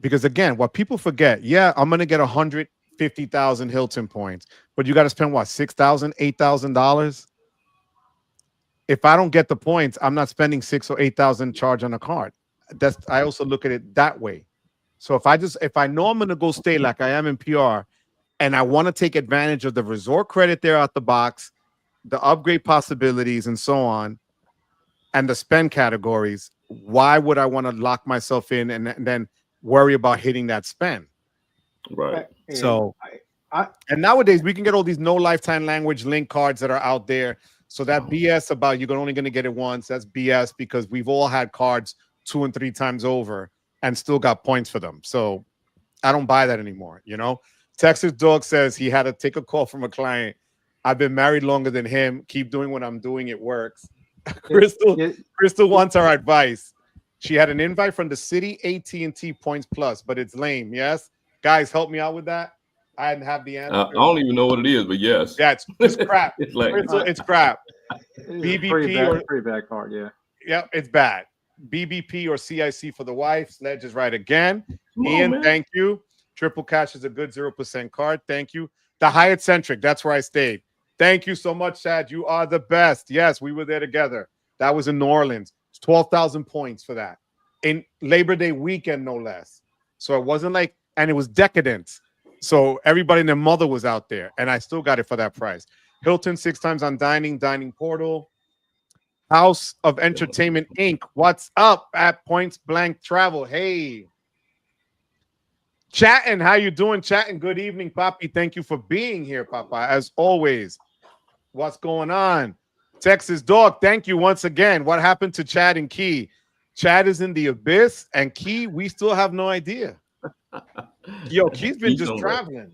A: because again, what people forget, yeah, I'm gonna get 150,000 Hilton points, but you got to spend what, $6,000, $8,000. If I don't get the points, I'm not spending $6,000 or $8,000 charge on a card. I also look at it that way. So if I know I'm gonna go stay like I am in PR, and I want to take advantage of the resort credit there out the box, the upgrade possibilities, and so on, and the spend categories, why would I want to lock myself in and then worry about hitting that spend?
D: Right.
A: So, and nowadays we can get all these no lifetime language link cards that are out there. So that BS about you're only going to get it once, that's BS, because we've all had cards 2 and 3 times over and still got points for them. So I don't buy that anymore. You know, Texas Dog says he had to take a call from a client. I've been married longer than him. Keep doing what I'm doing. It works. Crystal wants our advice. She had an invite from the Citi AT&T Points Plus, but it's lame. Yes, guys, help me out with that. I didn't have the answer.
D: I don't even know what it is, but yes.
A: Yeah, it's crap.
D: It's like
A: Crystal, it's crap. BBP
B: pretty bad card, yeah.
A: Yeah, it's bad. BBP or CIC for the wife. Sledge is right again. Ian, thank you. Triple Cash is a good 0% card. Thank you. The Hyatt Centric, that's where I stayed. Thank you so much, Chad. You are the best. Yes, we were there together. That was in New Orleans. It's 12,000 points for that. In Labor Day weekend, no less. So it wasn't like, and it was decadent. So everybody and their mother was out there, and I still got it for that price. Hilton 6 times on dining portal. House of Entertainment Inc. What's up at Points Blank Travel? Hey. Chatting, how you doing? Chatting, good evening, Papi. Thank you for being here, Papa, as always. What's going on? Texas Dog, thank you once again. What happened to Chad and Key? Chad is in the abyss, and Key, we still have no idea. Yo, Key's been just traveling.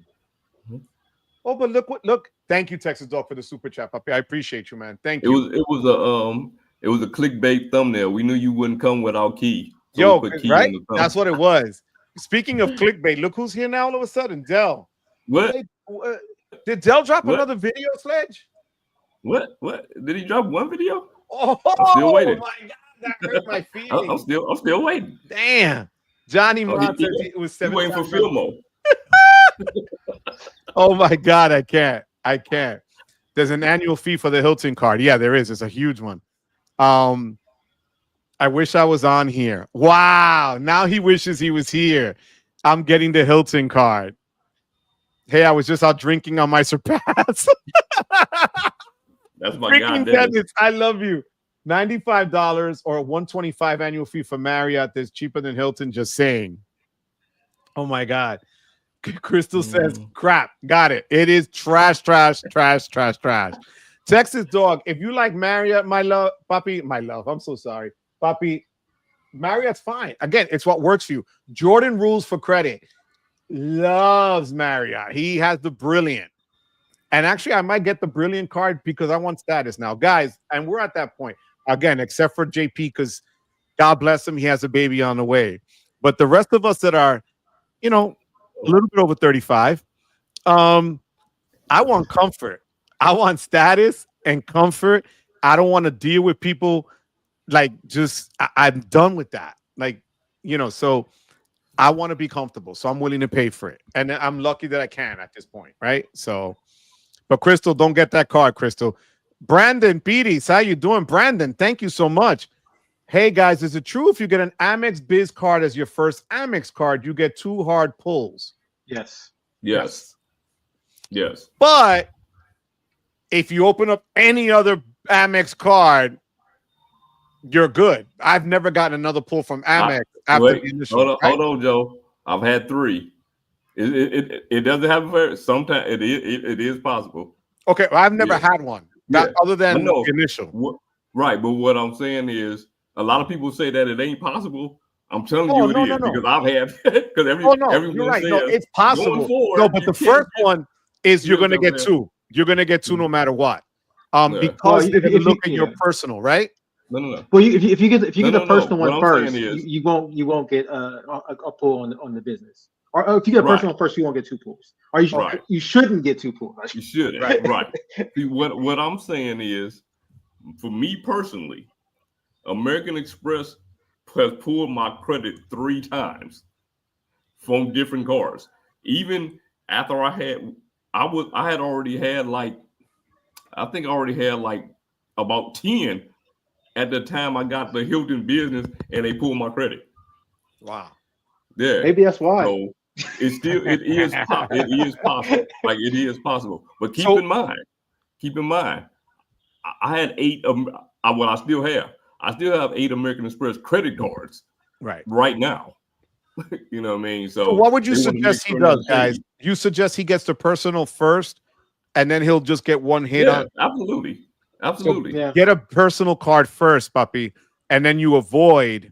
A: Oh, but look. Thank you, Texas Dog, for the super chat, Papi. I appreciate you, man. Thank you.
D: It was a clickbait thumbnail. We knew you wouldn't come without Key. So
A: yo, right? That's what it was. Speaking of clickbait, look who's here now all of a sudden. Dell.
D: What?
A: Did Dell drop another video, Sledge?
D: What? Did he drop one video?
A: Oh,
D: I'm still waiting.
A: My God, that hurt my feelings.
D: I'm still waiting.
A: Damn. Johnny Mott says it was 7
D: waiting for Filmo.
A: Oh my God, I can't. There's an annual fee for the Hilton card. Yeah, there is. It's a huge one. I wish I was on here. Wow. Now he wishes he was here. I'm getting the Hilton card. Hey, I was just out drinking on my Surpass.
D: That's my guy,
A: Dennis. I love you. $95 or $125 annual fee for Marriott. That's cheaper than Hilton. Just saying. Oh my God. Crystal says, crap. Got it. It is trash. Texas Dog, if you like Marriott, my love, Papi, my love. I'm so sorry. Papi, Marriott's fine. Again, it's what works for you. Jordan Rules for Credit loves Marriott. He has the Brilliant. And actually, I might get the Brilliant card because I want status now. Guys, and we're at that point. Again, except for JP, because God bless him, he has a baby on the way. But the rest of us that are, you know, a little bit over 35, I want comfort. I want status and comfort. I don't want to deal with people like I'm done with that. Like, you know, so I want to be comfortable. So I'm willing to pay for it. And I'm lucky that I can at this point, right? So, but Crystal, don't get that card, Crystal. Brandon Petey, how you doing? Brandon, thank you so much. Hey, guys, is it true if you get an Amex Biz card as your first Amex card, you get 2 hard pulls?
B: Yes.
A: But if you open up any other Amex card, you're good. I've never gotten another pull from Amex after the initial.
D: Hold on, Joe. I've had 3. It doesn't happen for sometimes. It is possible.
A: Okay, well, I've never had one. Other than the initial.
D: Right, but what I'm saying is, a lot of people say that it ain't possible. I'm telling you it is because I've had because everyone
A: you're right.
D: says
A: No, it's possible.
D: Forward,
A: but the first one is you're gonna get 2. You're gonna get 2 no matter what. Because if you look at your personal, right?
B: No. Well, if you get the personal one first, you won't get a pull on the business Or if you get a
D: Right.
B: personal first, you won't get 2 pulls. Or you,
D: Right.
B: you shouldn't get 2 pulls.
D: You shouldn't. Right. See, what I'm saying is, for me personally, American Express has pulled my credit 3 times from different cards. Even after I had already had like, I think I already had like about 10 at the time I got the Hilton business, and they pulled my credit.
A: Wow.
D: Yeah.
B: Maybe that's why.
D: So it is possible. Like, it is possible. But keep in mind, I had 8 I still have 8 American Express credit cards right now. You know what I mean? So
A: what would you suggest he does, guys? You suggest he gets the personal first, and then he'll just get one hit on?
C: Absolutely.
A: So get a personal card first, puppy, and then you avoid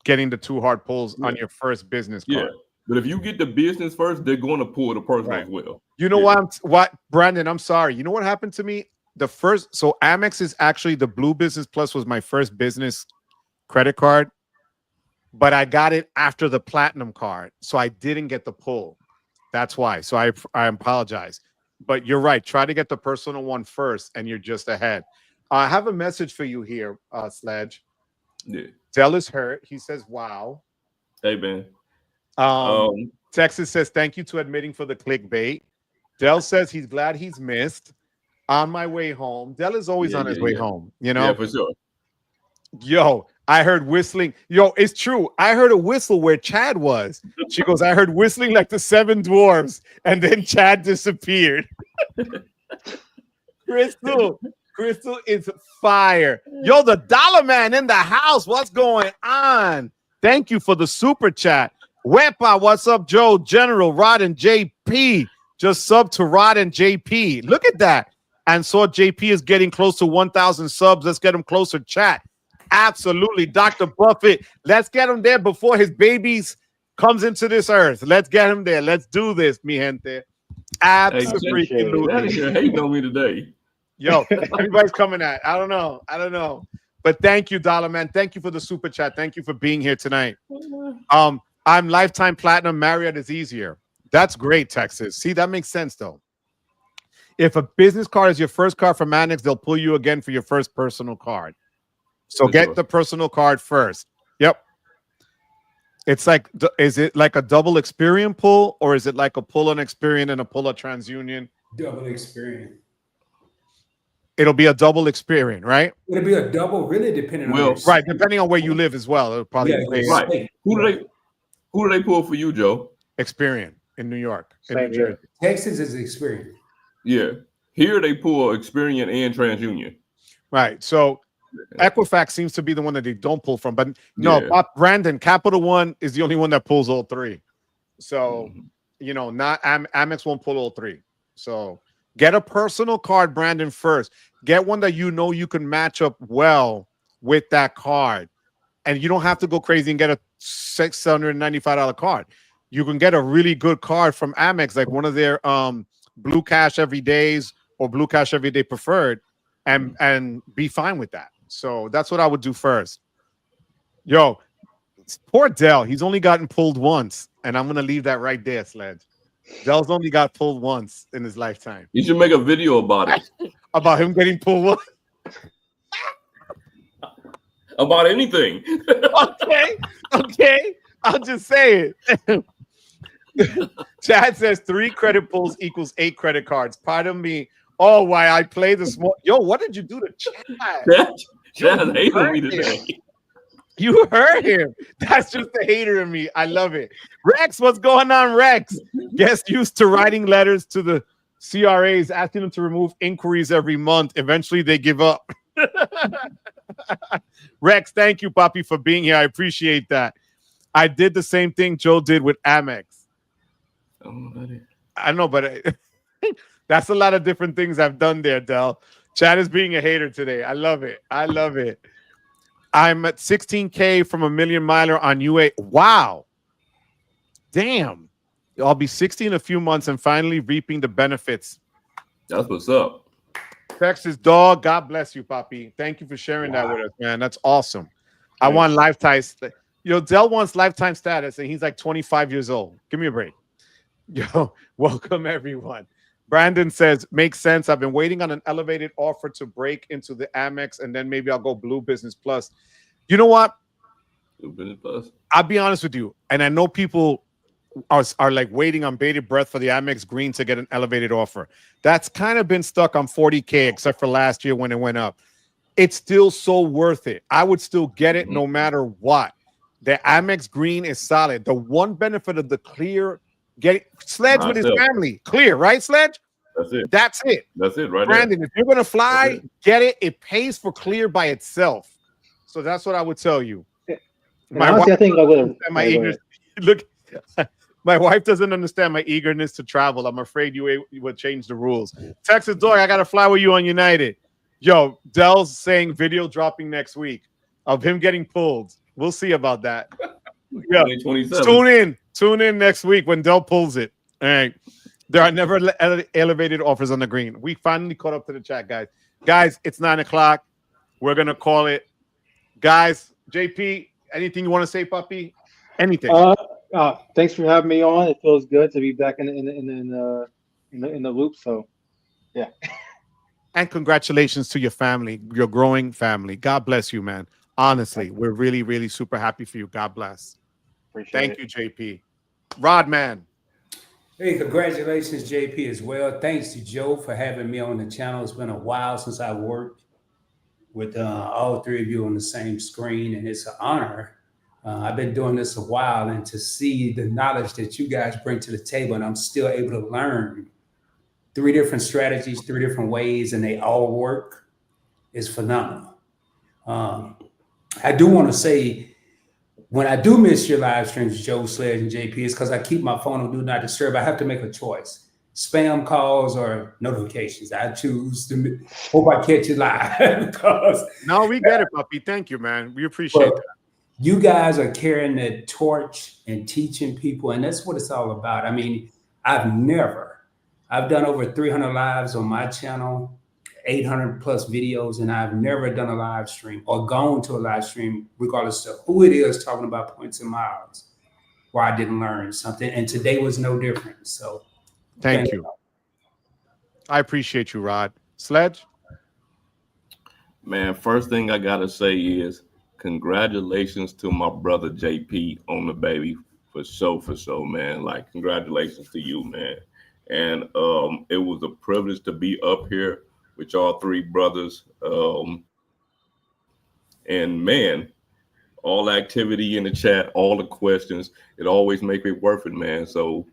A: getting the 2 hard pulls on your first business card.
D: Yeah. But if you get the business first, they're going to pull the personal as well.
A: You know what, Brandon? I'm sorry. You know what happened to me? So Amex is actually the Blue Business Plus was my first business credit card, but I got it after the Platinum card, so I didn't get the pull. That's why. So I apologize. But you're right. Try to get the personal one first, and you're just ahead. I have a message for you here, Sledge.
D: Yeah.
A: Dell is hurt. He says, "Wow."
D: Hey, man.
A: Texas says, "Thank you to admitting for the clickbait." Dell says he's glad he's missed. On my way home. Dell is always on his way home. You know.
D: Yeah, for sure.
A: Yo, I heard whistling. Yo, it's true. I heard a whistle where Chad was. She goes, I heard whistling like the 7 dwarves, and then Chad disappeared. Crystal is fire. Yo, the Dollar Man in the house. What's going on? Thank you for the super chat. Wepa, what's up, Joe? General, Rod, and JP. Just sub to Rod and JP. Look at that. And saw JP is getting close to 1,000 subs. Let's get him closer, chat. Absolutely. Dr. Buffett, let's get him there before his babies comes into this earth. Let's get him there. Let's do this, mi gente. Absolutely.
D: You're hating on me today.
A: Yo, everybody's coming at. I don't know. But thank you, Dollar Man. Thank you for the super chat. Thank you for being here tonight. I'm lifetime platinum. Marriott is easier. That's great, Texas. See, that makes sense, though. If a business card is your first card from Amex, they'll pull you again for your first personal card. So get the personal card first. Yep. It's like, is it like a double Experian pull, or is it like a pull on Experian and a pull on TransUnion?
C: Double Experian.
A: It'll be a double Experian, right?
C: It'll be a double, really, depending on
A: right, depending on where you live as well. It'll probably be
D: right. Who do they pull for you, Joe?
A: Experian in New York, in New Jersey.
C: Texas is Experian.
D: Yeah, here they pull Experian and TransUnion.
A: Right. So Equifax seems to be the one that they don't pull from, but no, Brandon, Capital One is the only one that pulls all 3. So not Amex won't pull all 3. So get a personal card, Brandon, first. Get one that you can match up well with that card, and you don't have to go crazy and get a $695 card. You can get a really good card from Amex, like one of their Blue Cash Every Days or Blue Cash Every Day Preferred, and be fine with that. So that's what I would do first. Yo, poor Dell. He's only gotten pulled once, and I'm gonna leave that right there, Sledge. Dell's only got pulled once in his lifetime.
D: You should make a video about it.
A: About him getting pulled once.
D: About anything.
A: Okay. I'll just say it. Chad says 3 credit pulls equals 8 credit cards. Pardon me. Oh, why I play the small. Yo, what did you do to Chad?
D: Chad hated me today.
A: You heard him. That's just the hater in me. I love it. Rex, what's going on, Rex? Guest used to writing letters to the CRAs asking them to remove inquiries every month. Eventually, they give up. Rex, thank you, Papi, for being here. I appreciate that. I did the same thing Joe did with Amex. I know, but that's a lot of different things I've done there, Del. Chad is being a hater today. I love it. I'm at 16K from a million miler on UA. Wow. Damn. I'll be 60 in a few months and finally reaping the benefits.
D: That's what's up.
A: Texas dog. God bless you, Papi. Thank you for sharing that with us, man. That's awesome. I want lifetime. Yo, Dell wants lifetime status, and he's like 25 years old. Give me a break. Yo, welcome everyone. Brandon says, makes sense. I've been waiting on an elevated offer to break into the Amex, and then maybe I'll go Blue Business Plus. You know what?
D: Blue Business Plus.
A: I'll be honest with you, and I know people are like waiting on bated breath for the Amex Green to get an elevated offer. That's kind of been stuck on 40K, except for last year when it went up. It's still so worth it. I would still get it no matter what. The Amex Green is solid. The one benefit of the Clear, get Sledge with his family. Clear, right, Sledge?
D: That's it.
A: That's it.
D: That's it, right
A: Brandon,
D: there.
A: if you're going to fly, get it. It pays for Clear by itself. So that's what I would tell you. My
B: honestly,
A: wife,
B: I think I would
A: my eagerness. Look, my wife doesn't understand my eagerness to travel. I'm afraid you would change the rules. Texas Dog, I got to fly with you on United. Yo, Dell's saying video dropping next week of him getting pulled. We'll see about that. Yeah, tune in next week when Dell pulls it. All right. There are never elevated offers on the green. We finally caught up to the chat, guys. Guys, it's 9 o'clock. We're gonna call it. Guys, JP, anything you want to say, puppy? Anything?
B: Thanks for having me on. It feels good to be back in the loop. So, yeah.
A: And congratulations to your family, your growing family. God bless you, man. Honestly, we're really, really super happy for you. God bless. Thank you, JP. Rod, man.
C: Hey, congratulations, JP, as well. Thanks to Joe for having me on the channel. It's been a while since I worked with all three of you on the same screen, and it's an honor. I've been doing this a while, and to see the knowledge that you guys bring to the table, and I'm still able to learn 3 different strategies, 3 different ways, and they all work, is phenomenal. I do want to say, when I do miss your live streams, Joe, Sledge, and JP, it's because I keep my phone on Do Not Disturb. I have to make a choice. Spam calls or notifications. I choose to hope I catch you live. Because
A: no, we get it, puppy. Thank you, man. We appreciate that.
C: You guys are carrying the torch and teaching people, and that's what it's all about. I mean, I've done over 300 lives on my channel, 800 plus videos, and I've never done a live stream or gone to a live stream, regardless of who it is, talking about points and miles, where I didn't learn something. And today was no different. So
A: thank you. I appreciate you, Rod. Sledge?
D: Man, first thing I got to say is congratulations to my brother JP on the baby. For sure, man. Like, congratulations to you, man. And it was a privilege to be up here with y'all 3 brothers. And man, all the activity in the chat, all the questions, it always makes it worth it, man. So,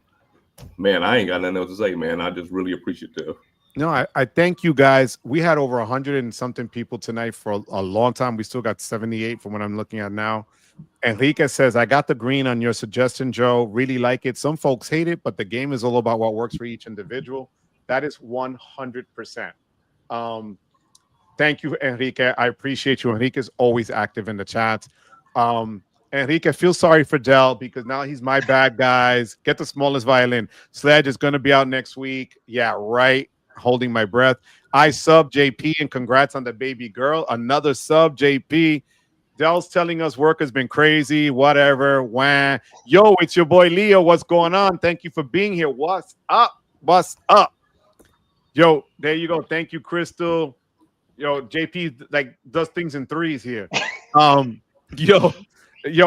D: man, I ain't got nothing else to say, man. I just really appreciate it.
A: No, I thank you guys. We had over 100 and something people tonight for a long time. We still got 78 from what I'm looking at now. Enrique says, I got the green on your suggestion, Joe. Really like it. Some folks hate it, but the game is all about what works for each individual. That is 100%. Thank you, Enrique. I appreciate you. Enrique is always active in the chat. Enrique, feel sorry for Dell because now he's my bad, guys. Get the smallest violin. Sledge is going to be out next week. Yeah, right. Holding my breath. I sub JP and congrats on the baby girl. Another sub JP. Dell's telling us work has been crazy, whatever. Wah. Yo, it's your boy Leo. What's going on? Thank you for being here. What's up? What's up? Yo, there you go. Thank you, Crystal. Yo, JP like does things in threes here. Yo,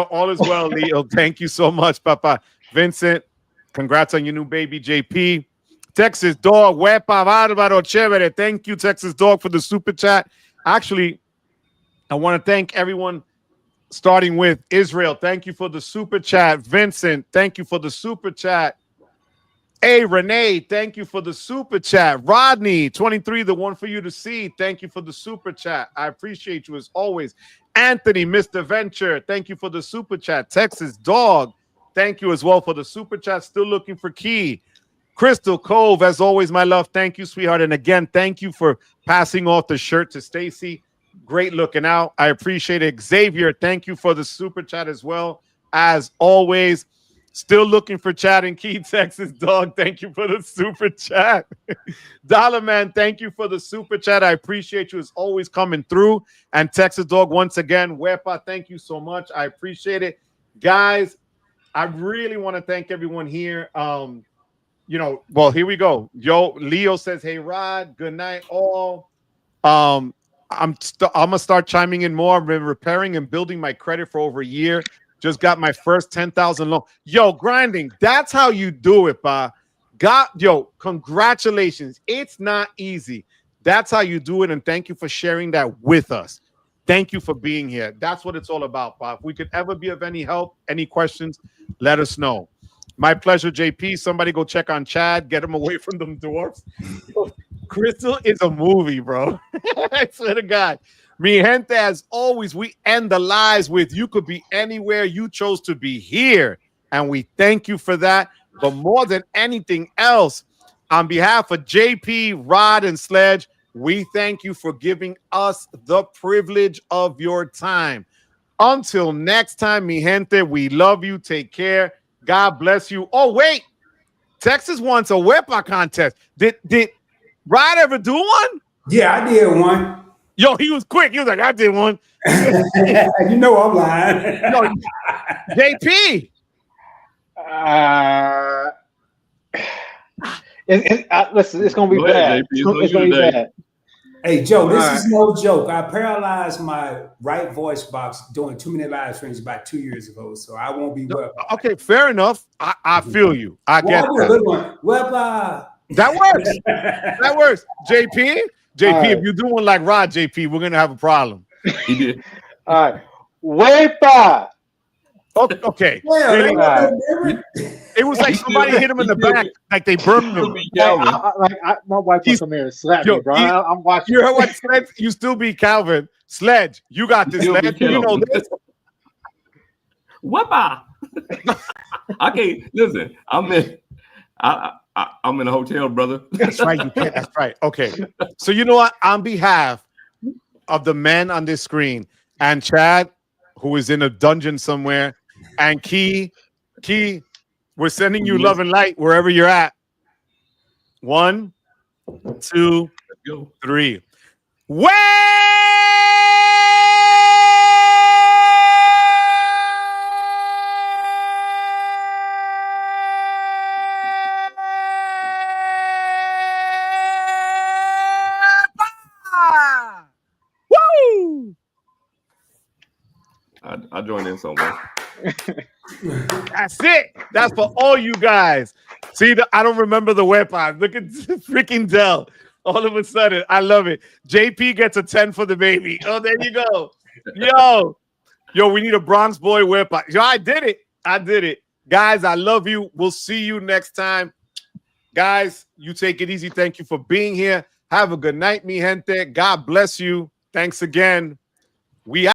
A: all is well, Leo. Thank you so much, Papa. Vincent, congrats on your new baby, JP. Texas Dog, huepa bárbaro, chévere. Thank you, Texas Dog, for the super chat. Actually, I want to thank everyone, starting with Israel. Thank you for the super chat. Vincent, thank you for the super chat. Hey, Renee, thank you for the super chat. Rodney, 23, the one for you to see. Thank you for the super chat. I appreciate you as always. Anthony, Mr. Venture, thank you for the super chat. Texas Dog, thank you as well for the super chat. Still looking for Key. Crystal Cove, as always, my love. Thank you, sweetheart. And again, thank you for passing off the shirt to Stacy. Great looking out. I appreciate it. Xavier, thank you for the super chat as well. As always, still looking for Chad and Key. Texas Dog, thank you for the super chat. Dollar Man, thank you for the super chat. I appreciate you as always coming through. And Texas Dog, once again, Wepa, thank you so much. I appreciate it. Guys, I really want to thank everyone here. Well, here we go. Leo says, "Hey, Rod, good night, all." I'm gonna start chiming in more. I've been repairing and building my credit for over a year. Just got my first 10,000 loan. Yo, grinding. That's how you do it, ba. Congratulations. It's not easy. That's how you do it, and thank you for sharing that with us. Thank you for being here. That's what it's all about, ba. If we could ever be of any help, any questions, let us know. My pleasure, JP. Somebody go check on Chad. Get him away from them dwarfs. Crystal is a movie, bro. I swear to God. Mi gente, as always, we end the lives with you could be anywhere. You chose to be here. And we thank you for that. But more than anything else, on behalf of JP, Rod, and Sledge, we thank you for giving us the privilege of your time. Until next time, mi gente, we love you. Take care. God bless you. Oh, wait. Texas wants a Wepa contest. Did Rod ever do one?
C: Yeah, I did one.
A: Yo, he was quick. He was like, I did one.
C: You know I'm lying.
A: Yo, JP.
B: Listen, it's gonna be bad. It's gonna be bad.
C: Hey, Joe, this is no joke. I paralyzed my right voice box doing too many live streams about 2 years ago, so I won't be well.
A: Okay, fair enough. I feel you. I get that. That works. That works. JP, if you do one like Rod, JP, we're gonna have a problem.
D: He did.
B: All right, Wepa.
A: Okay.
C: Yeah,
A: really, it was like somebody hit him in the back, like they burped him.
B: My wife will come here and slap me, bro. I'm watching.
A: You heard what Sledge? You still beat Calvin. Sledge, you got this. Sledge, you know this.
D: Wepa. I can't listen. I'm in a hotel, brother.
A: That's right. You can't. That's right. Okay. So you know what? On behalf of the men on this screen and Chad, who is in a dungeon somewhere, and Key, we're sending you love and light wherever you're at. 1, 2, 3. Way! Woo!
D: I joined in somewhere.
A: That's it. That's for all you guys. See, I don't remember the weapon. Look at freaking Dell. All of a sudden, I love it. JP gets a 10 for the baby. Oh, there you go. Yo, we need a bronze boy weapon. Yo, I did it. Guys, I love you. We'll see you next time. Guys, you take it easy. Thank you for being here. Have a good night, mi gente. God bless you. Thanks again. We